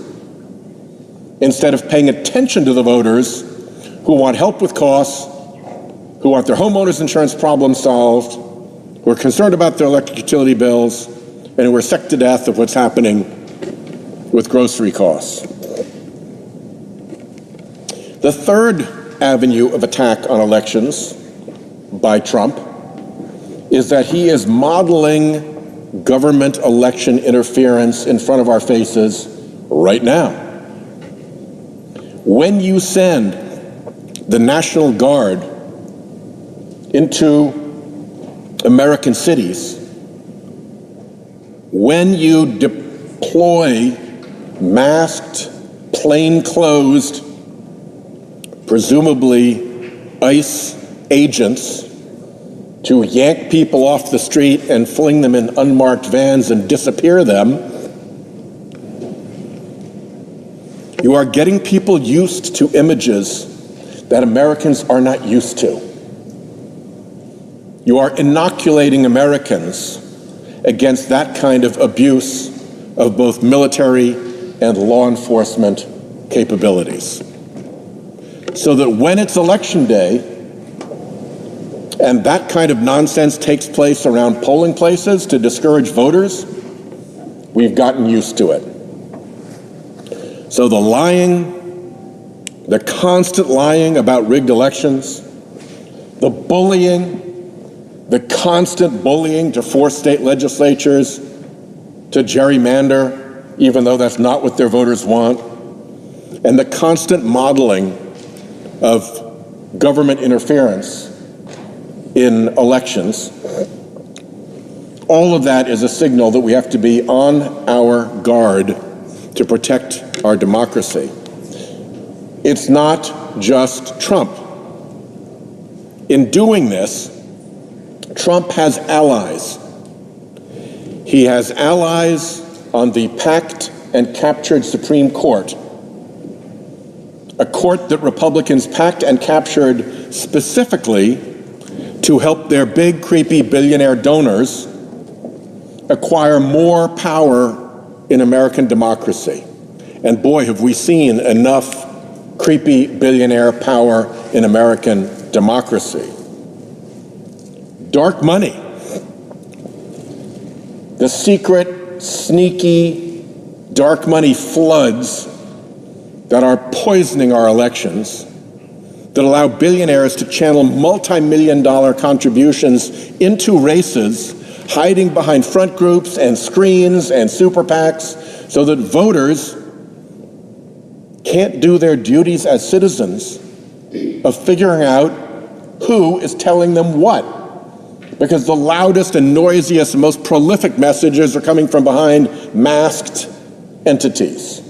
instead of paying attention to the voters who want help with costs, who want their homeowners insurance problem solved, who are concerned about their electric utility bills, and who are sick to death of what's happening with grocery costs. The third avenue of attack on elections by Trump is that he is modeling government election interference in front of our faces right now. When you send the National Guard into American cities, when you deploy masked, plainclothes, presumably ICE agents, to yank people off the street and fling them in unmarked vans and disappear them, you are getting people used to images that Americans are not used to. You are inoculating Americans against that kind of abuse of both military and law enforcement capabilities. So that when it's election day and that kind of nonsense takes place around polling places to discourage voters, we've gotten used to it. So the lying, the constant lying about rigged elections, the bullying, the constant bullying to force state legislatures to gerrymander, even though that's not what their voters want, and the constant modeling of government interference in elections, all of that is a signal that we have to be on our guard to protect our democracy. It's not just Trump. In doing this, Trump has allies. He has allies on the packed and captured Supreme Court, a court that Republicans packed and captured specifically to help their big, creepy billionaire donors acquire more power in American democracy. And boy, have we seen enough creepy billionaire power in American democracy. Dark money, the secret, sneaky, dark money floods that are poisoning our elections, that allow billionaires to channel multi-million-dollar contributions into races, hiding behind front groups and screens and super PACs, so that voters can't do their duties as citizens of figuring out who is telling them what. Because the loudest and noisiest and most prolific messages are coming from behind masked entities.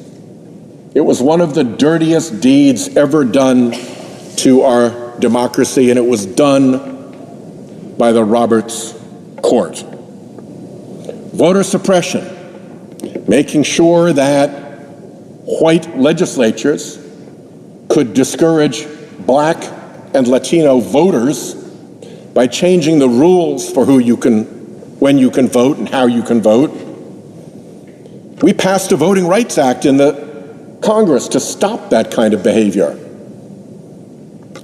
It was one of the dirtiest deeds ever done to our democracy, and it was done by the Roberts Court. Voter suppression, making sure that white legislatures could discourage black and Latino voters by changing the rules for when you can vote and how you can vote. We passed a Voting Rights Act in the Congress to stop that kind of behavior.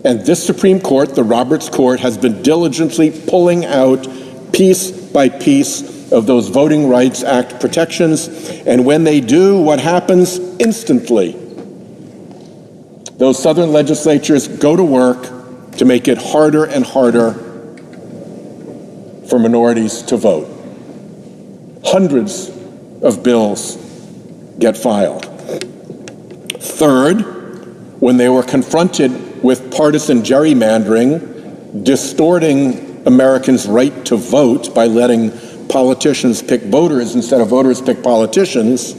And this Supreme Court, the Roberts Court, has been diligently pulling out piece by piece of those Voting Rights Act protections. And when they do, what happens instantly? Those Southern legislatures go to work to make it harder and harder for minorities to vote. Hundreds of bills get filed. Third, when they were confronted with partisan gerrymandering, distorting Americans' right to vote by letting politicians pick voters instead of voters pick politicians,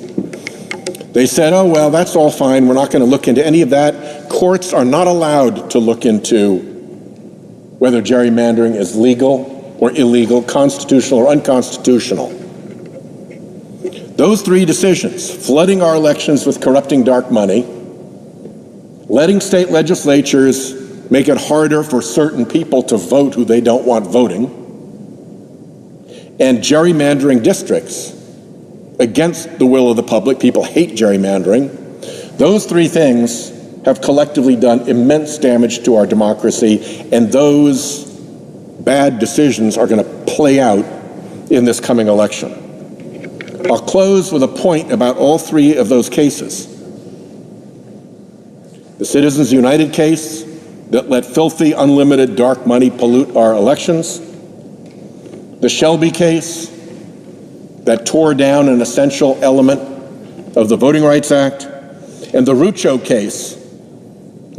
they said, oh, well, that's all fine. We're not going to look into any of that. Courts are not allowed to look into whether gerrymandering is legal or illegal, constitutional or unconstitutional. Those three decisions, flooding our elections with corrupting dark money, letting state legislatures make it harder for certain people to vote who they don't want voting, and gerrymandering districts against the will of the public. People hate gerrymandering. Those three things have collectively done immense damage to our democracy, and those bad decisions are going to play out in this coming election. I'll close with a point about all three of those cases. The Citizens United case that let filthy, unlimited dark money pollute our elections. The Shelby case that tore down an essential element of the Voting Rights Act. And the Rucho case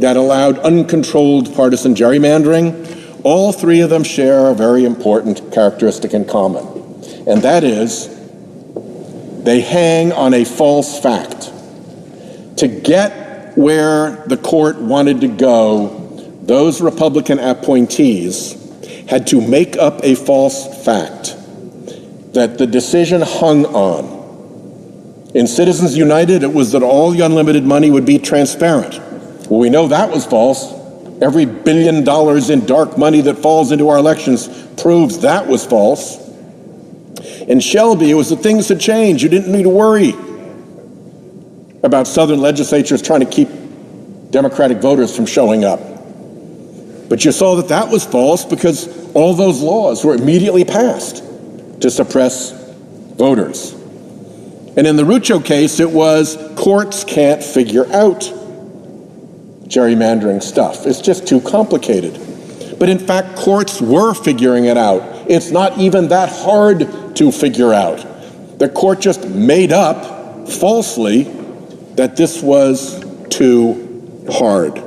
that allowed uncontrolled partisan gerrymandering. All three of them share a very important characteristic in common, and that is they hang on a false fact. To get where the court wanted to go, those Republican appointees had to make up a false fact that the decision hung on. In Citizens United, it was that all the unlimited money would be transparent. Well, we know that was false. Every $1 billion in dark money that falls into our elections proves that was false. In Shelby, it was the things had changed. You didn't need to worry about Southern legislatures trying to keep Democratic voters from showing up. But you saw that that was false because all those laws were immediately passed to suppress voters. And in the Rucho case, it was courts can't figure out gerrymandering stuff. It's just too complicated. But in fact, courts were figuring it out. It's not even that hard to figure out. The court just made up falsely that this was too hard.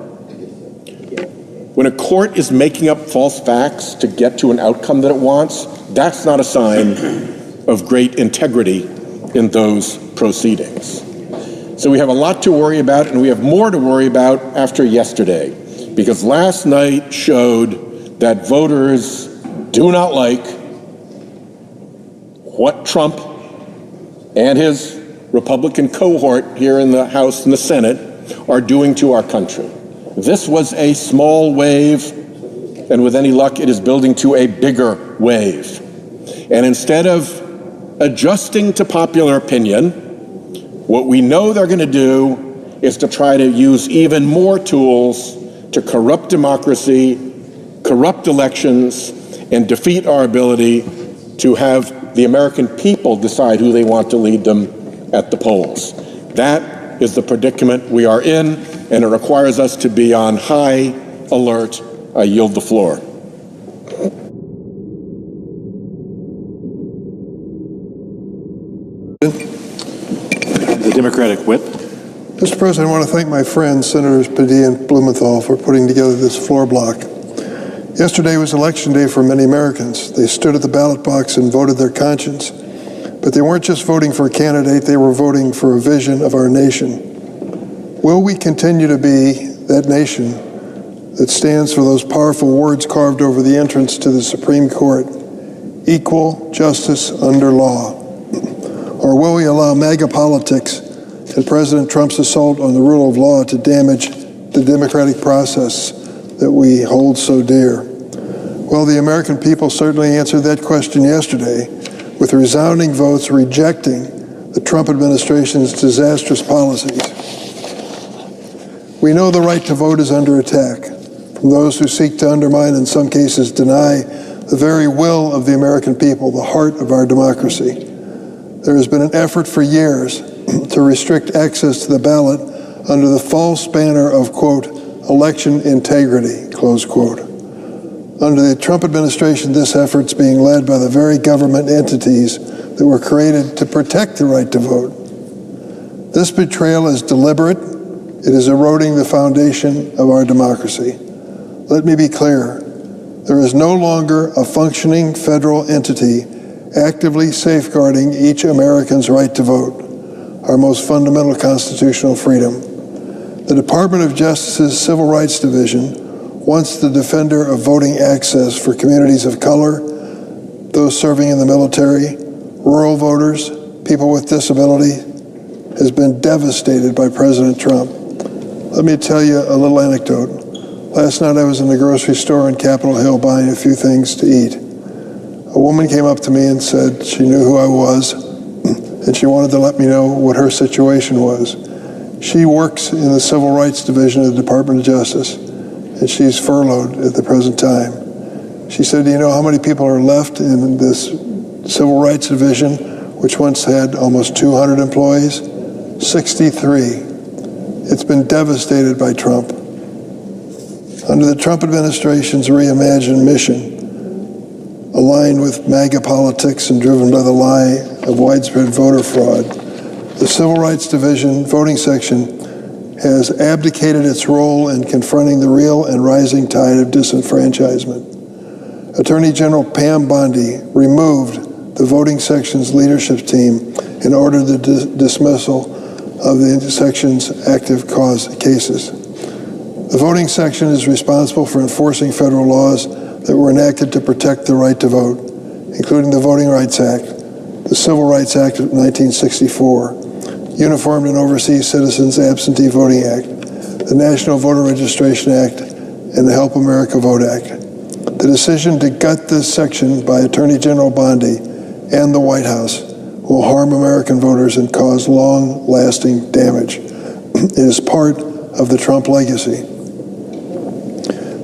When a court is making up false facts to get to an outcome that it wants, that's not a sign of great integrity in those proceedings. So we have a lot to worry about, and we have more to worry about after yesterday, because last night showed that voters do not like what Trump and his Republican cohort here in the House and the Senate are doing to our country. This was a small wave, and with any luck, it is building to a bigger wave. And instead of adjusting to popular opinion, what we know they're going to do is to try to use even more tools to corrupt democracy, corrupt elections, and defeat our ability to have the American people decide who they want to lead them at the polls. That is the predicament we are in, and it requires us to be on high alert. I yield the floor. The Democratic whip. Mr. President, I want to thank my friends, Senators Padilla and Blumenthal, for putting together this floor block. Yesterday was Election Day for many Americans. They stood at the ballot box and voted their conscience. But they weren't just voting for a candidate, they were voting for a vision of our nation. Will we continue to be that nation that stands for those powerful words carved over the entrance to the Supreme Court? Equal justice under law. Or will we allow MAGA politics and President Trump's assault on the rule of law to damage the democratic process that we hold so dear? Well, the American people certainly answered that question yesterday with resounding votes rejecting the Trump administration's disastrous policies. We know the right to vote is under attack from those who seek to undermine, in some cases deny, the very will of the American people, the heart of our democracy. There has been an effort for years to restrict access to the ballot under the false banner of, quote, election integrity, close quote. Under the Trump administration, this effort's being led by the very government entities that were created to protect the right to vote. This betrayal is deliberate. It is eroding the foundation of our democracy. Let me be clear. There is no longer a functioning federal entity actively safeguarding each American's right to vote, our most fundamental constitutional freedom. The Department of Justice's Civil Rights Division, once the defender of voting access for communities of color, those serving in the military, rural voters, people with disability, has been devastated by President Trump. Let me tell you a little anecdote. Last night I was in the grocery store in Capitol Hill buying a few things to eat. A woman came up to me and said she knew who I was, and she wanted to let me know what her situation was. She works in the Civil Rights Division of the Department of Justice, and she's furloughed at the present time. She said, do you know how many people are left in this Civil Rights Division, which once had almost 200 employees? 63. It's been devastated by Trump. Under the Trump administration's reimagined mission, aligned with MAGA politics and driven by the lie of widespread voter fraud, the Civil Rights Division voting section has abdicated its role in confronting the real and rising tide of disenfranchisement. Attorney General Pam Bondi removed the voting section's leadership team and ordered the dismissal of the section's active cause cases. The voting section is responsible for enforcing federal laws that were enacted to protect the right to vote, including the Voting Rights Act, the Civil Rights Act of 1964, Uniformed and Overseas Citizens Absentee Voting Act, the National Voter Registration Act, and the Help America Vote Act. The decision to gut this section by Attorney General Bondi and the White House will harm American voters and cause long-lasting damage. It is part of the Trump legacy.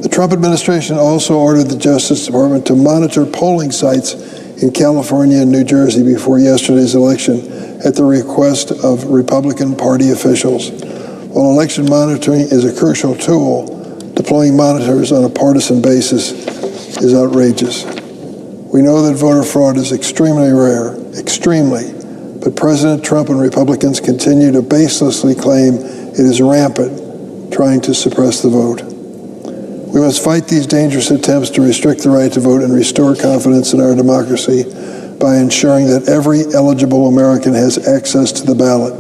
The Trump administration also ordered the Justice Department to monitor polling sites in California and New Jersey before yesterday's election at the request of Republican Party officials. While election monitoring is a crucial tool, deploying monitors on a partisan basis is outrageous. We know that voter fraud is extremely rare, but President Trump and Republicans continue to baselessly claim it is rampant, trying to suppress the vote. We must fight these dangerous attempts to restrict the right to vote and restore confidence in our democracy by ensuring that every eligible American has access to the ballot.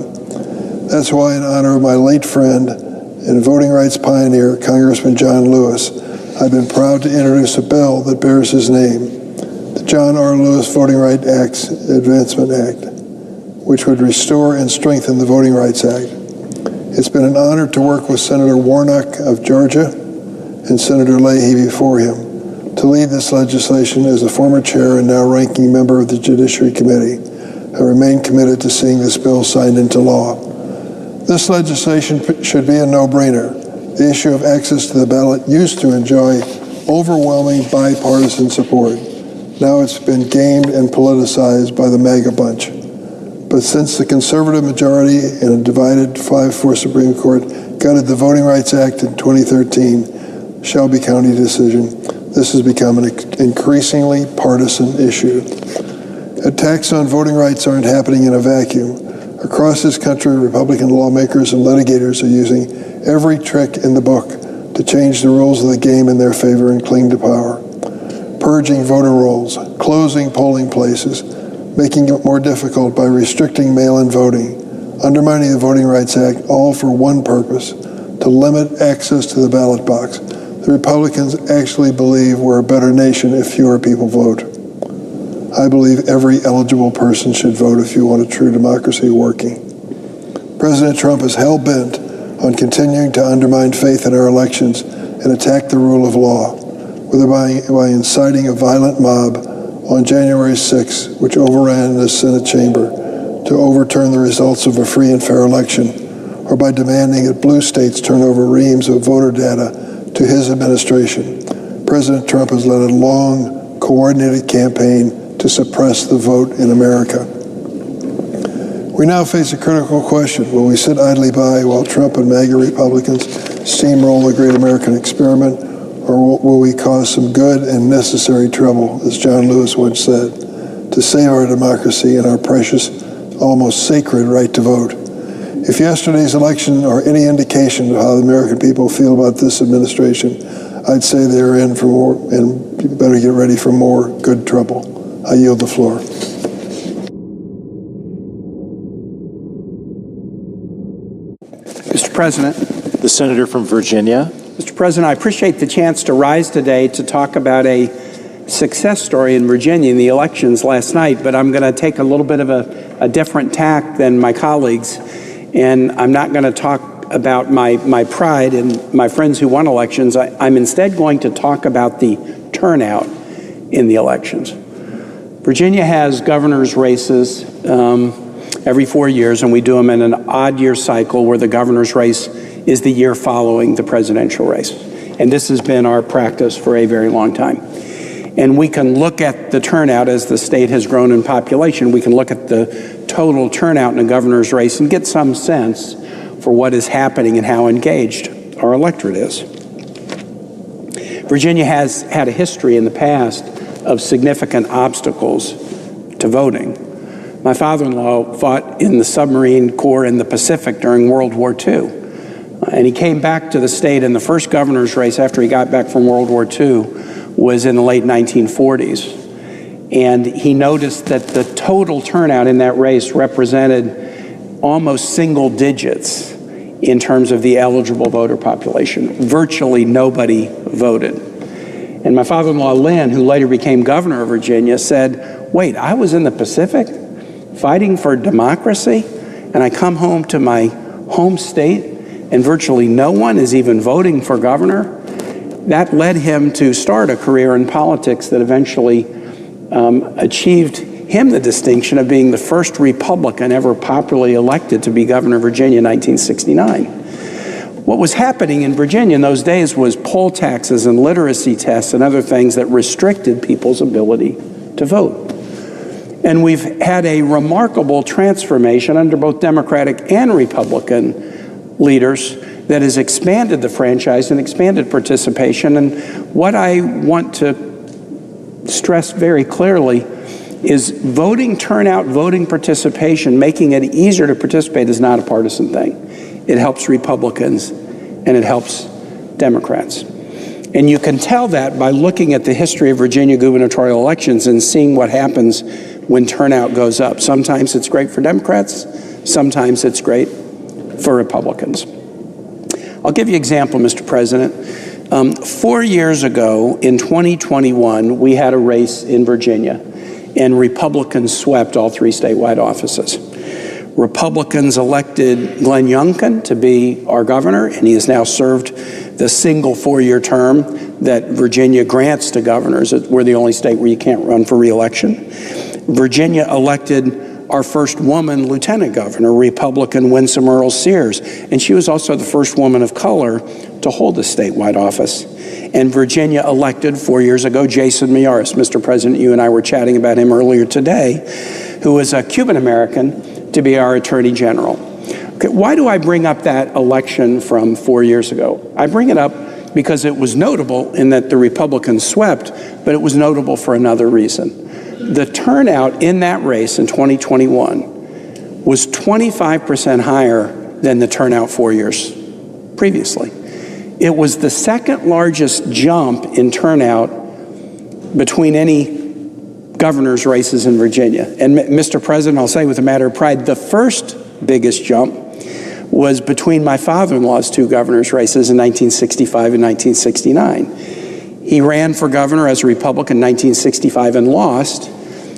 That's why, in honor of my late friend and voting rights pioneer, Congressman John Lewis, I've been proud to introduce a bill that bears his name, the John R. Lewis Voting Rights Advancement Act, which would restore and strengthen the Voting Rights Act. It's been an honor to work with Senator Warnock of Georgia and Senator Leahy before him to lead this legislation as a former chair and now ranking member of the Judiciary Committee. I remain committed to seeing this bill signed into law. This legislation should be a no-brainer. The issue of access to the ballot used to enjoy overwhelming bipartisan support. Now it's been gamed and politicized by the MAGA bunch. But since the conservative majority in a divided 5-4 Supreme Court gutted the Voting Rights Act in 2013, Shelby County decision, this has become an increasingly partisan issue. Attacks on voting rights aren't happening in a vacuum. Across this country, Republican lawmakers and litigators are using every trick in the book to change the rules of the game in their favor and cling to power. Purging voter rolls, closing polling places, making it more difficult by restricting mail-in voting, undermining the Voting Rights Act, all for one purpose, to limit access to the ballot box. The Republicans actually believe we're a better nation if fewer people vote. I believe every eligible person should vote if you want a true democracy working. President Trump is hell-bent on continuing to undermine faith in our elections and attack the rule of law, whether by inciting a violent mob on January 6, which overran the Senate chamber to overturn the results of a free and fair election, or by demanding that blue states turn over reams of voter data to his administration. President Trump has led a long, coordinated campaign to suppress the vote in America. We now face a critical question. Will we sit idly by while Trump and MAGA Republicans steamroll the great American experiment, or will we cause some good and necessary trouble, as John Lewis once said, to save our democracy and our precious, almost sacred right to vote? If yesterday's election are any indication of how the American people feel about this administration, I'd say they're in for more, and you better get ready for more good trouble. I yield the floor. Mr. President. The Senator from Virginia. Mr. President, I appreciate the chance to rise today to talk about a success story in Virginia in the elections last night, but I'm going to take a little bit of a different tack than my colleagues, and I'm not going to talk about my pride and my friends who won elections. I'm instead going to talk about the turnout in the elections. Virginia has governor's races every 4 years, and we do them in an odd year cycle where the governor's race is the year following the presidential race. And this has been our practice for a very long time. And we can look at the turnout as the state has grown in population. We can look at the total turnout in a governor's race and get some sense for what is happening and how engaged our electorate is. Virginia has had a history in the past of significant obstacles to voting. My father-in-law fought in the submarine corps in the Pacific during World War II. And he came back to the state, and the first governor's race after he got back from World War II was in the late 1940s. And he noticed that the total turnout in that race represented almost single digits in terms of the eligible voter population. Virtually nobody voted. And my father-in-law, Lynn, who later became governor of Virginia, said, wait, I was in the Pacific fighting for democracy, and I come home to my home state, and virtually no one is even voting for governor. That led him to start a career in politics that eventually achieved him the distinction of being the first Republican ever popularly elected to be governor of Virginia in 1969. What was happening in Virginia in those days was poll taxes and literacy tests and other things that restricted people's ability to vote. And we've had a remarkable transformation under both Democratic and Republican leaders that has expanded the franchise and expanded participation. And what I want to stress very clearly is voting turnout, voting participation, making it easier to participate is not a partisan thing. It helps Republicans and it helps Democrats. And you can tell that by looking at the history of Virginia gubernatorial elections and seeing what happens when turnout goes up. Sometimes it's great for Democrats, sometimes it's great for Republicans. I'll give you an example, Mr. President. 4 years ago, in 2021, we had a race in Virginia, and Republicans swept all 3 statewide offices. Republicans elected Glenn Youngkin to be our governor, and he has now served the single 4-year term that Virginia grants to governors. We're the only state where you can't run for re-election. Virginia elected our first woman lieutenant governor, Republican Winsome Earl Sears, and she was also the first woman of color to hold a statewide office. And Virginia elected 4 years ago Jason Miyares. Mr. President, you and I were chatting about him earlier today, who is a Cuban American, to be our Attorney General. Okay, why do I bring up that election from 4 years ago? I bring it up because it was notable in that the Republicans swept, but it was notable for another reason. The turnout in that race in 2021 was 25% higher than the turnout 4 years previously. It was the second largest jump in turnout between any governor's races in Virginia. And Mr. President, I'll say with a matter of pride, the first biggest jump was between my father-in-law's 2 governor's races in 1965 and 1969. He ran for governor as a Republican in 1965 and lost.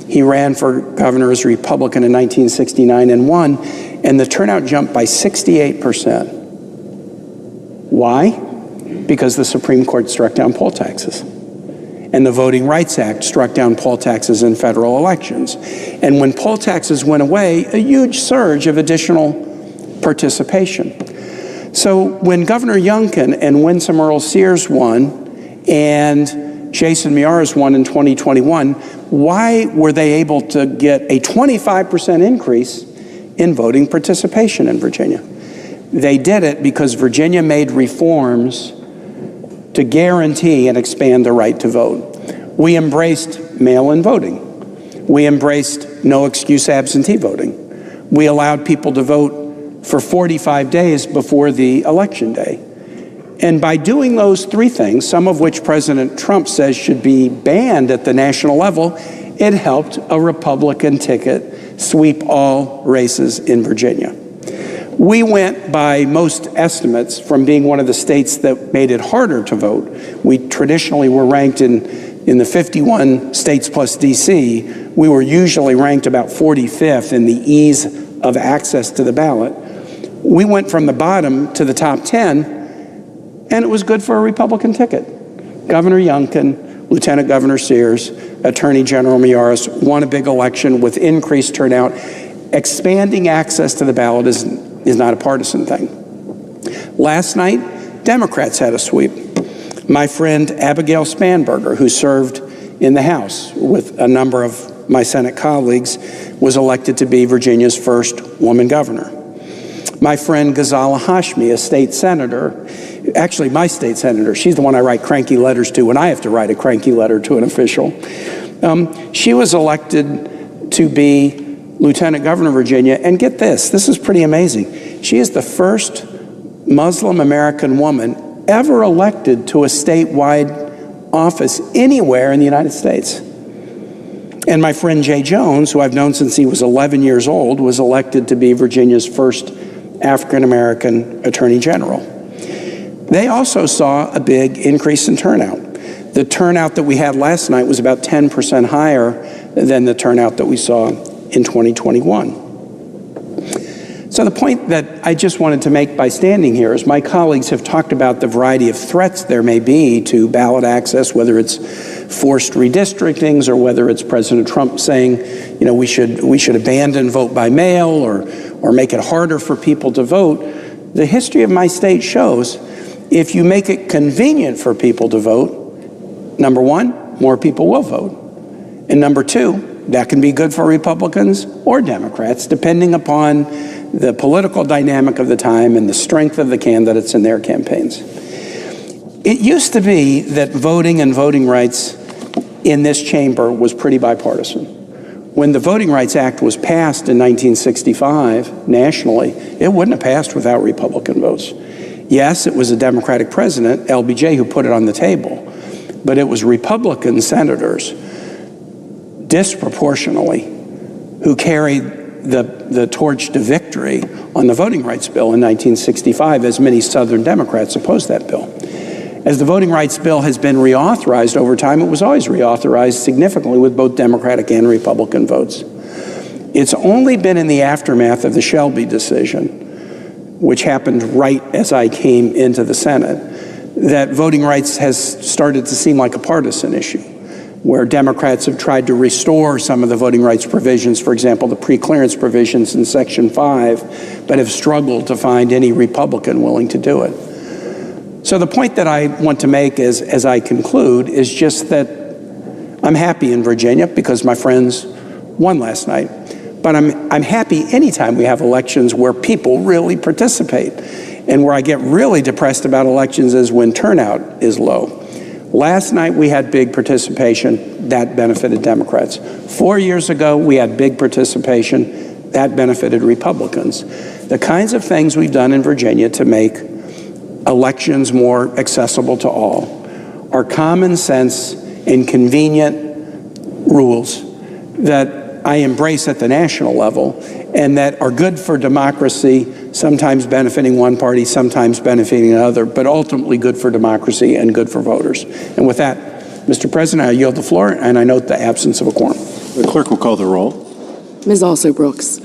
He ran for governor as a Republican in 1969 and won, and the turnout jumped by 68%. Why? Because the Supreme Court struck down poll taxes. And the Voting Rights Act struck down poll taxes in federal elections. And when poll taxes went away, a huge surge of additional participation. So when Governor Youngkin and Winsome Earl Sears won, and Jason Miyares won in 2021, why were they able to get a 25% increase in voting participation in Virginia? They did it because Virginia made reforms to guarantee and expand the right to vote. We embraced mail-in voting. We embraced no excuse absentee voting. We allowed people to vote for 45 days before the election day. And by doing those 3 things, some of which President Trump says should be banned at the national level, it helped a Republican ticket sweep all races in Virginia. We went, by most estimates, from being one of the states that made it harder to vote. We traditionally were ranked in the 51 states plus DC. We were usually ranked about 45th in the ease of access to the ballot. We went from the bottom to the top 10, and it was good for a Republican ticket. Governor Youngkin, Lieutenant Governor Sears, Attorney General Miyares won a big election with increased turnout. Expanding access to the ballot is not a partisan thing. Last night, Democrats had a sweep. My friend Abigail Spanberger, who served in the House with a number of my Senate colleagues, was elected to be Virginia's first woman governor. My friend Ghazala Hashmi, a state senator, actually my state senator, she's the one I write cranky letters to when I have to write a cranky letter to an official. She was elected to be Lieutenant Governor of Virginia, and get this, this is pretty amazing. She is the first Muslim American woman ever elected to a statewide office anywhere in the United States. And my friend Jay Jones, who I've known since he was 11 years old, was elected to be Virginia's first African-American Attorney General. They also saw a big increase in turnout. The turnout that we had last night was about 10% higher than the turnout that we saw in 2021. So the point that I just wanted to make by standing here is my colleagues have talked about the variety of threats there may be to ballot access, whether it's forced redistrictings, or whether it's President Trump saying, you know, we should abandon vote by mail or make it harder for people to vote. The history of my state shows if you make it convenient for people to vote, number one, more people will vote. And number two, that can be good for Republicans or Democrats, depending upon the political dynamic of the time and the strength of the candidates in their campaigns. It used to be that voting and voting rights in this chamber was pretty bipartisan. When the Voting Rights Act was passed in 1965 nationally, it wouldn't have passed without Republican votes. Yes, it was a Democratic president, LBJ, who put it on the table, but it was Republican senators disproportionately who carried the torch to victory on the Voting Rights Bill in 1965, as many Southern Democrats opposed that bill. As the Voting Rights Bill has been reauthorized over time, it was always reauthorized significantly with both Democratic and Republican votes. It's only been in the aftermath of the Shelby decision, which happened right as I came into the Senate, that voting rights has started to seem like a partisan issue, where Democrats have tried to restore some of the voting rights provisions, for example, the pre-clearance provisions in Section 5, but have struggled to find any Republican willing to do it. So the point that I want to make is, as I conclude, is just that I'm happy in Virginia because my friends won last night. But I'm happy anytime we have elections where people really participate. And where I get really depressed about elections is when turnout is low. Last night we had big participation, that benefited Democrats. 4 years ago we had big participation, that benefited Republicans. The kinds of things we've done in Virginia to make elections more accessible to all are common sense and convenient rules that I embrace at the national level and that are good for democracy, sometimes benefiting one party, sometimes benefiting another, but ultimately good for democracy and good for voters. And with that, Mr. President, I yield the floor, and I note the absence of a quorum. The clerk will call the roll. Ms. Also Brooks.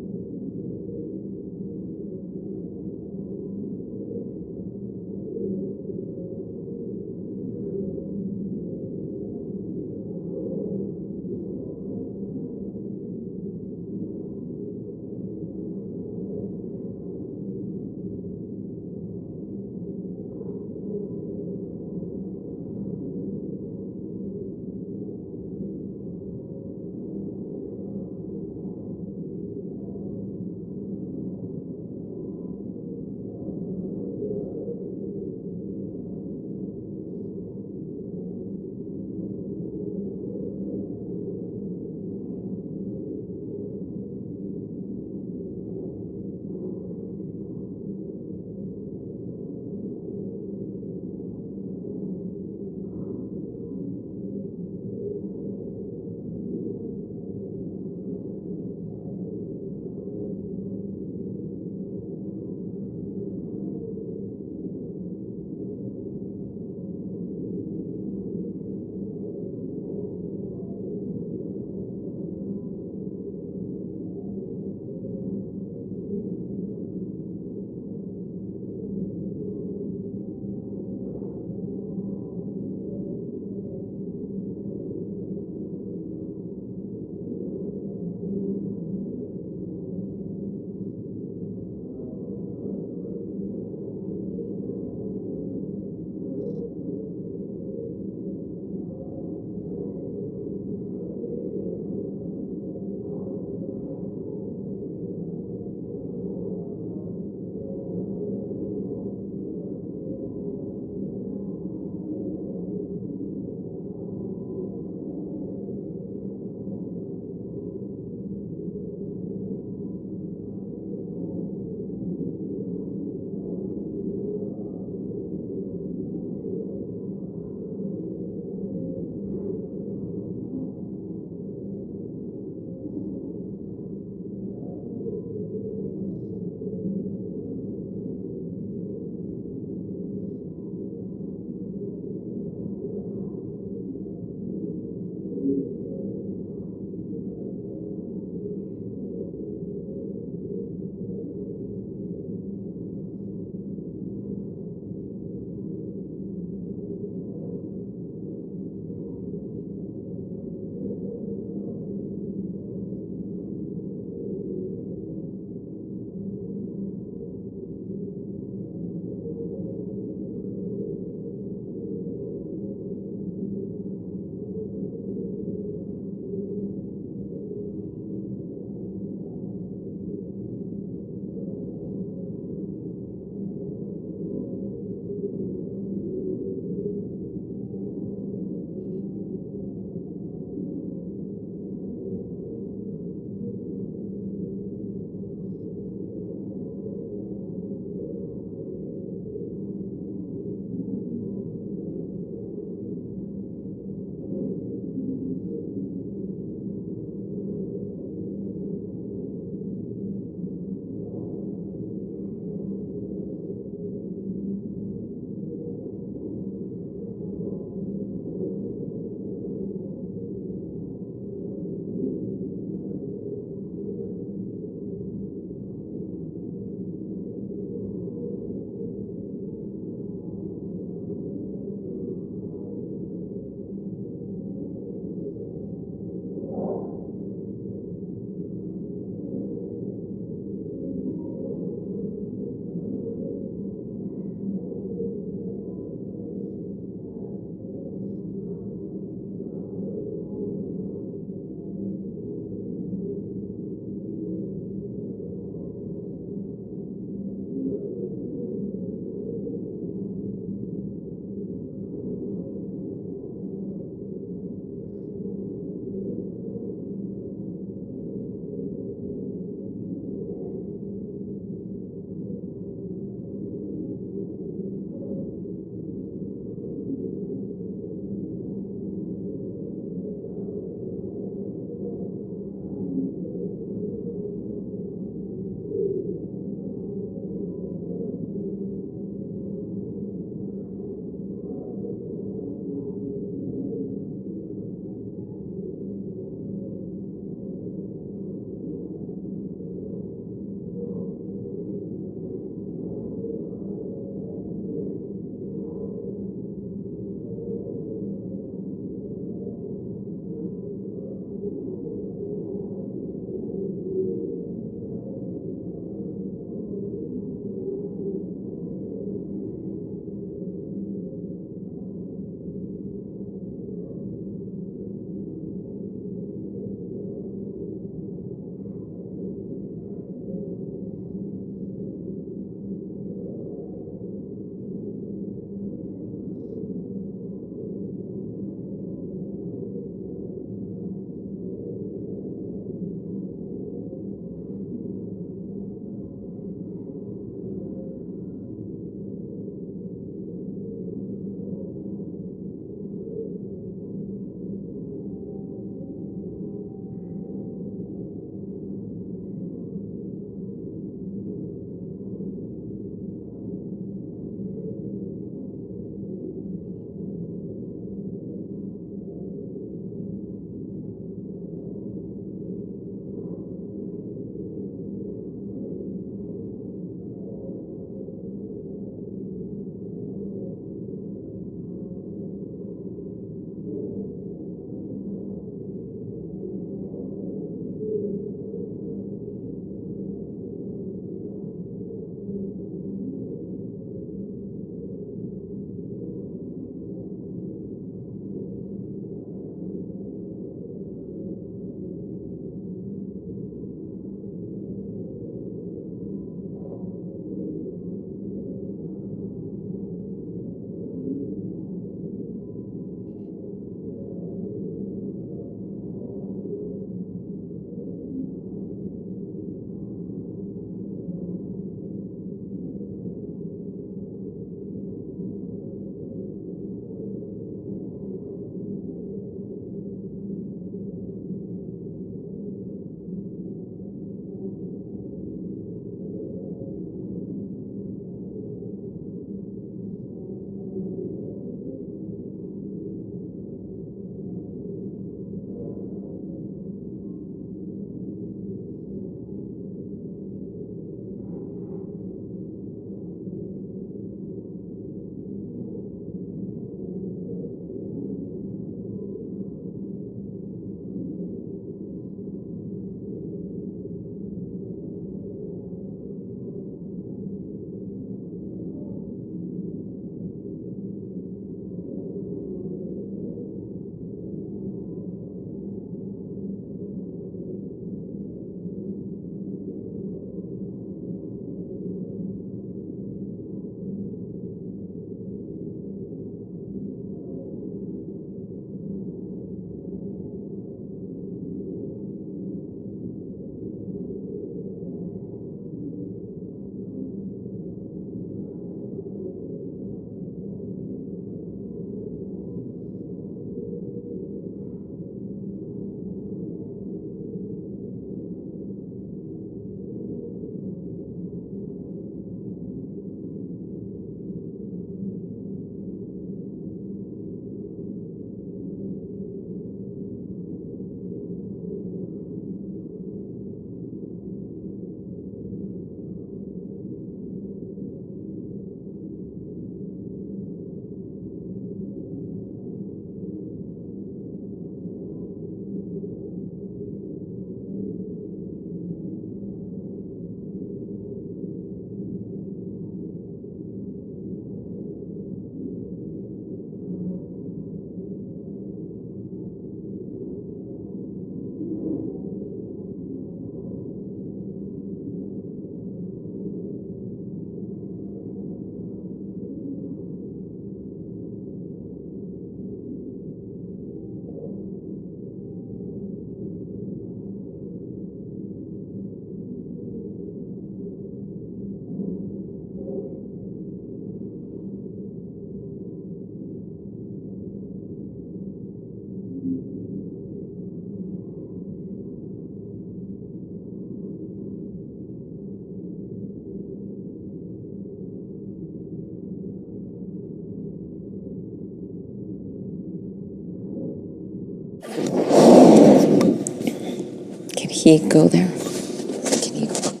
Can he go there? Can he go?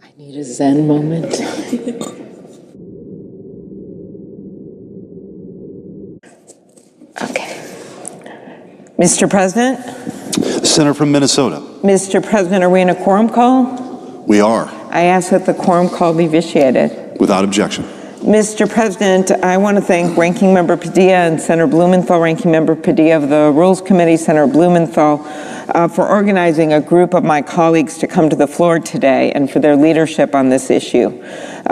I need a Zen moment. Okay. Mr. President? Senator from Minnesota. Mr. President, are we in a quorum call? We are. I ask that the quorum call be vitiated. Without objection. Mr. President, I want to thank Ranking Member Padilla and Senator Blumenthal, Ranking Member Padilla of the Rules Committee, Senator Blumenthal, for organizing a group of my colleagues to come to the floor today and for their leadership on this issue.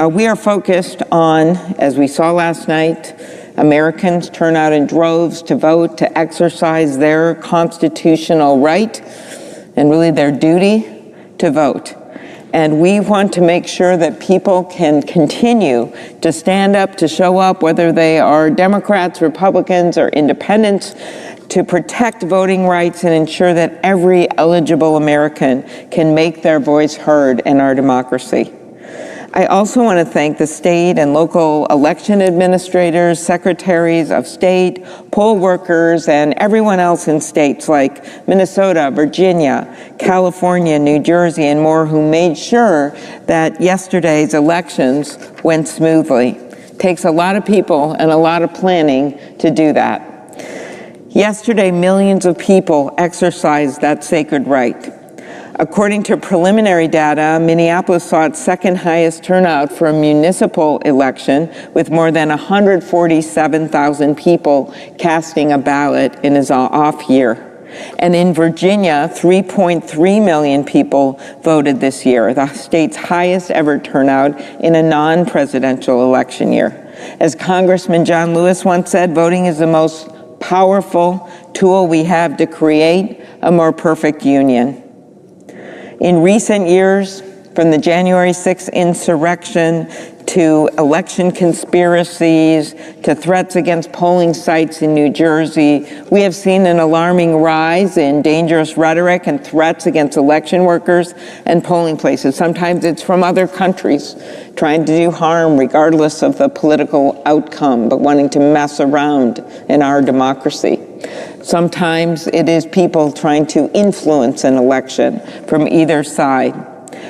We are focused on, as we saw last night, Americans turn out in droves to vote, to exercise their constitutional right and really their duty to vote. And we want to make sure that people can continue to stand up, to show up, whether they are Democrats, Republicans, or independents, to protect voting rights and ensure that every eligible American can make their voice heard in our democracy. I also want to thank the state and local election administrators, secretaries of state, poll workers, and everyone else in states like Minnesota, Virginia, California, New Jersey, and more who made sure that yesterday's elections went smoothly. It takes a lot of people and a lot of planning to do that. Yesterday, millions of people exercised that sacred right. According to preliminary data, Minneapolis saw its second highest turnout for a municipal election, with more than 147,000 people casting a ballot in its off year. And in Virginia, 3.3 million people voted this year, the state's highest ever turnout in a non-presidential election year. As Congressman John Lewis once said, voting is the most powerful tool we have to create a more perfect union. In recent years, from the January 6th insurrection to election conspiracies to threats against polling sites in New Jersey, we have seen an alarming rise in dangerous rhetoric and threats against election workers and polling places. Sometimes it's from other countries trying to do harm regardless of the political outcome, but wanting to mess around in our democracy. Sometimes it is people trying to influence an election from either side.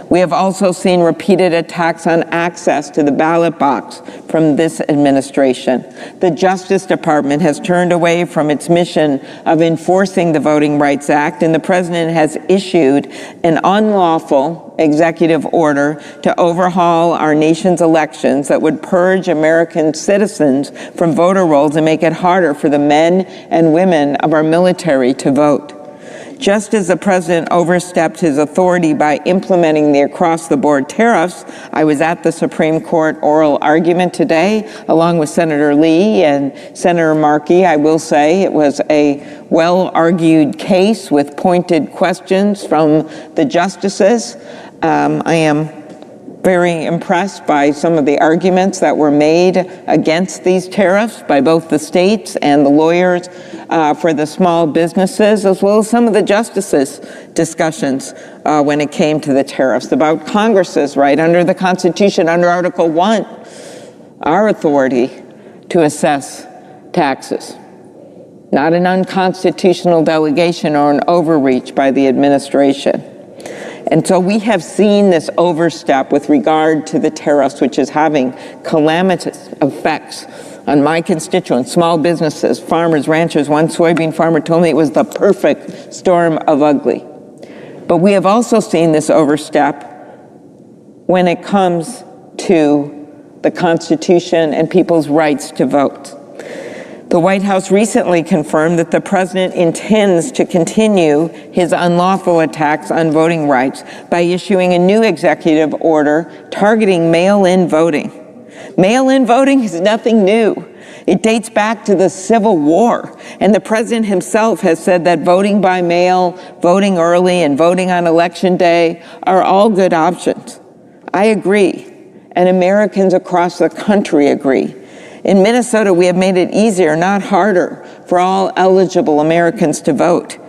We have also seen repeated attacks on access to the ballot box from this administration. The Justice Department has turned away from its mission of enforcing the Voting Rights Act, and the president has issued an unlawful executive order to overhaul our nation's elections that would purge American citizens from voter rolls and make it harder for the men and women of our military to vote. Just as the president overstepped his authority by implementing the across-the-board tariffs, I was at the Supreme Court oral argument today, along with Senator Lee and Senator Markey. I will say it was a well-argued case with pointed questions from the justices. I am very impressed by some of the arguments that were made against these tariffs by both the states and the lawyers for the small businesses, as well as some of the justices' discussions when it came to the tariffs, about Congress's right under the Constitution, under Article 1, our authority to assess taxes. Not an unconstitutional delegation or an overreach by the administration. And so we have seen this overstep with regard to the tariffs, which is having calamitous effects on my constituents, small businesses, farmers, ranchers. One soybean farmer told me it was the perfect storm of ugly. But we have also seen this overstep when it comes to the Constitution and people's rights to vote. The White House recently confirmed that the president intends to continue his unlawful attacks on voting rights by issuing a new executive order targeting mail-in voting. Mail-in voting is nothing new. It dates back to the Civil War, and the president himself has said that voting by mail, voting early, and voting on election day are all good options. I agree, and Americans across the country agree. In Minnesota, we have made it easier, not harder, for all eligible Americans to vote,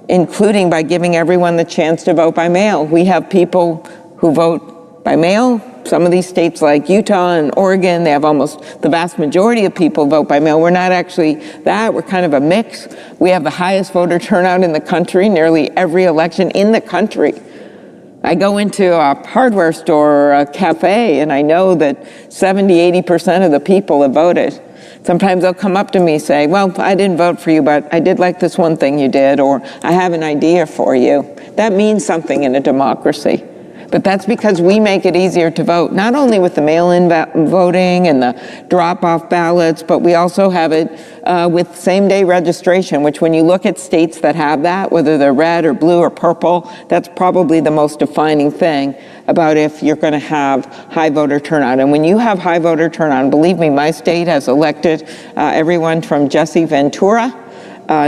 including by giving everyone the chance to vote by mail. We have people who vote by mail. Some of these states like Utah and Oregon, they have almost the vast majority of people vote by mail. We're not actually that. We're kind of a mix. We have the highest voter turnout in the country, nearly every election in the country. I go into a hardware store or a cafe, and I know that 70, 80% of the people have voted. Sometimes they'll come up to me and say, well, I didn't vote for you, but I did like this one thing you did, or I have an idea for you. That means something in a democracy. But that's because we make it easier to vote, not only with the mail-in voting and the drop-off ballots, but we also have it with same-day registration, which when you look at states that have that, whether they're red or blue or purple, that's probably the most defining thing about if you're going to have high voter turnout. And when you have high voter turnout, and believe me, my state has elected everyone from Jesse Ventura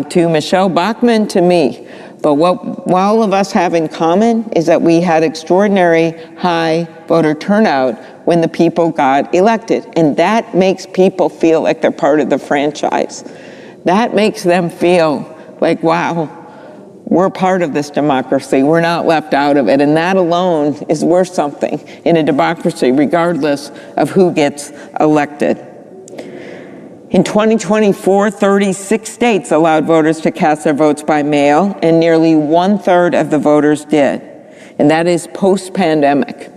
to Michelle Bachmann to me. But what all of us have in common is that we had extraordinary high voter turnout when the people got elected. And that makes people feel like they're part of the franchise. That makes them feel like, wow, we're part of this democracy. We're not left out of it. And that alone is worth something in a democracy, regardless of who gets elected. In 2024, 36 states allowed voters to cast their votes by mail, and nearly 1/3 of the voters did. And that is post-pandemic.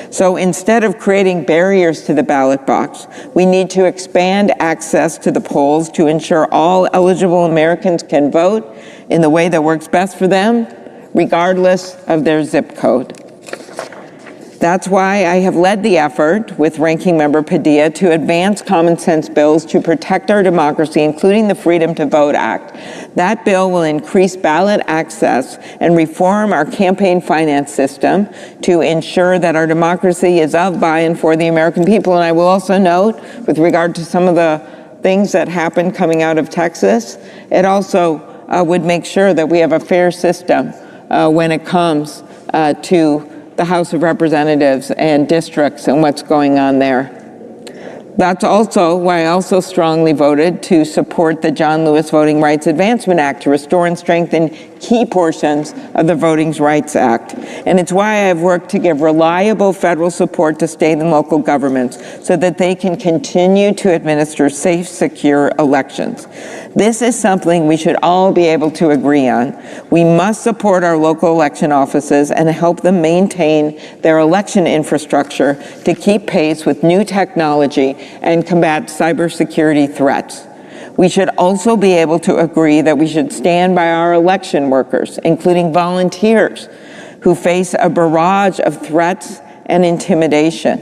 So instead of creating barriers to the ballot box, we need to expand access to the polls to ensure all eligible Americans can vote in the way that works best for them, regardless of their zip code. That's why I have led the effort with Ranking Member Padilla to advance common sense bills to protect our democracy, including the Freedom to Vote Act. That bill will increase ballot access and reform our campaign finance system to ensure that our democracy is of, by, and for the American people. And I will also note, with regard to some of the things that happened coming out of Texas, it also would make sure that we have a fair system when it comes to the House of Representatives and districts and what's going on there. That's also why I also strongly voted to support the John Lewis Voting Rights Advancement Act to restore and strengthen key portions of the Voting Rights Act. And it's why I've worked to give reliable federal support to state and local governments so that they can continue to administer safe, secure elections. This is something we should all be able to agree on. We must support our local election offices and help them maintain their election infrastructure to keep pace with new technology and combat cybersecurity threats. We should also be able to agree that we should stand by our election workers, including volunteers, who face a barrage of threats and intimidation.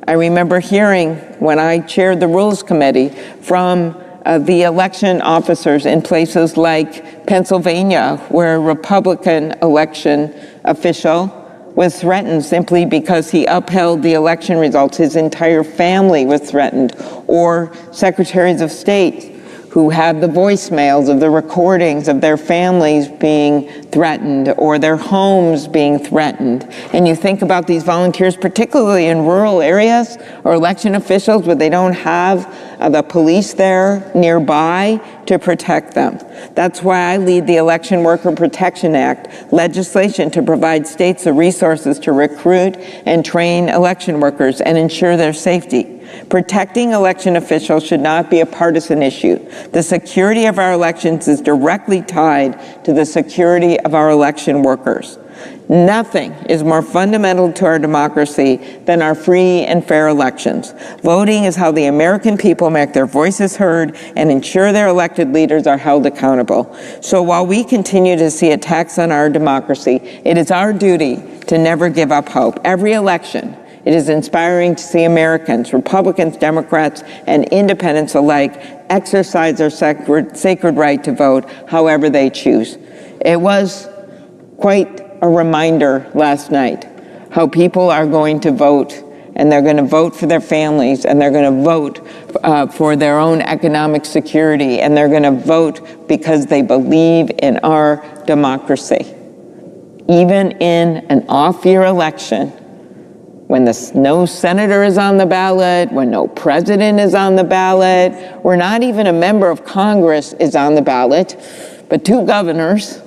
I remember hearing, when I chaired the Rules Committee, from the election officers in places like Pennsylvania, where a Republican election official was threatened simply because he upheld the election results. His entire family was threatened. Or secretaries of state who had the voicemails of the recordings of their families being threatened or their homes being threatened. And you think about these volunteers, particularly in rural areas or election officials where they don't have the police there nearby to protect them. That's why I lead the Election Worker Protection Act, legislation to provide states the resources to recruit and train election workers and ensure their safety. Protecting election officials should not be a partisan issue. The security of our elections is directly tied to the security of our election workers. Nothing is more fundamental to our democracy than our free and fair elections. Voting is how the American people make their voices heard and ensure their elected leaders are held accountable. So while we continue to see attacks on our democracy, it is our duty to never give up hope. Every election, it is inspiring to see Americans, Republicans, Democrats, and independents alike exercise their sacred right to vote however they choose. It was quite a reminder last night how people are going to vote, and they're going to vote for their families, and they're going to vote for their own economic security, and they're going to vote because they believe in our democracy. Even in an off-year election, when no senator is on the ballot, when no president is on the ballot, where not even a member of Congress is on the ballot, but two governors,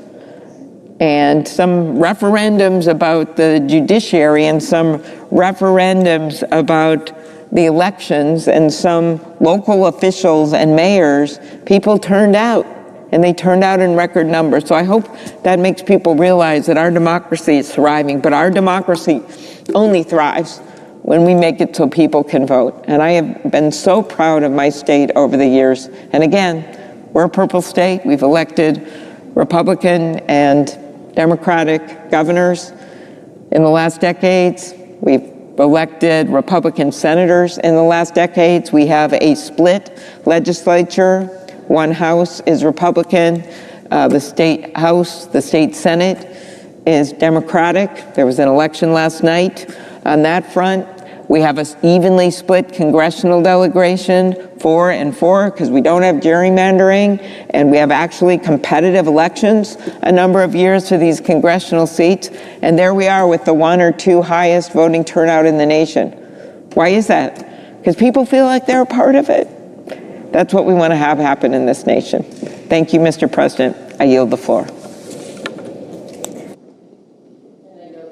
and some referendums about the judiciary and some referendums about the elections and some local officials and mayors, people turned out, and they turned out in record numbers. So I hope that makes people realize that our democracy is thriving, but our democracy only thrives when we make it so people can vote. And I have been so proud of my state over the years. And again, we're a purple state. We've elected Republican and Democratic governors in the last decades. We've elected Republican senators in the last decades. We have a split legislature. One house is Republican. The state house, the state Senate is Democratic. There was an election last night on that front. We have an evenly split congressional delegation, 4 and 4, because we don't have gerrymandering, and we have actually competitive elections a number of years for these congressional seats. And there we are with the 1 or 2 highest voting turnout in the nation. Why is that? Because people feel like they're a part of it. That's what we want to have happen in this nation. Thank you, Mr. President. I yield the floor.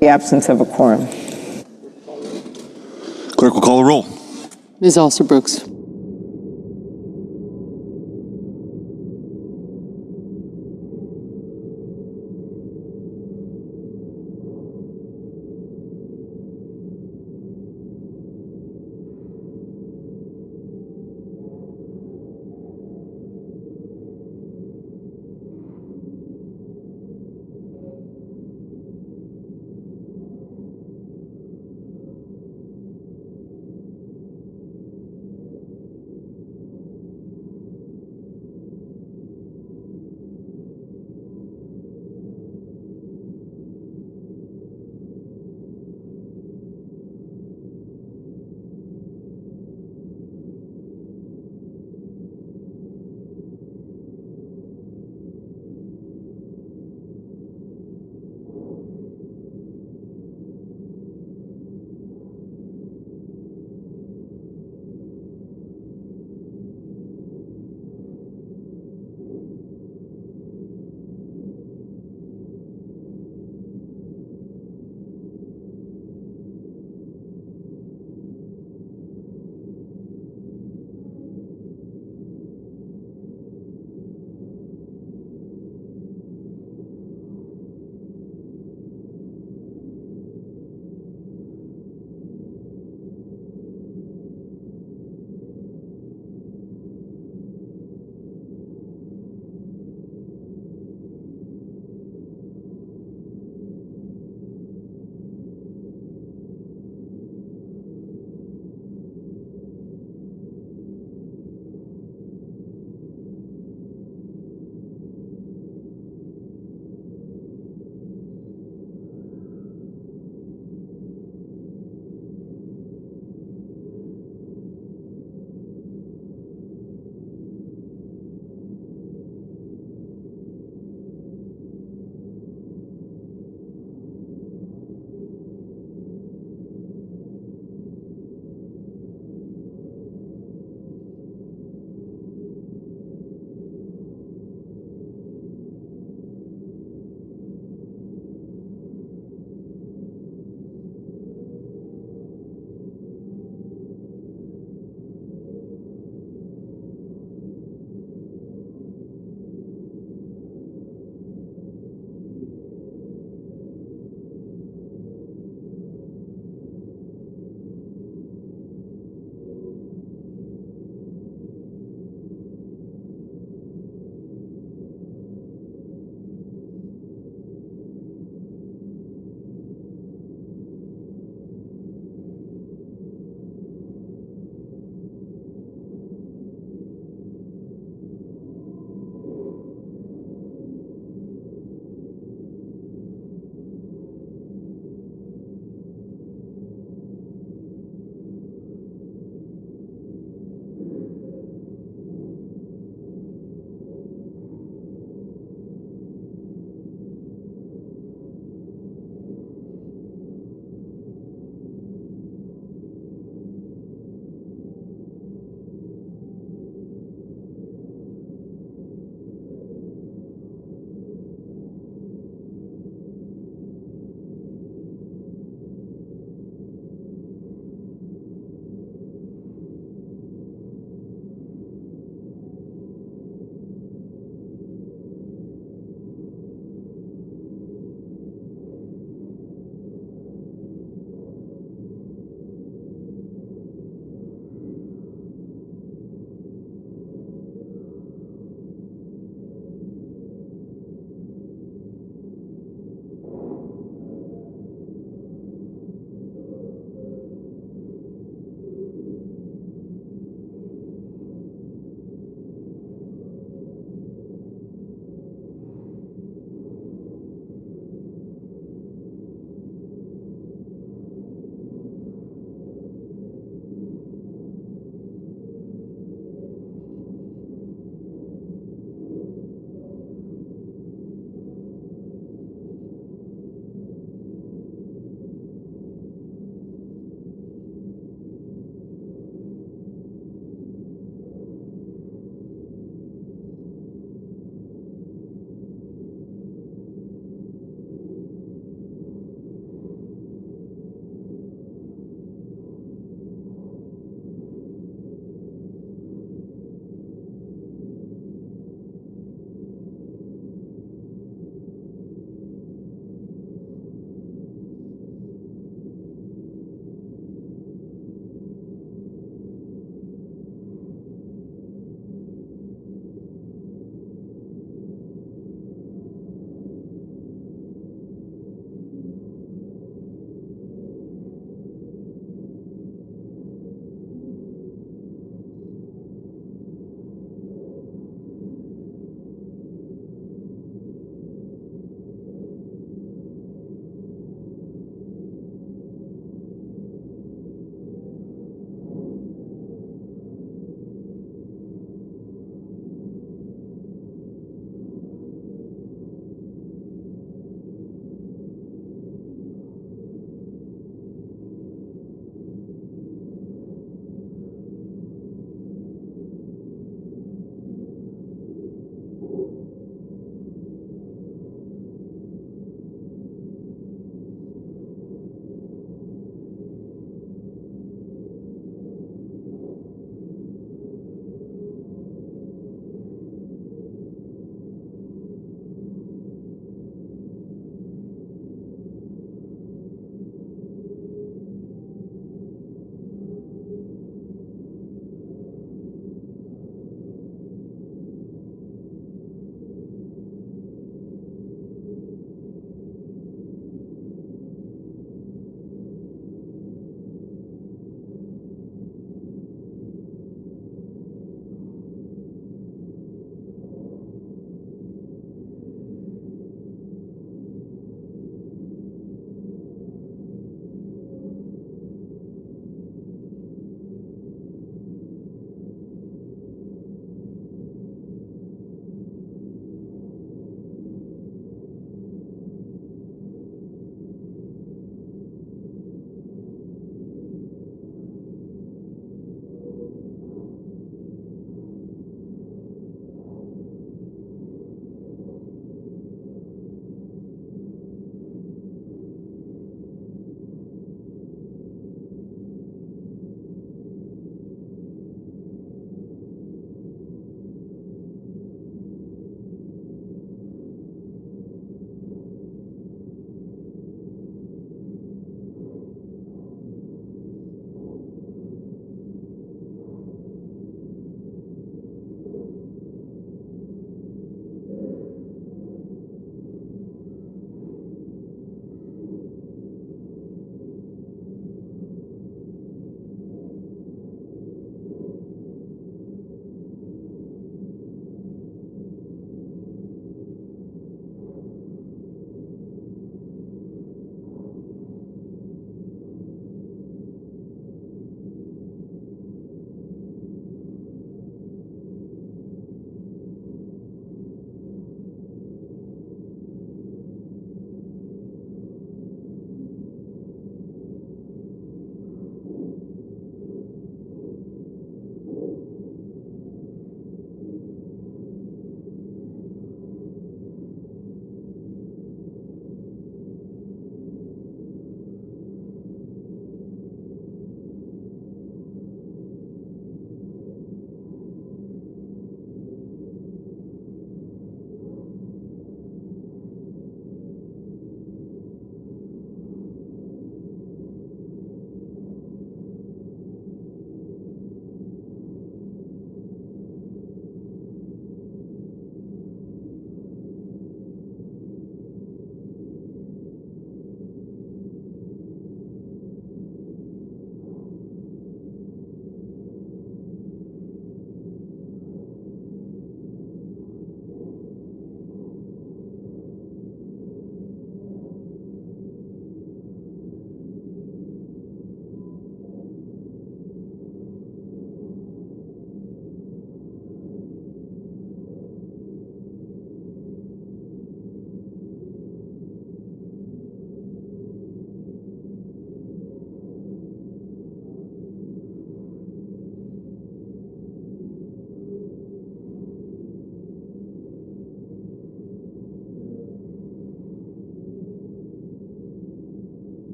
The absence of a quorum. Clerk will call the roll. Ms. Alster-Brooks.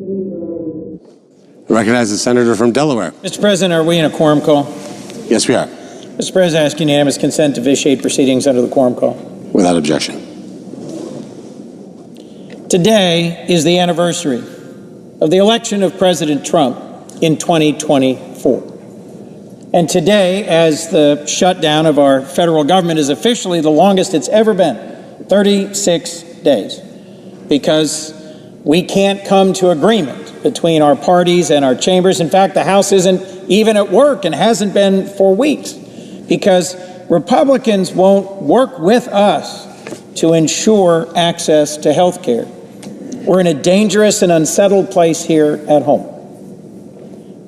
I recognize the senator from Delaware. Mr. President, are we in a quorum call? Yes, we are. Mr. President, I ask unanimous consent to vitiate proceedings under the quorum call. Without objection. Today is the anniversary of the election of President Trump in 2024. And today, as the shutdown of our federal government is officially the longest it's ever been, 36 days, because we can't come to agreement between our parties and our chambers. In fact, the House isn't even at work and hasn't been for weeks because Republicans won't work with us to ensure access to health care. We're in a dangerous and unsettled place here at home.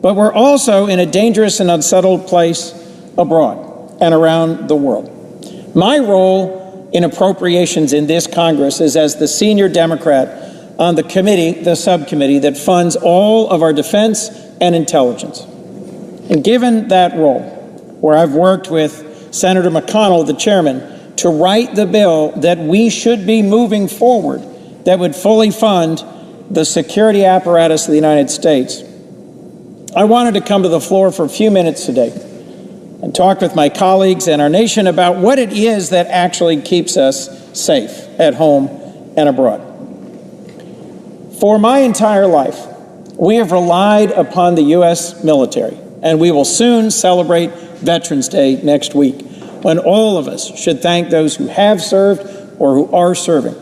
But we're also in a dangerous and unsettled place abroad and around the world. My role in appropriations in this Congress is as the senior Democrat on the committee, the subcommittee that funds all of our defense and intelligence. And given that role, where I've worked with Senator McConnell, the chairman, to write the bill that we should be moving forward that would fully fund the security apparatus of the United States, I wanted to come to the floor for a few minutes today and talk with my colleagues and our nation about what it is that actually keeps us safe at home and abroad. For my entire life, we have relied upon the U.S. military, and we will soon celebrate Veterans Day next week, when all of us should thank those who have served or who are serving.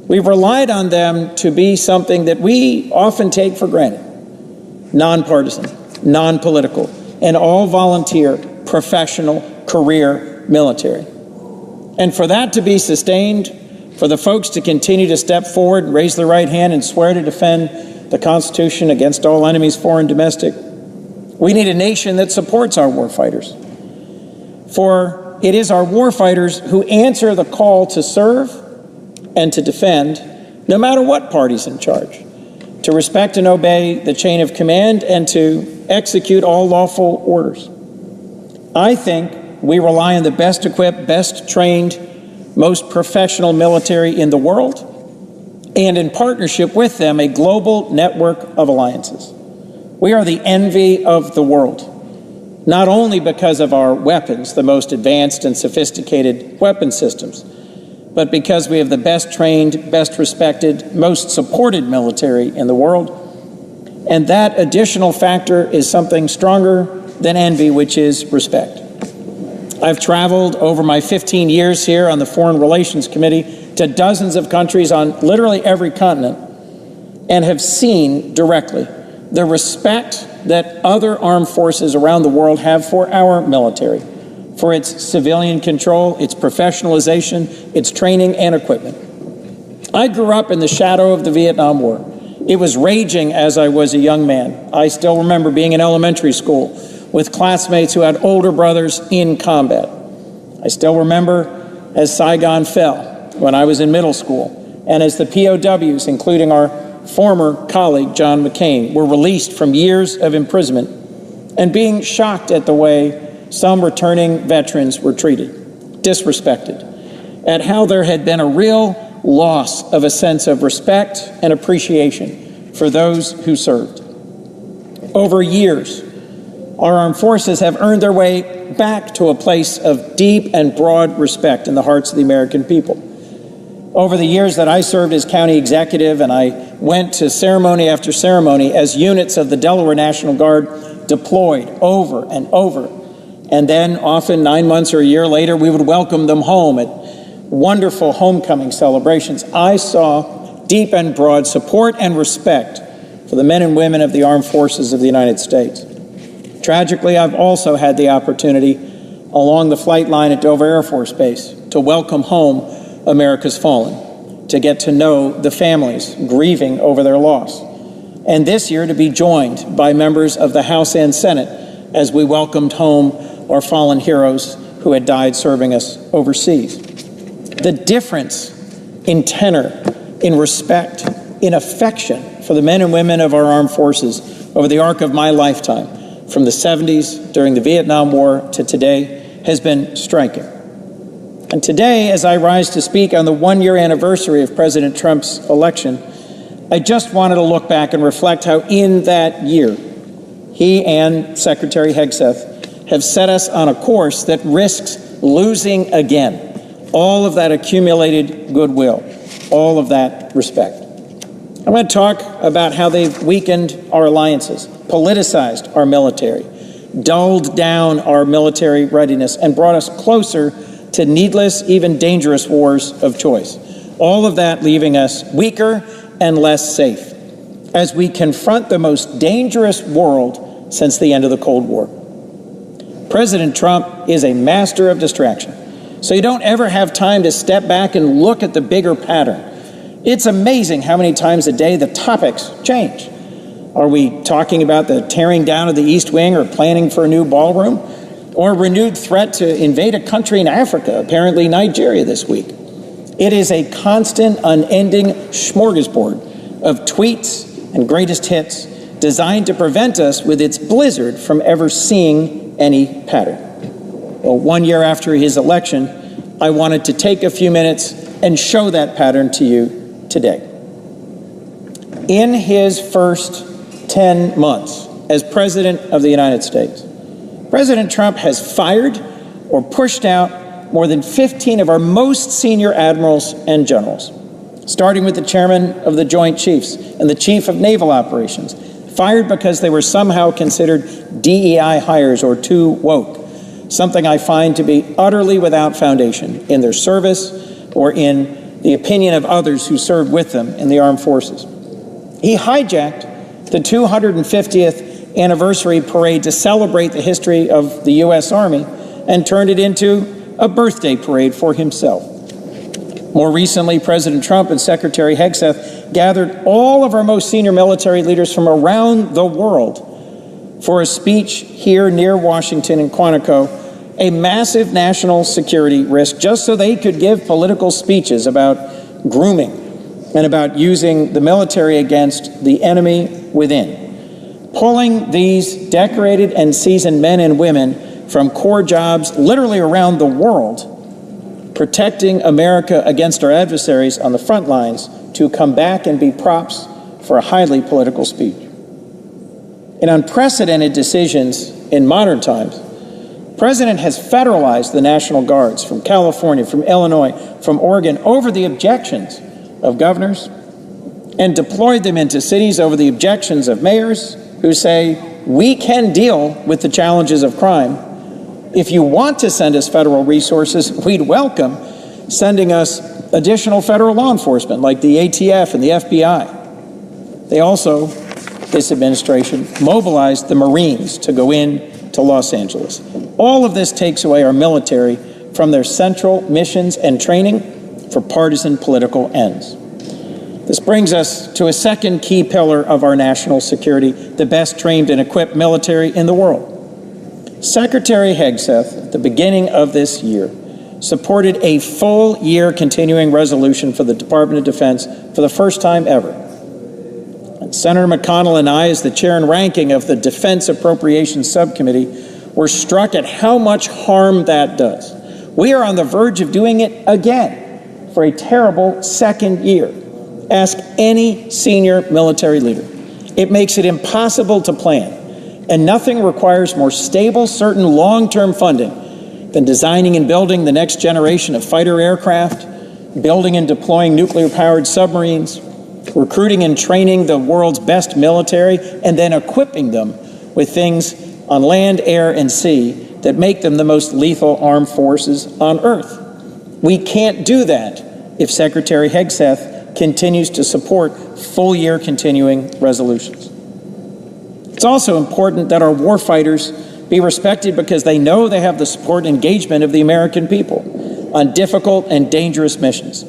We've relied on them to be something that we often take for granted: nonpartisan, non-political, and all volunteer, professional, career military. And for that to be sustained, for the folks to continue to step forward and raise their right hand and swear to defend the Constitution against all enemies, foreign and domestic, we need a nation that supports our warfighters. For it is our warfighters who answer the call to serve and to defend, no matter what party's in charge, to respect and obey the chain of command, and to execute all lawful orders. I think we rely on the best equipped, best trained, most professional military in the world, and in partnership with them, a global network of alliances. We are the envy of the world, not only because of our weapons, the most advanced and sophisticated weapon systems, but because we have the best trained, best respected, most supported military in the world. And that additional factor is something stronger than envy, which is respect. I've traveled over my 15 years here on the Foreign Relations Committee to dozens of countries on literally every continent, and have seen directly the respect that other armed forces around the world have for our military, for its civilian control, its professionalization, its training and equipment. I grew up in the shadow of the Vietnam War. It was raging as I was a young man. I still remember being in elementary school with classmates who had older brothers in combat. I still remember as Saigon fell when I was in middle school, and as the POWs, including our former colleague John McCain, were released from years of imprisonment, and being shocked at the way some returning veterans were treated, disrespected, at how there had been a real loss of a sense of respect and appreciation for those who served. Over years, our armed forces have earned their way back to a place of deep and broad respect in the hearts of the American people. Over the years that I served as county executive, and I went to ceremony after ceremony as units of the Delaware National Guard deployed over and over, and then often 9 months or a year later, we would welcome them home at wonderful homecoming celebrations. I saw deep and broad support and respect for the men and women of the armed forces of the United States. Tragically, I've also had the opportunity along the flight line at Dover Air Force Base to welcome home America's fallen, to get to know the families grieving over their loss, and this year to be joined by members of the House and Senate as we welcomed home our fallen heroes who had died serving us overseas. The difference in tenor, in respect, in affection for the men and women of our armed forces over the arc of my lifetime, from the 70s, during the Vietnam War, to today, has been striking. And today, as I rise to speak on the one-year anniversary of President Trump's election, I just wanted to look back and reflect how in that year, he and Secretary Hegseth have set us on a course that risks losing again all of that accumulated goodwill, all of that respect. I'm going to talk about how they've weakened our alliances, politicized our military, dulled down our military readiness, and brought us closer to needless, even dangerous wars of choice. All of that leaving us weaker and less safe as we confront the most dangerous world since the end of the Cold War. President Trump is a master of distraction, so you don't ever have time to step back and look at the bigger pattern. It's amazing how many times a day the topics change. Are we talking about the tearing down of the East Wing or planning for a new ballroom? Or a renewed threat to invade a country in Africa, apparently Nigeria this week? It is a constant, unending smorgasbord of tweets and greatest hits designed to prevent us with its blizzard from ever seeing any pattern. Well, 1 year after his election, I wanted to take a few minutes and show that pattern to you today. In his first 10 months as President of the United States, President Trump has fired or pushed out more than 15 of our most senior admirals and generals, starting with the chairman of the Joint Chiefs and the chief of naval operations, fired because they were somehow considered DEI hires or too woke, something I find to be utterly without foundation in their service or in the opinion of others who served with them in the armed forces. He hijacked the 250th anniversary parade to celebrate the history of the U.S. Army and turned it into a birthday parade for himself. More recently, President Trump and Secretary Hegseth gathered all of our most senior military leaders from around the world for a speech here near Washington in Quantico, a massive national security risk, just so they could give political speeches about grooming and about using the military against the enemy within. Pulling these decorated and seasoned men and women from core jobs literally around the world, protecting America against our adversaries on the front lines, to come back and be props for a highly political speech. In unprecedented decisions in modern times, the President has federalized the National Guards from California, from Illinois, from Oregon, over the objections of governors, and deployed them into cities over the objections of mayors who say, we can deal with the challenges of crime. If you want to send us federal resources, we'd welcome sending us additional federal law enforcement like the ATF and the FBI. They also, this administration, mobilized the Marines to go in to Los Angeles. All of this takes away our military from their central missions and training for partisan political ends. This brings us to a second key pillar of our national security, the best trained and equipped military in the world. Secretary Hegseth, at the beginning of this year, supported a full-year continuing resolution for the Department of Defense for the first time ever. And Senator McConnell and I, as the chair and ranking of the Defense Appropriations Subcommittee, were struck at how much harm that does. We are on the verge of doing it again for a terrible second year. Ask any senior military leader. It makes it impossible to plan, and nothing requires more stable, certain long-term funding than designing and building the next generation of fighter aircraft, building and deploying nuclear-powered submarines, recruiting and training the world's best military, and then equipping them with things on land, air, and sea that make them the most lethal armed forces on Earth. We can't do that if Secretary Hegseth continues to support full-year continuing resolutions. It's also important that our warfighters be respected because they know they have the support and engagement of the American people on difficult and dangerous missions,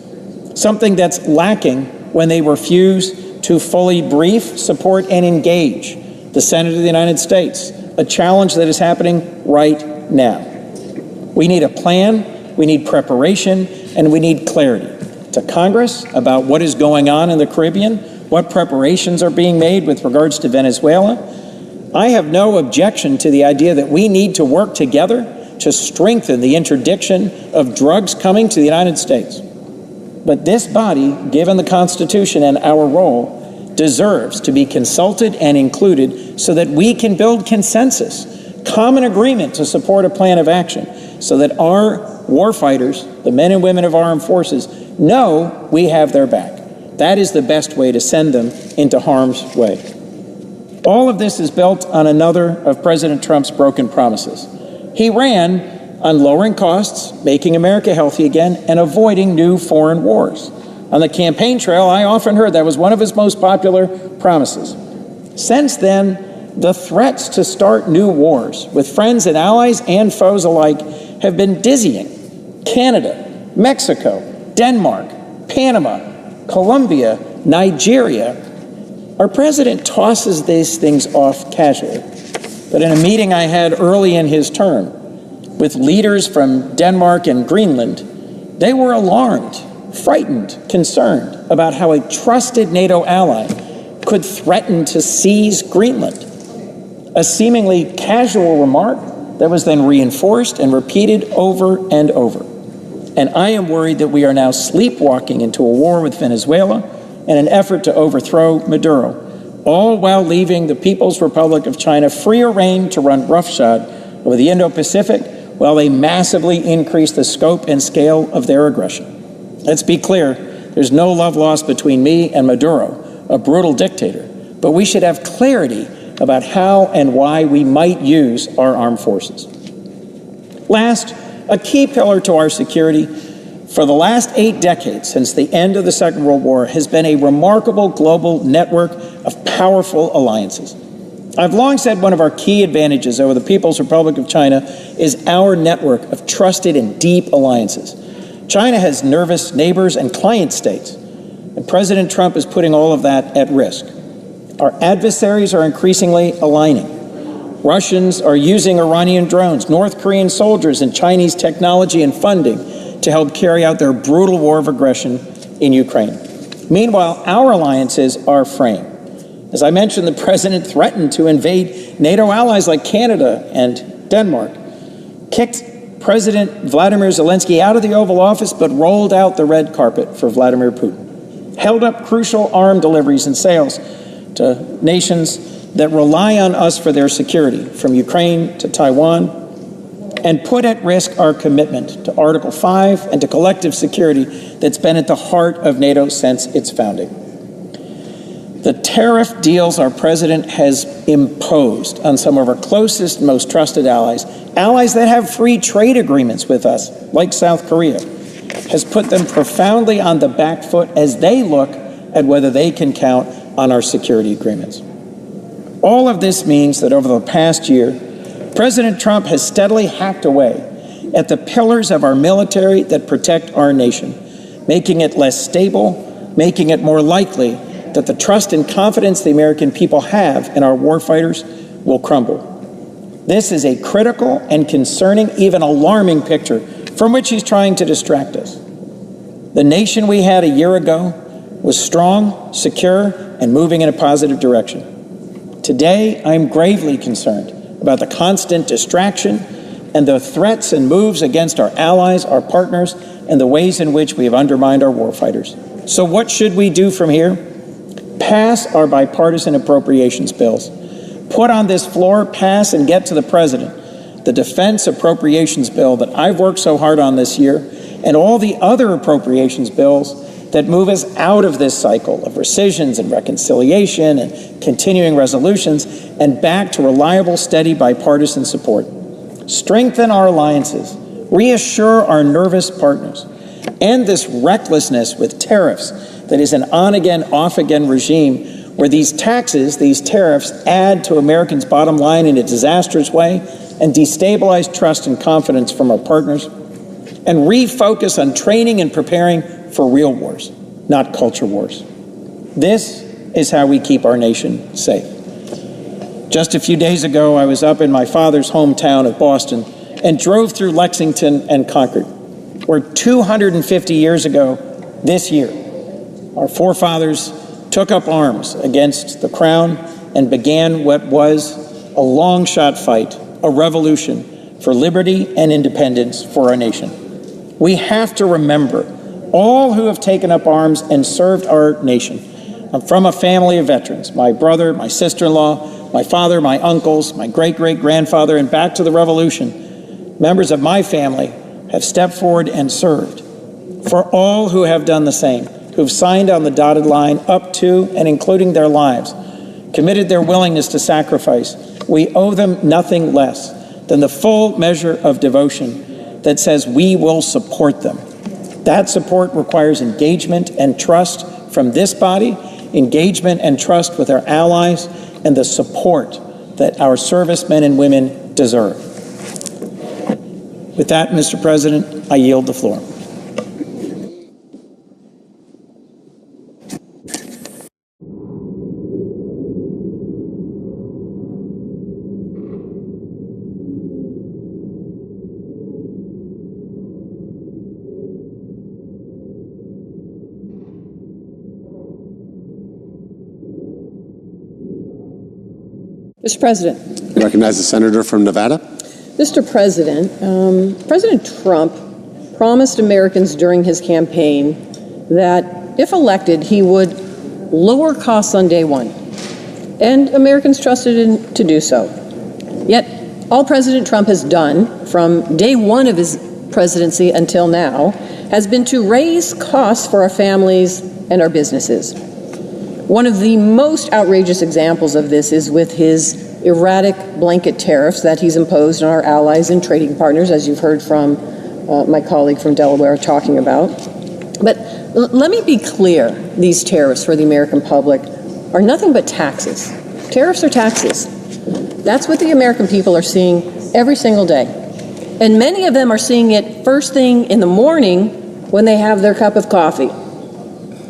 something that's lacking when they refuse to fully brief, support, and engage the Senate of the United States, a challenge that is happening right now. We need a plan, we need preparation, and we need clarity to Congress about what is going on in the Caribbean, what preparations are being made with regards to Venezuela. I have no objection to the idea that we need to work together to strengthen the interdiction of drugs coming to the United States. But this body, given the Constitution and our role, deserves to be consulted and included so that we can build consensus, common agreement to support a plan of action so that our warfighters, the men and women of our armed forces, know we have their back. That is the best way to send them into harm's way. All of this is built on another of President Trump's broken promises. He ran on lowering costs, making America healthy again, and avoiding new foreign wars. On the campaign trail, I often heard that was one of his most popular promises. Since then, the threats to start new wars with friends and allies and foes alike have been dizzying. Canada, Mexico, Denmark, Panama, Colombia, Nigeria. Our president tosses these things off casually. But in a meeting I had early in his term with leaders from Denmark and Greenland, they were alarmed, frightened, concerned about how a trusted NATO ally could threaten to seize Greenland. A seemingly casual remark that was then reinforced and repeated over and over. And I am worried that we are now sleepwalking into a war with Venezuela in an effort to overthrow Maduro, all while leaving the People's Republic of China freer rein to run roughshod over the Indo-Pacific while they massively increase the scope and scale of their aggression. Let's be clear, there's no love lost between me and Maduro, a brutal dictator, but we should have clarity about how and why we might use our armed forces. Last, a key pillar to our security for the last 8 decades since the end of the Second World War has been a remarkable global network of powerful alliances. I've long said one of our key advantages over the People's Republic of China is our network of trusted and deep alliances. China has nervous neighbors and client states, and President Trump is putting all of that at risk. Our adversaries are increasingly aligning. Russians are using Iranian drones, North Korean soldiers, and Chinese technology and funding to help carry out their brutal war of aggression in Ukraine. Meanwhile, our alliances are fraying. As I mentioned, the president threatened to invade NATO allies like Canada and Denmark, kicked President Vladimir Zelensky out of the Oval Office, but rolled out the red carpet for Vladimir Putin, held up crucial arm deliveries and sales to nations that rely on us for their security, from Ukraine to Taiwan, and put at risk our commitment to Article 5 and to collective security that's been at the heart of NATO since its founding. The tariff deals our president has imposed on some of our closest, most trusted allies, allies that have free trade agreements with us, like South Korea, has put them profoundly on the back foot as they look at whether they can count on our security agreements. All of this means that over the past year, President Trump has steadily hacked away at the pillars of our military that protect our nation, making it less stable, making it more likely that the trust and confidence the American people have in our warfighters will crumble. This is a critical and concerning, even alarming picture from which he's trying to distract us. The nation we had a year ago was strong, secure, and moving in a positive direction. Today, I'm gravely concerned about the constant distraction and the threats and moves against our allies, our partners, and the ways in which we have undermined our warfighters. So what should we do from here? Pass our bipartisan appropriations bills. Put on this floor, pass, and get to the president the defense appropriations bill that I've worked so hard on this year, and all the other appropriations bills that move us out of this cycle of rescissions and reconciliation and continuing resolutions and back to reliable, steady bipartisan support. Strengthen our alliances, reassure our nervous partners, end this recklessness with tariffs that is an on-again, off-again regime where these taxes, these tariffs, add to Americans' bottom line in a disastrous way and destabilize trust and confidence from our partners, and refocus on training and preparing for real wars, not culture wars. This is how we keep our nation safe. Just a few days ago, I was up in my father's hometown of Boston and drove through Lexington and Concord, where 250 years ago this year, our forefathers took up arms against the crown and began what was a long-shot fight, a revolution for liberty and independence for our nation. We have to remember all who have taken up arms and served our nation, I'm from a family of veterans. My brother, my sister-in-law, my father, my uncles, my great-great-grandfather, and back to the Revolution, members of my family have stepped forward and served. For all who have done the same, who've signed on the dotted line up to and including their lives, committed their willingness to sacrifice, we owe them nothing less than the full measure of devotion that says we will support them. That support requires engagement and trust from this body, engagement and trust with our allies, and the support that our servicemen and women deserve. With that, Mr. President, I yield the floor. Mr. President. I recognize the senator from Nevada. Mr. President, President Trump promised Americans during his campaign that if elected, he would lower costs on day one. And Americans trusted him to do so. Yet, all President Trump has done from day one of his presidency until now has been to raise costs for our families and our businesses. One of the most outrageous examples of this is with his erratic blanket tariffs that he's imposed on our allies and trading partners, as you've heard from my colleague from Delaware talking about. But let me be clear, these tariffs for the American public are nothing but taxes. Tariffs are taxes. That's what the American people are seeing every single day. And many of them are seeing it first thing in the morning when they have their cup of coffee.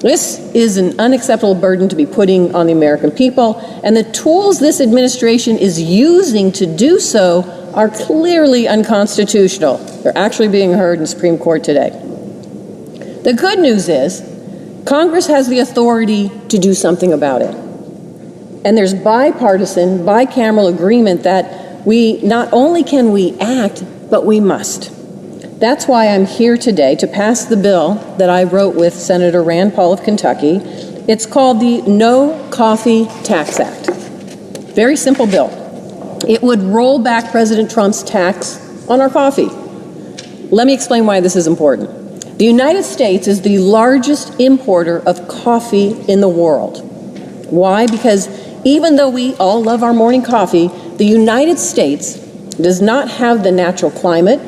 This is an unacceptable burden to be putting on the American people, and the tools this administration is using to do so are clearly unconstitutional. They're actually being heard in the Supreme Court today. The good news is Congress has the authority to do something about it. And there's bipartisan, bicameral agreement that we not only can we act, but we must. That's why I'm here today to pass the bill that I wrote with Senator Rand Paul of Kentucky. It's called the No Coffee Tax Act. Very simple bill. It would roll back President Trump's tax on our coffee. Let me explain why this is important. The United States is the largest importer of coffee in the world. Why? Because even though we all love our morning coffee, the United States does not have the natural climate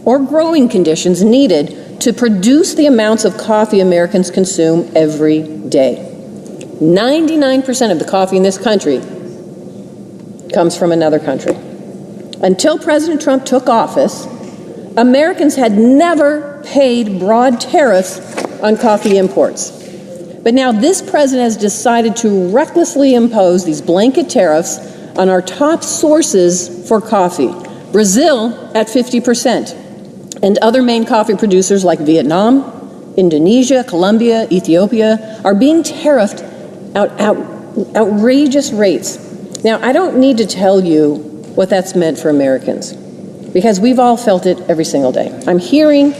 or growing conditions needed to produce the amounts of coffee Americans consume every day. 99% of the coffee in this country comes from another country. Until President Trump took office, Americans had never paid broad tariffs on coffee imports. But now this president has decided to recklessly impose these blanket tariffs on our top sources for coffee. Brazil at 50%. And other main coffee producers like Vietnam, Indonesia, Colombia, Ethiopia are being tariffed outrageous rates. Now, I don't need to tell you what that's meant for Americans, because we've all felt it every single day. I'm hearing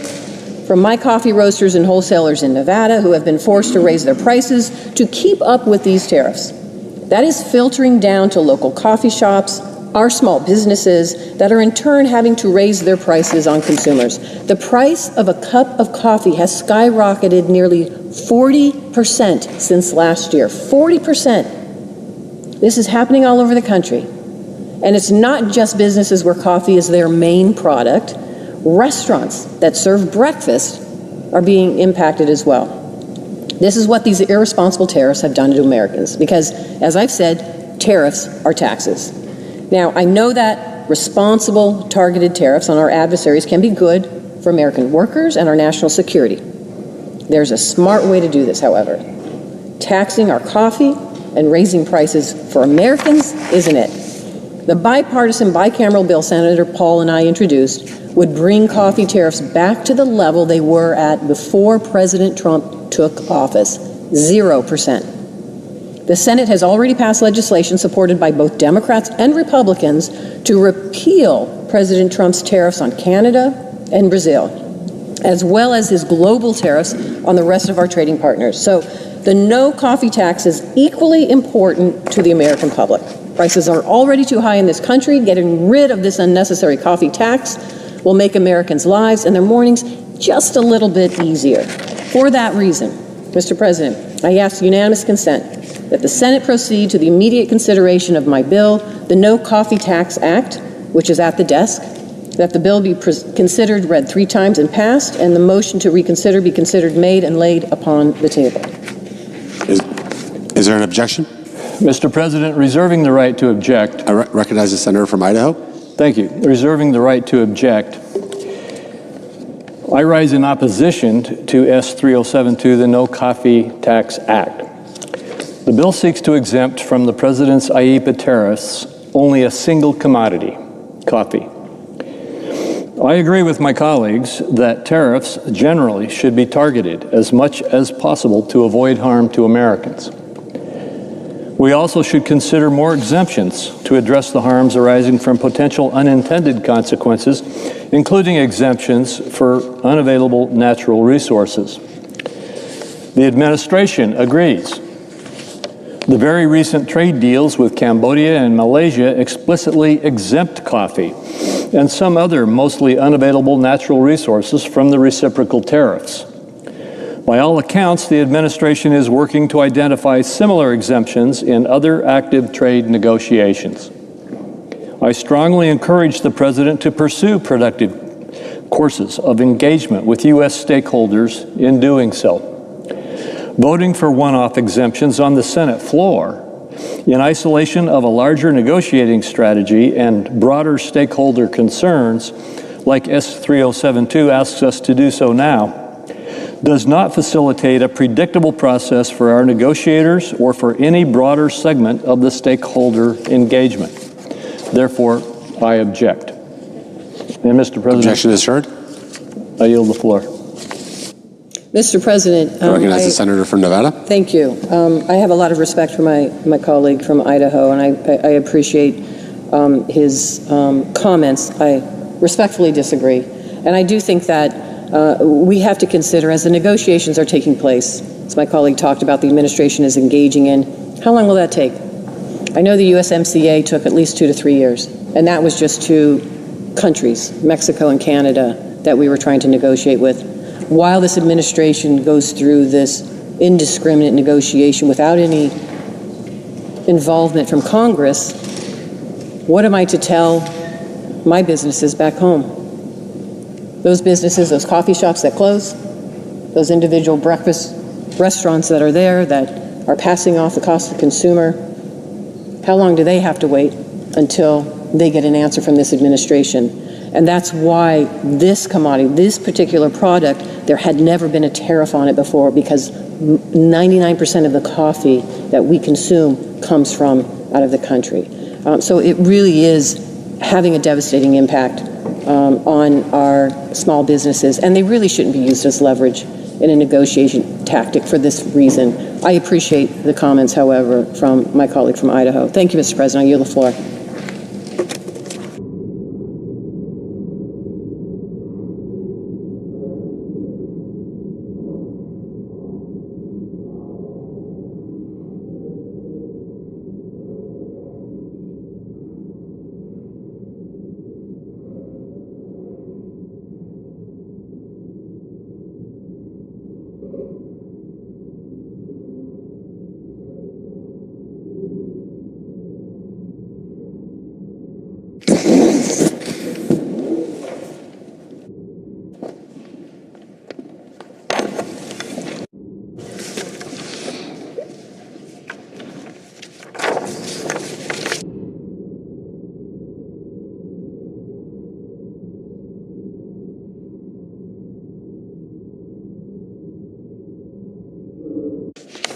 from my coffee roasters and wholesalers in Nevada who have been forced to raise their prices to keep up with these tariffs. That is filtering down to local coffee shops, our small businesses that are in turn having to raise their prices on consumers. The price of a cup of coffee has skyrocketed nearly 40% since last year. 40%. This is happening all over the country. And it's not just businesses where coffee is their main product. Restaurants that serve breakfast are being impacted as well. This is what these irresponsible tariffs have done to Americans, because, as I've said, tariffs are taxes. Now, I know that responsible, targeted tariffs on our adversaries can be good for American workers and our national security. There's a smart way to do this, however. Taxing our coffee and raising prices for Americans isn't it. The bipartisan, bicameral bill Senator Paul and I introduced would bring coffee tariffs back to the level they were at before President Trump took office, 0%. The Senate has already passed legislation supported by both Democrats and Republicans to repeal President Trump's tariffs on Canada and Brazil, as well as his global tariffs on the rest of our trading partners. So the no coffee tax is equally important to the American public. Prices are already too high in this country. Getting rid of this unnecessary coffee tax will make Americans' lives and their mornings just a little bit easier. For that reason, Mr. President, I ask unanimous consent that the Senate proceed to the immediate consideration of my bill, the No Coffee Tax Act, which is at the desk, that the bill be considered, read 3 times and passed, and the motion to reconsider be considered, made, and laid upon the table. Is there an objection? Mr. President, reserving the right to object. I recognize the senator from Idaho. Thank you. Reserving the right to object. I rise in opposition to S3072, the No Coffee Tax Act. The bill seeks to exempt from the President's IEEPA tariffs only a single commodity, coffee. I agree with my colleagues that tariffs generally should be targeted as much as possible to avoid harm to Americans. We also should consider more exemptions to address the harms arising from potential unintended consequences, including exemptions for unavailable natural resources. The administration agrees. The very recent trade deals with Cambodia and Malaysia explicitly exempt coffee and some other mostly unavailable natural resources from the reciprocal tariffs. By all accounts, the administration is working to identify similar exemptions in other active trade negotiations. I strongly encourage the President to pursue productive courses of engagement with U.S. stakeholders in doing so. Voting for one-off exemptions on the Senate floor in isolation of a larger negotiating strategy and broader stakeholder concerns, like S3072 asks us to do so now, does not facilitate a predictable process for our negotiators or for any broader segment of the stakeholder engagement. Therefore, I object. And Mr. President, Objection is heard. I yield the floor. Mr. President, I recognize the senator from Nevada. Thank you. I have a lot of respect for my colleague from Idaho, and I appreciate his comments. I respectfully disagree. And I do think that we have to consider, as the negotiations are taking place, as my colleague talked about, the administration is engaging in, how long will that take? I know the USMCA took at least 2 to 3 years, and that was just 2 countries, Mexico and Canada, that we were trying to negotiate with. While this administration goes through this indiscriminate negotiation without any involvement from Congress, what am I to tell my businesses back home? Those businesses, those coffee shops that close, those individual breakfast restaurants that are there that are passing off the cost to the consumer, how long do they have to wait until they get an answer from this administration? And that's why this commodity, this particular product, there had never been a tariff on it before, because 99% of the coffee that we consume comes from out of the country. So it really is having a devastating impact on our small businesses, and they really shouldn't be used as leverage in a negotiation tactic for this reason. I appreciate the comments, however, from my colleague from Idaho. Thank you, Mr. President. I yield the floor.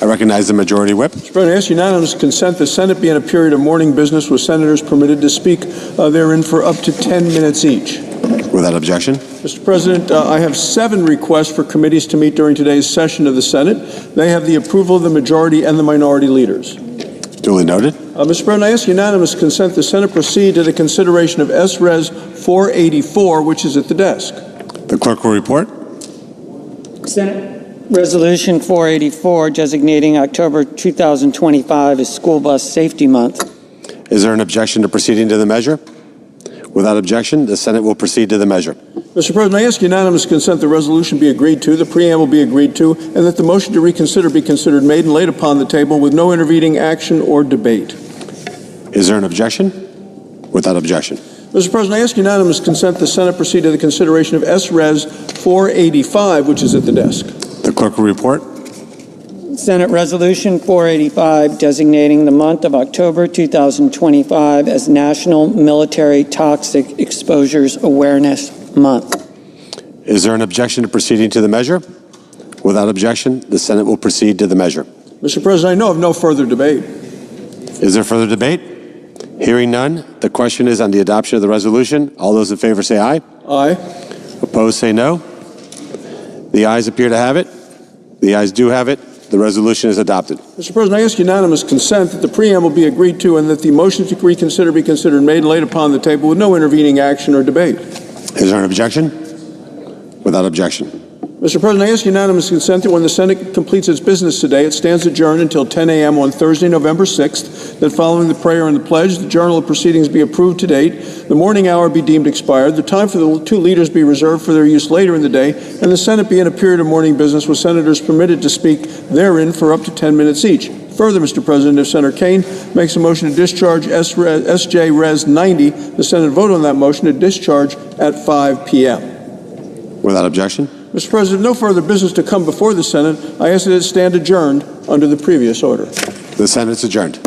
I recognize the majority whip. Mr. President, I ask unanimous consent the Senate be in a period of morning business with senators permitted to speak therein for up to 10 minutes each. Without objection. Mr. President, I have 7 requests for committees to meet during today's session of the Senate. They have the approval of the majority and the minority leaders. Duly noted. Mr. President, I ask unanimous consent the Senate proceed to the consideration of S-Res 484, which is at the desk. The clerk will report. Senate. Resolution 484 designating October 2025 as School Bus Safety Month. Is there an objection to proceeding to the measure? Without objection, the Senate will proceed to the measure. Mr. President, I ask unanimous consent the resolution be agreed to, the preamble be agreed to, and that the motion to reconsider be considered made and laid upon the table with no intervening action or debate. Is there an objection? Without objection. Mr. President, I ask unanimous consent the Senate proceed to the consideration of S-Res 485, which is at the desk. The clerk will report. Senate Resolution 485 designating the month of October 2025 as National Military Toxic Exposures Awareness Month. Is there an objection to proceeding to the measure? Without objection, the Senate will proceed to the measure. Mr. President, I know of no further debate. Is there further debate? Hearing none, the question is on the adoption of the resolution. All those in favor say aye. Aye. Opposed say no. The ayes appear to have it. The ayes do have it. The resolution is adopted. Mr. President, I ask unanimous consent that the preamble be agreed to and that the motion to reconsider be considered made and laid upon the table with no intervening action or debate. Is there an objection? Without objection. Mr. President, I ask unanimous consent that when the Senate completes its business today, it stands adjourned until 10 a.m. on Thursday, November 6th, that following the prayer and the pledge, the journal of proceedings be approved to date, the morning hour be deemed expired, the time for the two leaders be reserved for their use later in the day, and the Senate be in a period of morning business with senators permitted to speak therein for up to 10 minutes each. Further, Mr. President, if Senator Kane makes a motion to discharge SJ Res 90, the Senate vote on that motion to discharge at 5 p.m. Without objection. Mr. President, no further business to come before the Senate. I ask that it stand adjourned under the previous order. The Senate is adjourned.